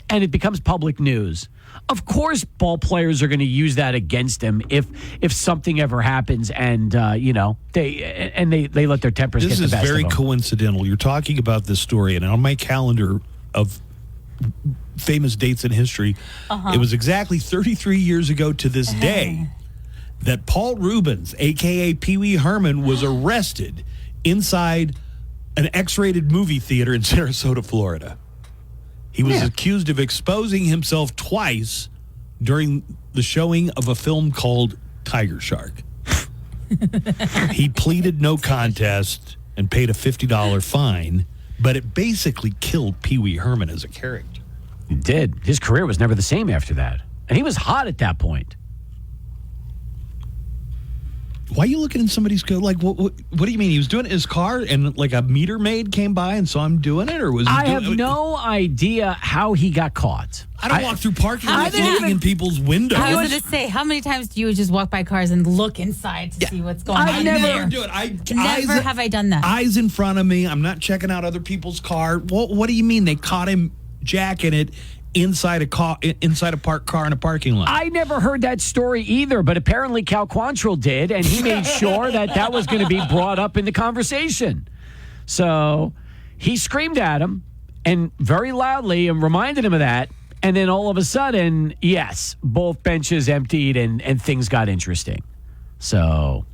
and it becomes public news, of course ball players are going to use that against him if something ever happens and they let their tempers get the best of them. This is very coincidental. You're talking about this story, and on my calendar of famous dates in history, it was exactly 33 years ago to this day that Paul Rubens, a.k.a. Pee Wee Herman, was arrested inside an X-rated movie theater in Sarasota, Florida. He was accused of exposing himself twice during the showing of a film called Tiger Shark. He pleaded no contest and paid a $50 fine, but it basically killed Pee Wee Herman as a character. It did. His career was never the same after that. And he was hot at that point. Why are you looking in somebody's car? Like, what do you mean? He was doing it in his car and like a meter maid came by and saw him doing it? Or was he I doing have no idea how he got caught. I don't walk through parking lots looking in people's windows. I was going to say, how many times do you just walk by cars and look inside to see what's going on? I never do it. Never have I done that. Eyes in front of me. I'm not checking out other people's car. What do you mean? They caught him jacking it inside a parked car in a parking lot. I never heard that story either, but apparently Cal Quantrill did, and he made sure that was going to be brought up in the conversation. So he screamed at him and very loudly and reminded him of that. And then all of a sudden, yes, both benches emptied and things got interesting. So,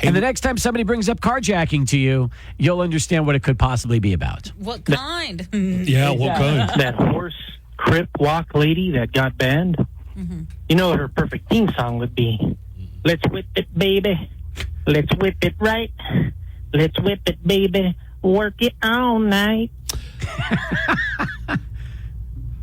and the next time somebody brings up carjacking to you, you'll understand what it could possibly be about. What kind? Yeah, what kind? That horse crip walk lady that got banned. Mm-hmm. You know what her perfect theme song would be? Let's whip it, baby. Let's whip it right. Let's whip it, baby. Work it all night.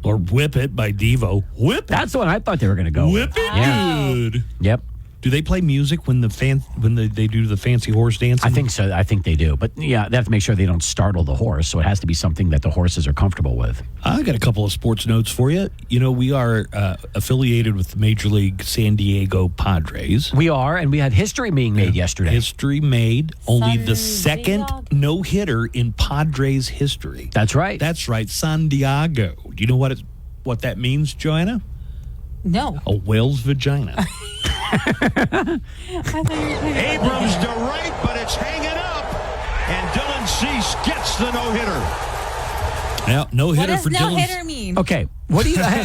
Or Whip It by Devo. Whip It. That's the one I thought they were going to go Whip with. It, Yeah. dude. Yep. Do they play music when they do the fancy horse dancing? I think so. I think they do. But yeah, they have to make sure they don't startle the horse. So it has to be something that the horses are comfortable with. I got a couple of sports notes for you. You know, we are affiliated with the Major League San Diego Padres. We are, and we had history being made yesterday. History made. Only the second no-hitter in Padres history. That's right. That's right. San Diego. Do you know what that means, Joanna? No. A whale's vagina. Abrams to right, but it's hanging up. And Dylan Cease gets the no-hitter. Now, no-hitter What for does Dylan. no-hitter mean? Okay. What do you... now,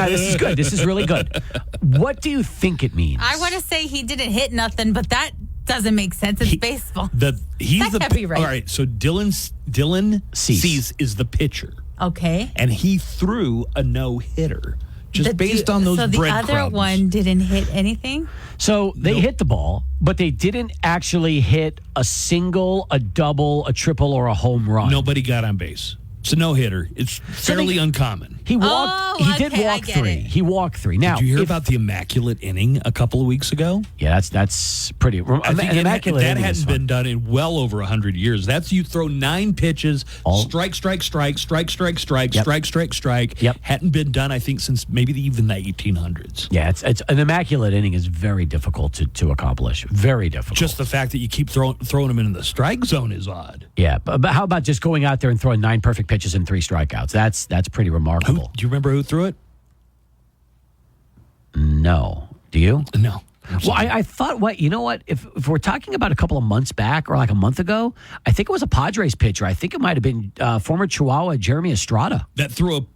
this is good. This is really good. What do you think it means? I want to say he didn't hit nothing, but that doesn't make sense. It's baseball. He's That can't be right. All right, so Dylan Cease is the pitcher. Okay. And he threw a no-hitter. Just based on those So the breadcrumbs. other one didn't hit anything? So they hit the ball, but they didn't actually hit a single, a double, a triple, or a home run. Nobody got on base. It's a no-hitter. It's fairly uncommon. He walked. He did walk three. He walked three. Now, did you hear about the immaculate inning a couple of weeks ago? Yeah, that's pretty. I think an immaculate that inning hadn't been done in well over 100 years. That's you throw 9 pitches, strike, strike, strike, strike, strike, strike, strike, strike, strike. Yep. Hadn't been done, I think, since maybe even the 1800s. Yeah, it's an immaculate inning is very difficult to accomplish. Very difficult. Just the fact that you keep throwing them in the strike zone is odd. Yeah, but how about just going out there and throwing 9 perfect pitches and 3 strikeouts? That's pretty remarkable. Do you remember who threw it? No. Do you? No. Well, I thought, you know what? If we're talking about a couple of months back or like a month ago, I think it was a Padres pitcher. I think it might have been former Chihuahua Jeremy Estrada. That threw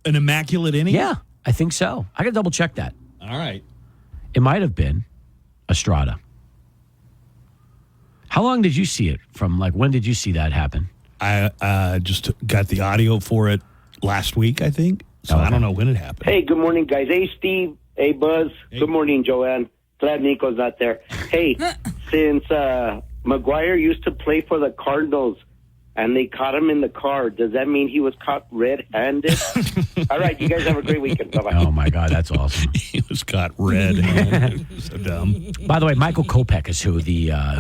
an immaculate inning? Yeah, I think so. I got to double check that. All right. It might have been Estrada. How long did you see it from? Like, when did you see that happen? I just got the audio for it last week, I think. So I don't know when it happened. Hey, good morning, guys. Hey, Steve. Hey, Buzz. Hey. Good morning, Joanne. Glad Nico's not there. Hey, since McGuire used to play for the Cardinals and they caught him in the car, does that mean he was caught red-handed? All right, you guys have a great weekend. Bye-bye. Oh, my God, that's awesome. He was caught red-handed. So dumb. By the way, Michael Kopech is who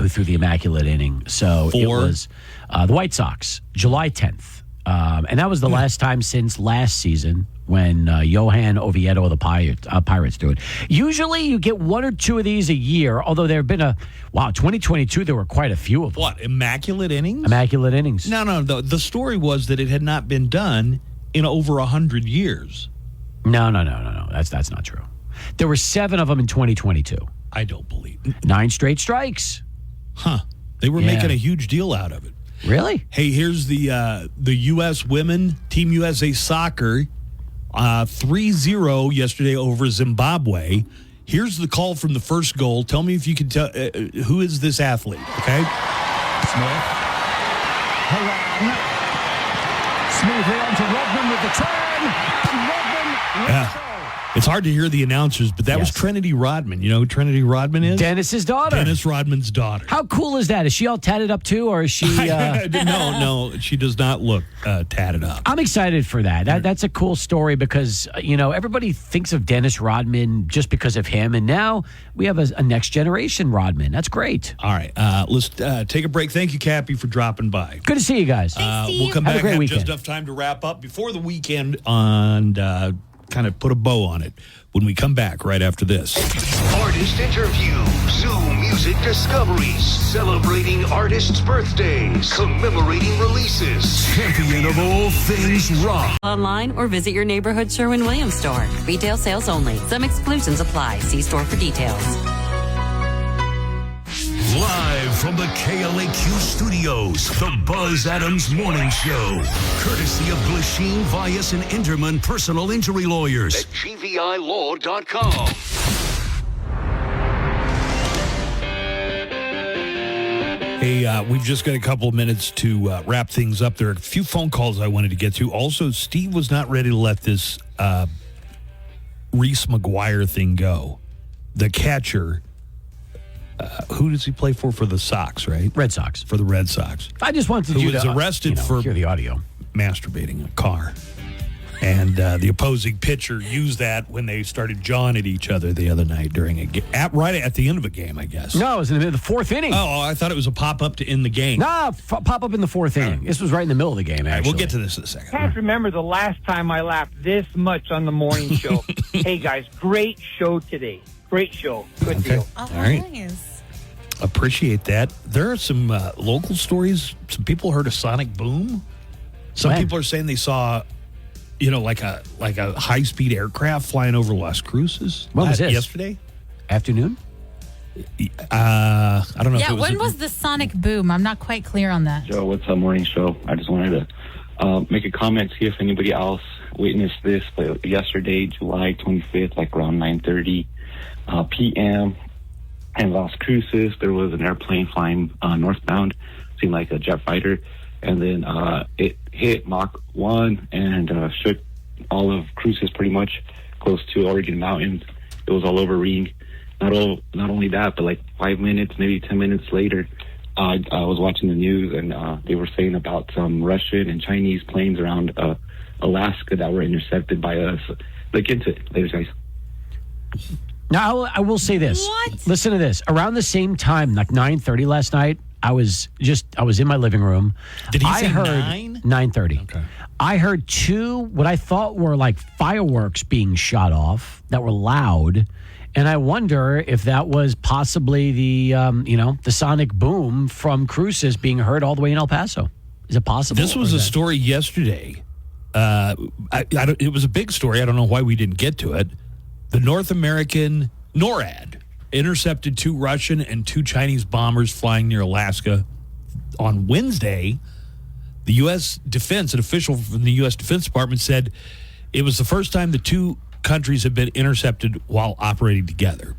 threw the immaculate inning. So it was the White Sox, July 10th. And that was the last time since last season when Johan Oviedo of the Pirates do it. Usually you get 1 or 2 of these a year, although there have been 2022, there were quite a few of them. What, immaculate innings? Immaculate innings. No. The story was that it had not been done in over 100 years. No. That's not true. There were 7 of them in 2022. I don't believe it. 9 straight strikes. Huh. They were making a huge deal out of it. Really? Hey, here's the U.S. women, Team USA Soccer, 3-0 yesterday over Zimbabwe. Here's the call from the first goal. Tell me if you can tell who is this athlete, okay? Smith. Haran. Smoothly onto Rodman with the turn. And Rodman with the goal. It's hard to hear the announcers, but that was Trinity Rodman. You know who Trinity Rodman is? Dennis's daughter. Dennis Rodman's daughter. How cool is that? Is she all tatted up too, or is she? No, she does not look tatted up. I'm excited for that. That's a cool story because, everybody thinks of Dennis Rodman just because of him. And now we have a next generation Rodman. That's great. All right. Let's take a break. Thank you, Cappy, for dropping by. Good to see you guys. We'll come back and have just enough time to wrap up before the weekend and kind of put a bow on it when we come back right after this. Artist interviews, Zoom music discoveries, celebrating artists' birthdays, commemorating releases, champion of all things rock. Online or visit your neighborhood Sherwin-Williams store. Retail sales only. Some exclusions apply. See store for details. Live from the KLAQ studios, the Buzz Adams Morning Show. Courtesy of Glasheen, Vyas, and Enderman Personal Injury Lawyers at GVILaw.com. Hey, we've just got a couple of minutes to wrap things up. There are a few phone calls I wanted to get to. Also, Steve was not ready to let this Reese McGuire thing go. The catcher. Who does he play for the Sox, right? Red Sox. For the Red Sox. I just wanted you to... Who was arrested for hear the audio. Masturbating in a car. And the opposing pitcher used that when they started jawing at each other the other night during a game. Right at the end of a game, I guess. No, it was in the fourth inning. Oh, I thought it was a pop-up to end the game. No, pop-up in the fourth inning. This was right in the middle of the game, actually. We'll get to this in a second. I can't remember the last time I laughed this much on the morning show. Hey, guys, great show today. Great show. Good deal. All right. Nice. Appreciate that. There are some local stories. Some people heard a sonic boom. Some people are saying they saw, like a high-speed aircraft flying over Las Cruces. When was this? Yesterday? Afternoon? I don't know. Yeah, if it was when was the sonic boom? I'm not quite clear on that. Joe, what's up, morning show? I just wanted to make a comment, see if anybody else witnessed this. But yesterday, July 25th, like around 9:30 p.m., in Las Cruces, there was an airplane flying northbound, seemed like a jet fighter, and then it hit Mach 1 and shook all of Cruces pretty much close to Oregon Mountains. It was all over Ring. Not only that, but like 5 minutes, maybe 10 minutes later, I was watching the news, and they were saying about some Russian and Chinese planes around Alaska that were intercepted by us. Look into it. Later, guys. Now, I will say this. What? Listen to this. Around the same time, like 9:30 last night, I was in my living room. Did he say heard 9? 9:30. Okay. I heard two, what I thought were like fireworks being shot off that were loud. And I wonder if that was possibly the sonic boom from Cruces being heard all the way in El Paso. Is it possible? This was a story yesterday. It was a big story. I don't know why we didn't get to it. The North American NORAD intercepted 2 Russian and 2 Chinese bombers flying near Alaska on Wednesday. The U.S. Defense, an official from the U.S. Defense Department, said it was the first time the 2 countries have been intercepted while operating together.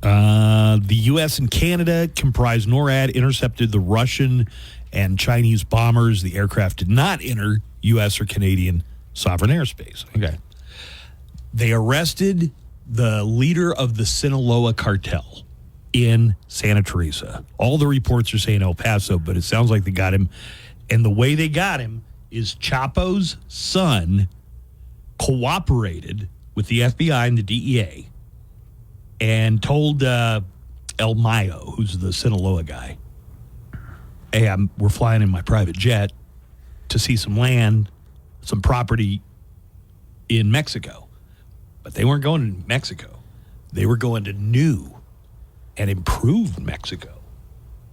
The U.S. and Canada comprised NORAD, intercepted the Russian and Chinese bombers. The aircraft did not enter U.S. or Canadian sovereign airspace. Okay. They arrested the leader of the Sinaloa cartel in Santa Teresa. All the reports are saying El Paso, but it sounds like they got him. And the way they got him is Chapo's son cooperated with the FBI and the DEA and told El Mayo, who's the Sinaloa guy, hey, we're flying in my private jet to see some land, some property in Mexico. But they weren't going to Mexico. They were going to new and improved Mexico.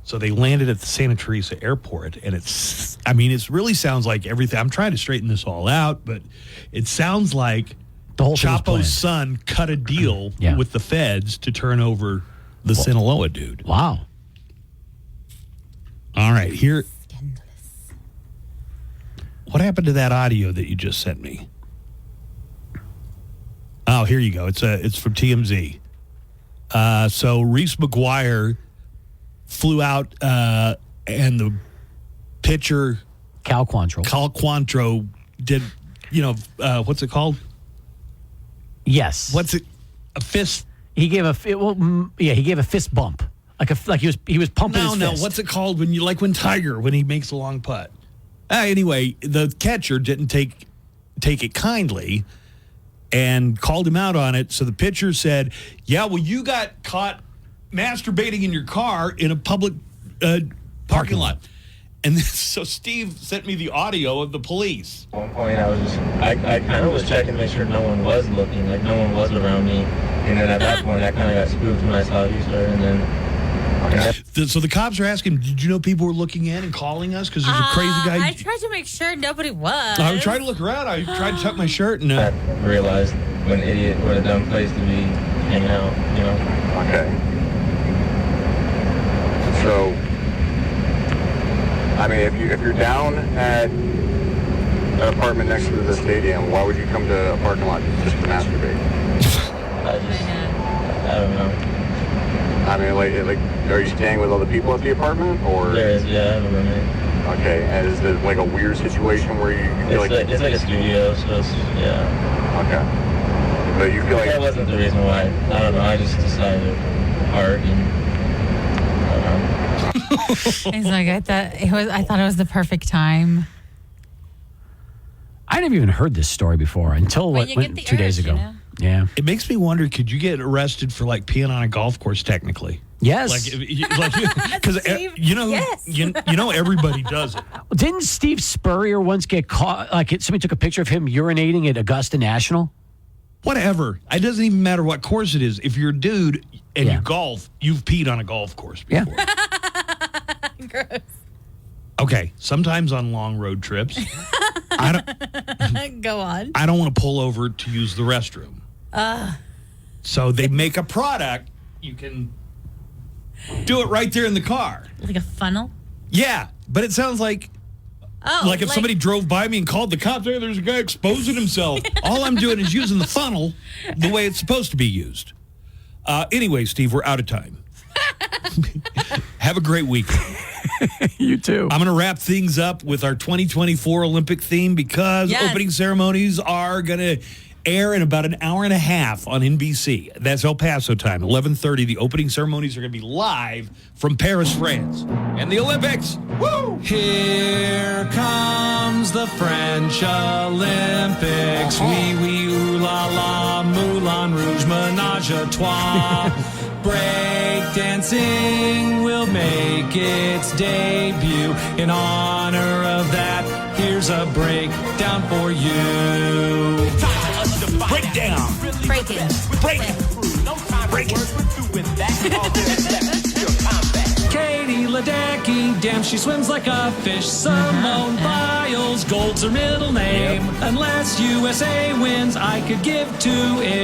So they landed at the Santa Teresa airport, and it really sounds like everything. I'm trying to straighten this all out, but it sounds like the whole Chapo's son cut a deal with the feds to turn over the Sinaloa dude. Wow. All right, here. What happened to that audio that you just sent me? Oh, here you go. It's from TMZ. So Reese McGuire flew out, and the pitcher Cal Quantrill did, what's it called? Yes. What's it? A fist? He gave he gave a fist bump. Like he was pumping his fist. What's it called when Tiger when he makes a long putt? Anyway, the catcher didn't take it kindly and called him out on it. So the pitcher said, "Yeah, well, you got caught masturbating in your car in a public parking lot." And so Steve sent me the audio of the police. At one point, I kind of was checking to make sure no one was looking, like no one was around me. And then at that point, I kind of got spooked when I saw you start, and then... So the cops are asking, did you know people were looking in and calling us? Because there's a crazy guy. I tried to make sure nobody was. I tried to look around. I tried to tuck my shirt. And I realized what an idiot, what a dumb place to be hanging out, you know? Okay. So, I mean, if you're down at an apartment next to the stadium, why would you come to a parking lot just to masturbate? I don't know. I mean, like, are you staying with other people at the apartment, or? There is, yeah, I have a roommate. Okay, and is it like a weird situation where you feel it's like a studio, so it's, yeah. Okay. But you feel like... That wasn't the reason why. I don't know, I just decided hard and... He's like, I thought it was the perfect time. I never even heard this story before until 2 days ago. You know? Yeah. It makes me wonder, could you get arrested for like peeing on a golf course technically? Yes. Because you know everybody does it. Well, didn't Steve Spurrier once get caught? Like somebody took a picture of him urinating at Augusta National? Whatever. It doesn't even matter what course it is. If you're a dude and you golf, you've peed on a golf course before. Gross. Okay. Sometimes on long road trips, Go on. I don't want to pull over to use the restroom. So they make a product. You can do it right there in the car. Like a funnel? Yeah, but it sounds like if somebody drove by me and called the cops, hey, there's a guy exposing himself. All I'm doing is using the funnel the way it's supposed to be used. Anyway, Steve, we're out of time. Have a great week. You too. I'm going to wrap things up with our 2024 Olympic theme because opening ceremonies are going to air in about an hour and a half on NBC. That's El Paso time, 11:30. The opening ceremonies are going to be live from Paris, France. And the Olympics, woo! Here comes the French Olympics. Oui, oui, ooh la la, Moulin Rouge, menage a trois. Breakdancing will make its debut. In honor of that, here's a breakdown for you. Break down. Break it. Break it. Break it. Katie Ledecky, damn, she swims like a fish. Simone Biles, gold's her middle name. Unless USA wins, I could give to it.